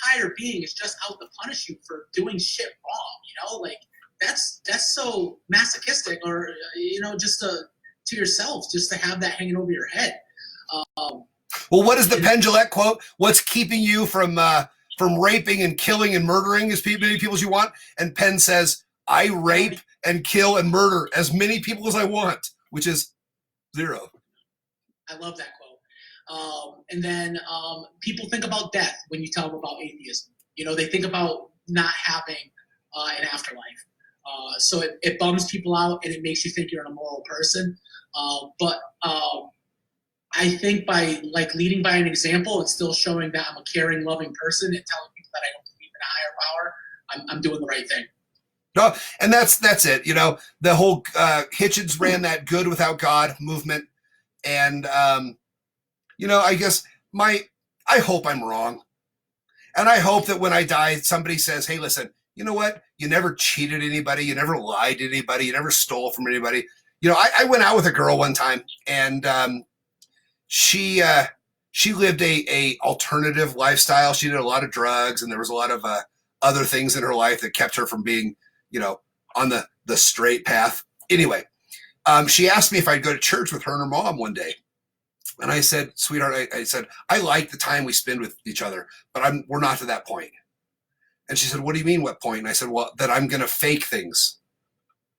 Speaker 2: higher being is just out to punish you for doing shit wrong? You know, like that's so masochistic, or you know, just to yourself, just to have that hanging over your head.
Speaker 1: Well, what is the Penn Jillette quote? What's keeping you from raping and killing and murdering as many people as you want? And Penn says, I rape and kill and murder as many people as I want, which is 0.
Speaker 2: I love that quote. And then people think about death when you tell them about atheism. You know, they think about not having an afterlife. So it bums people out, and it makes you think you're an immoral person. But I think by leading by an example and still showing that I'm a caring, loving person, and telling people that I don't believe in a higher power, I'm doing the right thing.
Speaker 1: No, and that's it. You know, the whole Hitchens ran that good without God movement, and you know, I guess I hope I'm wrong, and I hope that when I die, somebody says, "Hey, listen, you know what? You never cheated anybody, you never lied to anybody, you never stole from anybody." You know, I went out with a girl one time, and she lived a alternative lifestyle. She did a lot of drugs, and there was a lot of other things in her life that kept her from being, you know, on the straight path. Anyway, she asked me if I'd go to church with her and her mom one day. And I said, sweetheart, I said, I like the time we spend with each other, but we're not to that point. And she said, what do you mean, what point? And I said, well, that I'm going to fake things.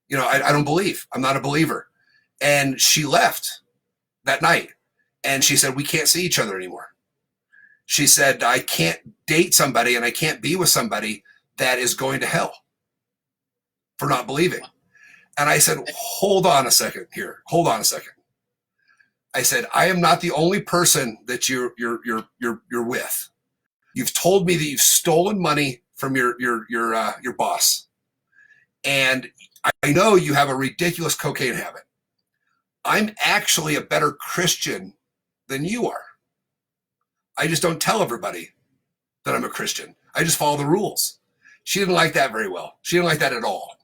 Speaker 1: You know, I don't believe. I'm not a believer. And she left that night. And she said, we can't see each other anymore. She said, I can't date somebody and I can't be with somebody that is going to hell for not believing. And I said, hold on a second here. Hold on a second. I said, I am not the only person that you're with. You've told me that you've stolen money from your boss. And I know you have a ridiculous cocaine habit. I'm actually a better Christian than you are. I just don't tell everybody that I'm a Christian. I just follow the rules. She didn't like that very well. She didn't like that at all.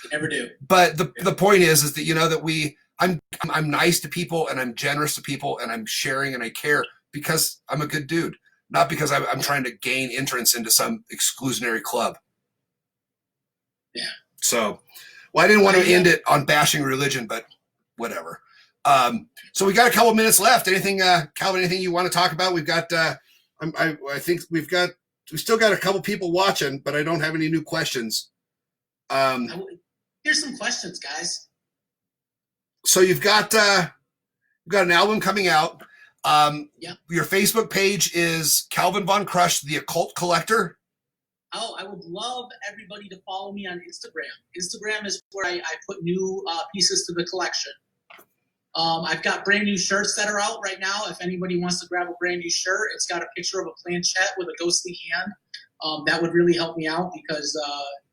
Speaker 2: You never do.
Speaker 1: But the point is that, you know, that I'm nice to people and I'm generous to people and I'm sharing and I care because I'm a good dude, not because I'm trying to gain entrance into some exclusionary club.
Speaker 2: Yeah.
Speaker 1: So, well, I didn't want to end it on bashing religion, but whatever. So we got a couple minutes left. Anything, Calvin, anything you want to talk about? We've got, I think we still got a couple people watching, but I don't have any new questions.
Speaker 2: Here's some questions, guys.
Speaker 1: So you've got an album coming out.
Speaker 2: Yeah.
Speaker 1: Your Facebook page is Calvin Von Crush, the Occult Collector.
Speaker 2: Oh, I would love everybody to follow me on Instagram. Instagram is where I put new pieces to the collection. I've got brand new shirts that are out right now. If anybody wants to grab a brand new shirt, it's got a picture of a planchette with a ghostly hand. That would really help me out because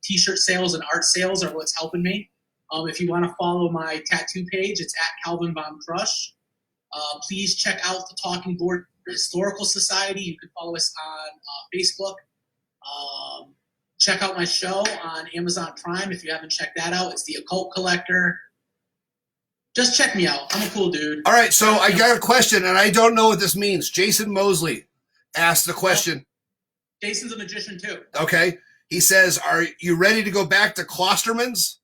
Speaker 2: t-shirt sales and art sales are what's helping me. If you want to follow my tattoo page, it's at Calvin Von Crush. Please check out the Talking Board Historical Society. You can follow us on Facebook. Check out my show on Amazon Prime if you haven't checked that out. It's The Occult Collector. Just check me out. I'm a cool dude.
Speaker 1: All right, so I got a question, and I don't know what this means. Jason Mosley asked the question.
Speaker 2: Jason's a magician, too.
Speaker 1: Okay. He says, are you ready to go back to Klosterman's?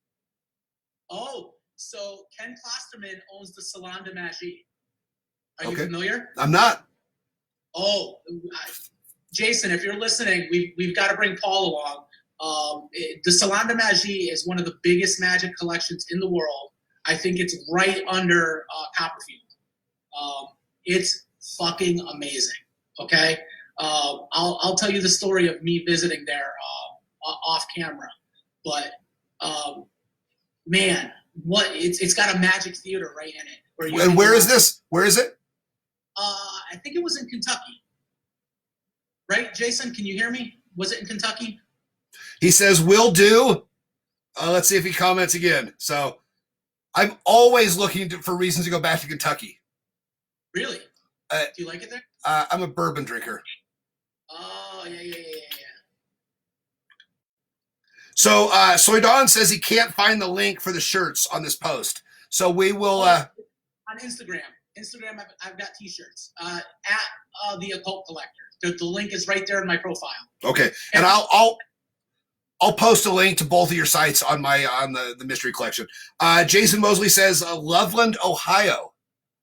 Speaker 2: Oh, so Ken Klosterman owns the Salon de Magie. Are you familiar?
Speaker 1: I'm not.
Speaker 2: Oh, Jason, if you're listening, we've got to bring Paul along. The Salon de Magie is one of the biggest magic collections in the world. I think it's right under Copperfield. It's fucking amazing. Okay, I'll tell you the story of me visiting there off camera, but man, it's got a magic theater right in it.
Speaker 1: And where is this? Where is it?
Speaker 2: I think it was in Kentucky. Right, Jason? Can you hear me? Was it in Kentucky?
Speaker 1: He says, will do. Let's see if he comments again. So I'm always looking for reasons to go back to Kentucky.
Speaker 2: Really? Do you like it there?
Speaker 1: I'm a bourbon drinker.
Speaker 2: Oh, yeah.
Speaker 1: So Soydon says he can't find the link for the shirts on this post. So we will...
Speaker 2: on Instagram. I've got t-shirts at The Occult Collector. The link is right there in my profile. Okay.
Speaker 1: And I'll post a link to both of your sites on the mystery collection. Jason Mosley says Loveland, Ohio.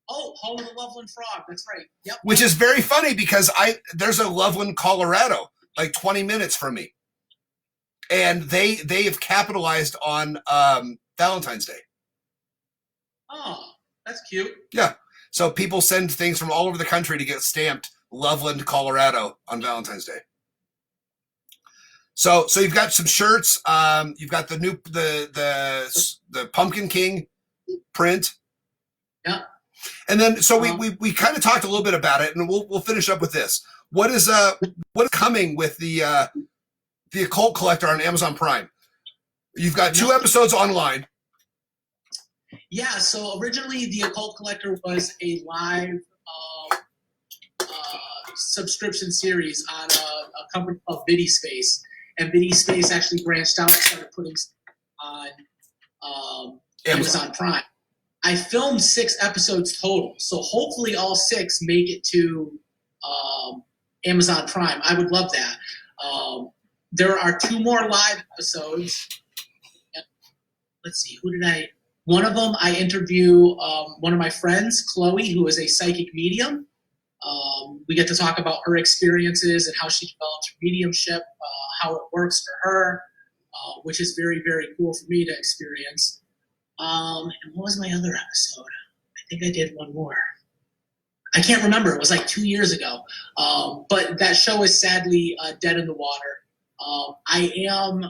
Speaker 2: Oh, home of the Loveland Frog. That's right. Yep.
Speaker 1: Which is very funny because there's a Loveland, Colorado, like 20 minutes from me. And they have capitalized on Valentine's Day.
Speaker 2: Oh, that's cute.
Speaker 1: Yeah. So people send things from all over the country to get stamped Loveland, Colorado on Valentine's Day. So you've got some shirts. You've got the new the Pumpkin King print.
Speaker 2: Yeah.
Speaker 1: And then we kind of talked a little bit about it, and we'll finish up with this. What is coming with the Occult Collector on Amazon Prime? You've got 2 episodes online.
Speaker 2: Yeah. So originally, the Occult Collector was a live subscription series on a company called VidiSpace. And VidiSpace actually branched out and started putting on Amazon Prime. I filmed 6 episodes total, so hopefully all 6 make it to Amazon Prime. I would love that. There are 2 more live episodes. Let's see, one of them I interview one of my friends, Chloe, who is a psychic medium. We get to talk about her experiences and how she developed her mediumship, how it works for her, which is very, very cool for me to experience. And what was my other episode? I think I did one more. I can't remember. It was like 2 years ago. But that show is sadly dead in the water. I am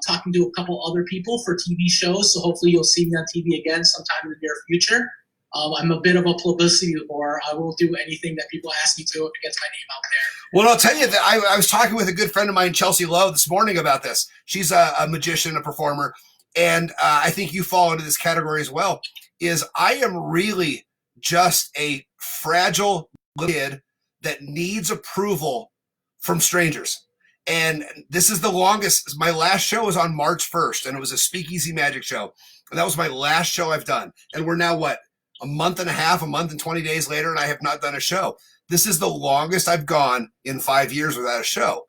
Speaker 2: talking to a couple other people for TV shows, so hopefully you'll see me on TV again sometime in the near future. I'm a bit of a publicity whore. I will do anything that people ask me to if it gets my name out there.
Speaker 1: Well, I'll tell you that I was talking with a good friend of mine, Chelsea Lowe, this morning about this. She's a magician, a performer, and I think you fall into this category as well, is I am really just a fragile kid that needs approval from strangers. And this is the longest. My last show was on March 1st, and it was a speakeasy magic show. And that was my last show I've done. And we're now, what, a month and a half, a month and 20 days later, and I have not done a show. This is the longest I've gone in 5 years without a show.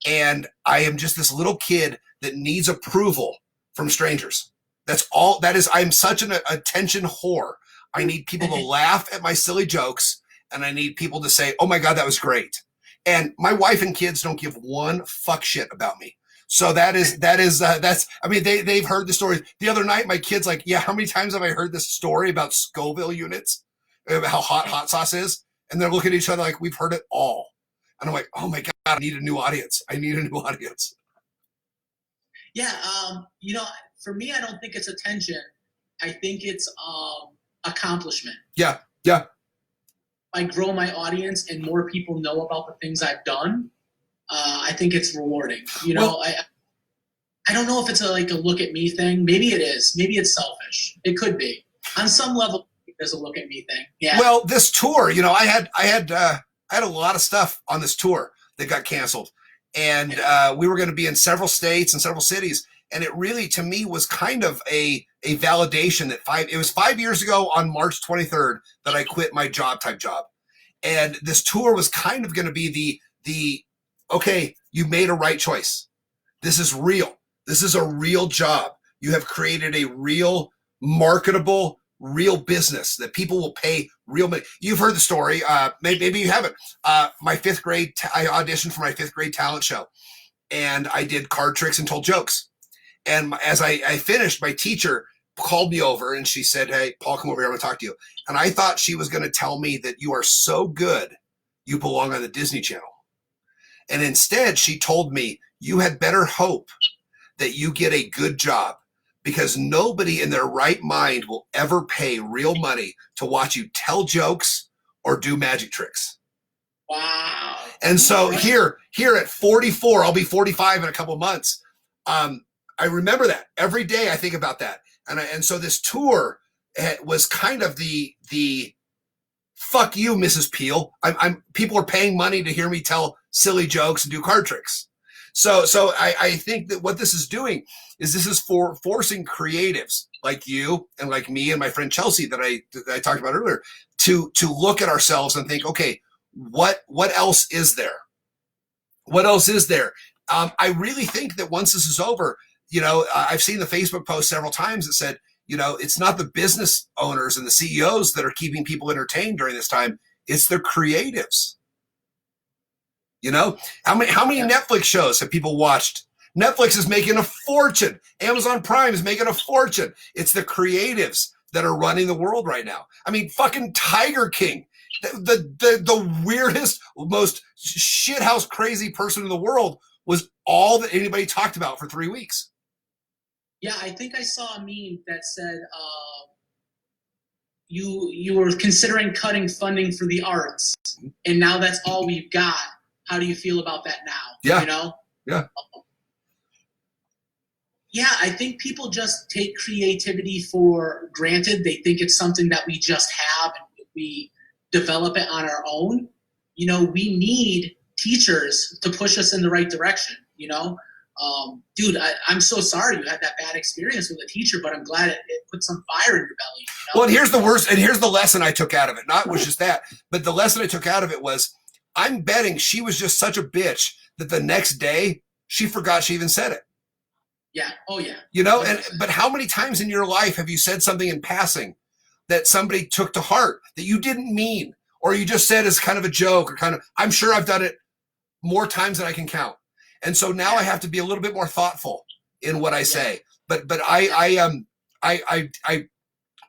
Speaker 1: And I am just this little kid that needs approval from strangers. That's all that is. I'm such an attention whore. I need people to laugh at my silly jokes, and I need people to say, oh my God, that was great. And my wife and kids don't give one fuck shit about me. So that's, I mean, they've heard the story. The other night, my kid's like, yeah, how many times have I heard this story about Scoville units, about how hot sauce is? And they're looking at each other like, we've heard it all. And I'm like, oh my God, I need a new audience.
Speaker 2: Yeah. For me, I don't think it's attention. I think it's accomplishment.
Speaker 1: Yeah.
Speaker 2: I grow my audience and more people know about the things I've done. I think it's rewarding. I don't know if it's a look at me thing. Maybe it is. Maybe it's selfish. It could be. On some level, there's a look at me thing. Yeah.
Speaker 1: Well, this tour, I had a lot of stuff on this tour that got canceled, and we were going to be in several states and several cities. And it really, to me, was kind of a validation that it was 5 years ago on March 23rd that I quit my job. And this tour was kind of going to be the okay, you made a right choice. This is real. This is a real job. You have created a real marketable, real business that people will pay real money. You've heard the story. Maybe you haven't. My fifth grade, I auditioned for my fifth grade talent show, and I did card tricks and told jokes. And as I finished, my teacher called me over and she said, hey, Paul, come over here. I want to talk to you. And I thought she was going to tell me that you are so good, you belong on the Disney Channel. And instead, she told me, you had better hope that you get a good job, because nobody in their right mind will ever pay real money to watch you tell jokes or do magic tricks.
Speaker 2: Wow.
Speaker 1: And so here at 44, I'll be 45 in a couple months. I remember that every day. I think about that. And so this tour was kind of the fuck you, Mrs. Peel. People are paying money to hear me tell silly jokes and do card tricks. So I think that what this is doing is this is forcing creatives like you and like me and my friend Chelsea that I talked about earlier to look at ourselves and think, okay, what else is there? What else is there? I really think that once this is over, I've seen the Facebook post several times that said, it's not the business owners and the CEOs that are keeping people entertained during this time. It's the creatives. How many Netflix shows have people watched? Netflix is making a fortune. Amazon Prime is making a fortune. It's the creatives that are running the world right now. I mean, fucking Tiger King, the weirdest, most shithouse crazy person in the world, was all that anybody talked about for 3 weeks.
Speaker 2: Yeah, I think I saw a meme that said you were considering cutting funding for the arts, and now that's all we've got. How do you feel about that now?
Speaker 1: Yeah. Yeah.
Speaker 2: Yeah, I think people just take creativity for granted. They think it's something that we just have and we develop it on our own. We need teachers to push us in the right direction, Dude, I'm so sorry you had that bad experience with a teacher, but I'm glad it put some fire in your belly.
Speaker 1: Well, and here's the worst, and here's the lesson I took out of it. Not was just that, but the lesson I took out of it was, I'm betting she was just such a bitch that the next day she forgot she even said it.
Speaker 2: Yeah. Oh, yeah.
Speaker 1: But how many times in your life have you said something in passing that somebody took to heart that you didn't mean, or you just said as kind of a joke, or I'm sure I've done it more times than I can count. And so now I have to be a little bit more thoughtful in what I say. But I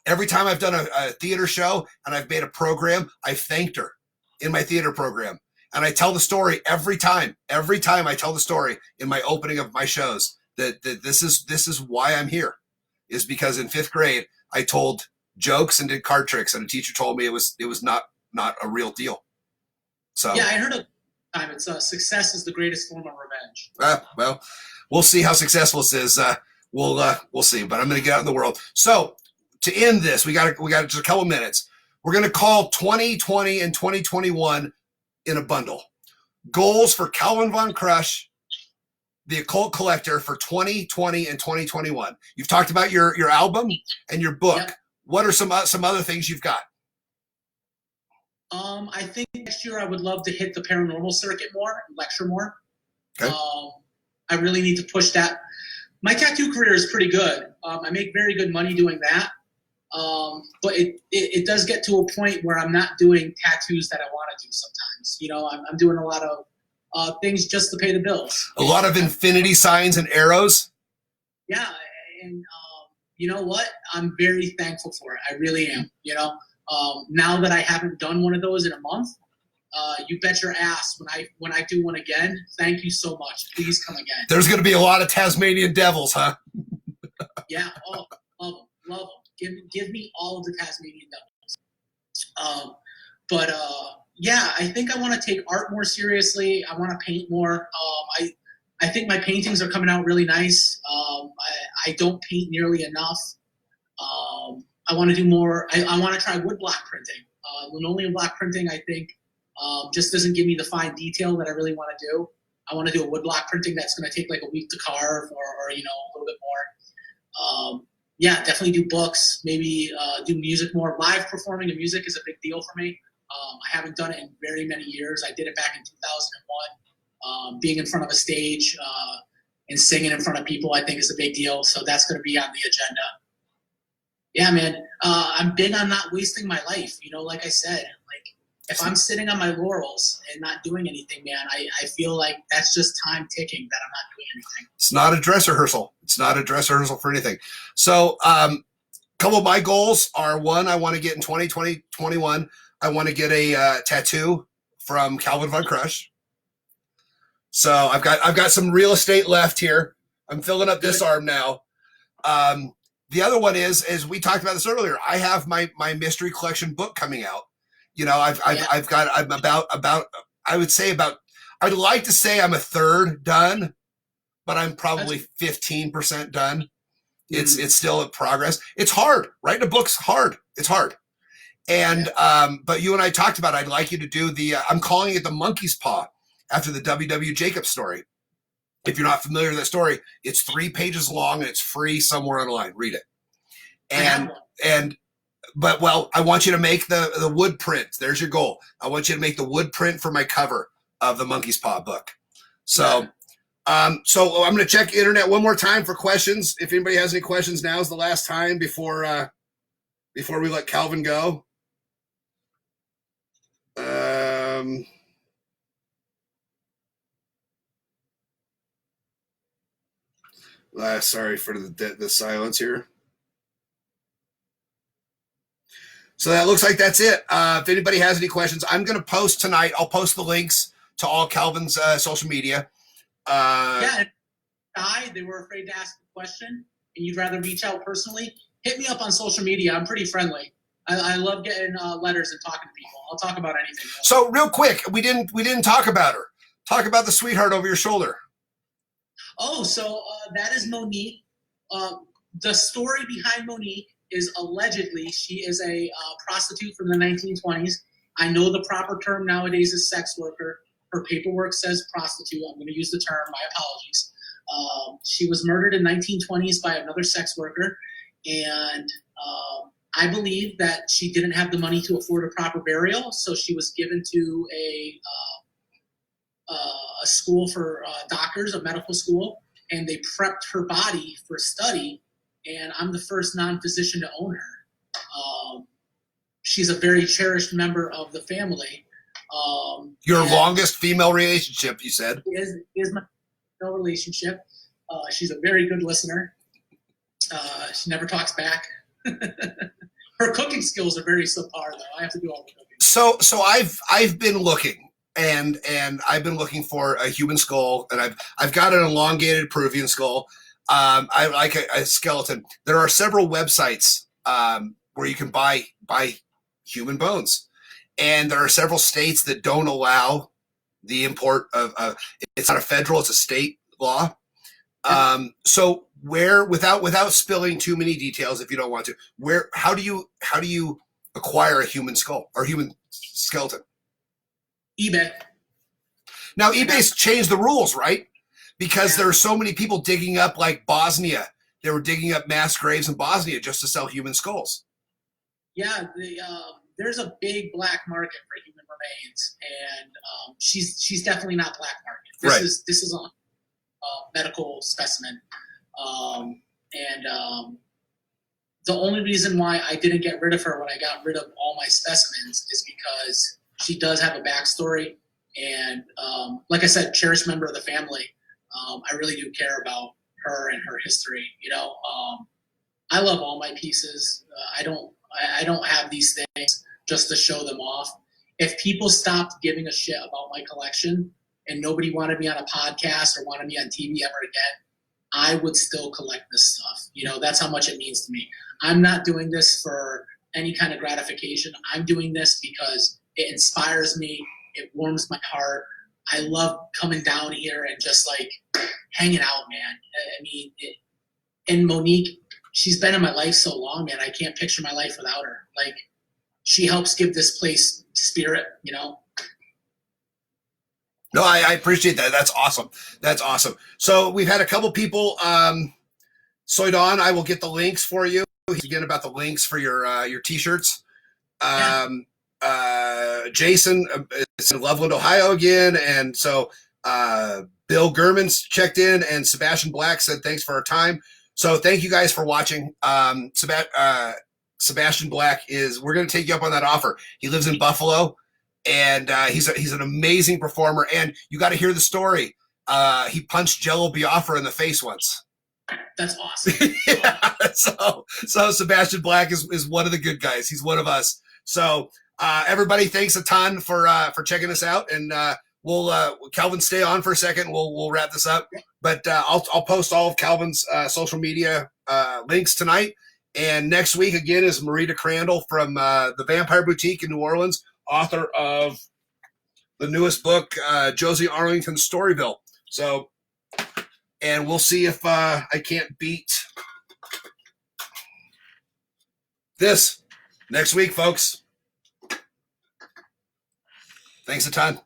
Speaker 1: every time I've done a theater show and I've made a program, I've thanked her in my theater program. And I tell the story every time I tell the story in my opening of my shows that this is why I'm here, is because in fifth grade, I told jokes and did card tricks, and a teacher told me it was not a real deal. So
Speaker 2: yeah, I heard a time it's success is the greatest form of revenge.
Speaker 1: Well, we'll see how successful this is. We'll see, but I'm going to get out in the world. So to end this, we got just a couple minutes. We're going to call 2020 and 2021 in a bundle. Goals for Calvin Von Crush the Occult Collector for 2020 and 2021. You've talked about your album and your book.
Speaker 2: Yep.
Speaker 1: What are some other things you've got?
Speaker 2: I think next year I would love to hit the paranormal circuit more, lecture more.
Speaker 1: Okay.
Speaker 2: I really need to push that. My tattoo career is pretty good. I make very good money doing that. But it does get to a point where I'm not doing tattoos that I want to do sometimes. You know, I'm doing a lot of things just to pay the bills.
Speaker 1: A lot of infinity signs and arrows.
Speaker 2: Yeah, and you know what? I'm very thankful for it. I really am. You know, now that I haven't done one of those in a month, you bet your ass when I do one again. Thank you so much. Please come again.
Speaker 1: There's going to be a lot of Tasmanian devils, huh?
Speaker 2: Yeah. Oh, love them. Give me all of the Tasmanian devils. Yeah, I think I want to take art more seriously. I want to paint more. I think my paintings are coming out really nice. I don't paint nearly enough. I want to do more. I want to try woodblock printing. Linoleum block printing, I think, just doesn't give me the fine detail that I really want to do. I want to do a woodblock printing that's going to take like a week to carve, or you know, a little bit more. Yeah, definitely do books. Maybe do music more. Live performing and music is a big deal for me. I haven't done it in very many years. I did it back in 2001. Being in front of a stage and singing in front of people, I think, is a big deal. So that's going to be on the agenda. Yeah, man. I'm big on not wasting my life. You know, like I said, like if I'm sitting on my laurels and not doing anything, man, I feel like that's just time ticking that I'm not doing anything.
Speaker 1: It's not a dress rehearsal. It's not a dress rehearsal for anything. So a couple of my goals are, one, I want to get in 2020, 21, I want to get a tattoo from Calvin Von Crush. So I've got some real estate left here. I'm filling up this arm now. The other one is we talked about this earlier. I have my mystery collection book coming out. You know, I'm about I would say about, I'd like to say I'm a third done, but I'm probably 15% done. It's still in progress. It's hard. Writing a book's hard. It's hard. And but you and I talked about, I'd like you to do the I'm calling it the Monkey's Paw, after the W.W. Jacobs story. If you're not familiar with that story, it's 3 pages long and it's free somewhere online. Read it. But I want you to make the wood print. There's your goal. I want you to make the wood print for my cover of the Monkey's Paw book. So, so I'm going to check the internet one more time for questions. If anybody has any questions, now is the last time before we let Calvin go. Sorry for the silence here. So that looks like that's it. If anybody has any questions, I'm going to post tonight. I'll post the links to all Calvin's social media.
Speaker 2: They were afraid to ask the question, and you'd rather reach out personally. Hit me up on social media. I'm pretty friendly. I love getting letters and talking to people. I'll talk about anything.
Speaker 1: So real quick, we didn't talk about her. Talk about the sweetheart over your shoulder.
Speaker 2: Oh, so that is Monique. The story behind Monique is allegedly she is a prostitute from the 1920s. I know the proper term nowadays is sex worker. Her paperwork says prostitute. I'm going to use the term. My apologies. She was murdered in 1920s by another sex worker, and I believe that she didn't have the money to afford a proper burial, so she was given to a school for doctors, a medical school, and they prepped her body for study, and I'm the first non-physician to own her. She's a very cherished member of the family.
Speaker 1: Your longest female relationship, you said?
Speaker 2: Is my female relationship. She's a very good listener. She never talks back. Her cooking skills are very subpar, though. I have to do all the cooking.
Speaker 1: So I've been looking. And I've been looking for a human skull, and I've got an elongated Peruvian skull. I like a skeleton. There are several websites where you can buy human bones, and there are several states that don't allow the import of. It's not a federal; it's a state law. So where, without spilling too many details, if you don't want to, how do you acquire a human skull or human skeleton?
Speaker 2: eBay.
Speaker 1: Now eBay's changed the rules, right? because there are so many people digging up like Bosnia. They were digging up mass graves in Bosnia just to sell human skulls.
Speaker 2: Yeah, there's a big black market for human remains, and she's definitely not black market. This is a medical specimen, and the only reason why I didn't get rid of her when I got rid of all my specimens is because she does have a backstory, and like I said, cherished member of the family. I really do care about her and her history. I love all my pieces. I don't have these things just to show them off. If people stopped giving a shit about my collection and nobody wanted me on a podcast or wanted me on TV ever again, I would still collect this stuff. That's how much it means to me. I'm not doing this for any kind of gratification. I'm doing this because it inspires me. It warms my heart. I love coming down here and just like hanging out, man. I mean, and Monique, she's been in my life so long, man. I can't picture my life without her. Like, she helps give this place spirit.
Speaker 1: No, I appreciate that. That's awesome. That's awesome. So we've had a couple people. Soydon, I will get the links for you. Again, about the links for your t-shirts. Jason is in Loveland, Ohio again, and so Bill Gurman's checked in, and Sebastian Black said thanks for our time. So thank you guys for watching. Sebastian Black we're going to take you up on that offer. He lives in Buffalo, and he's an amazing performer. And you got to hear the story. He punched Jello Biafra in the face once.
Speaker 2: That's awesome.
Speaker 1: Yeah. So Sebastian Black is one of the good guys. He's one of us. So everybody, thanks a ton for checking us out, and we'll Calvin, stay on for a second. We'll wrap this up, but I'll post all of Calvin's social media links tonight. And next week again is Marita Crandall from the Vampire Boutique in New Orleans, author of the newest book, Josie Arlington's Storyville. So, and we'll see if I can't beat this next week, folks. Thanks a ton.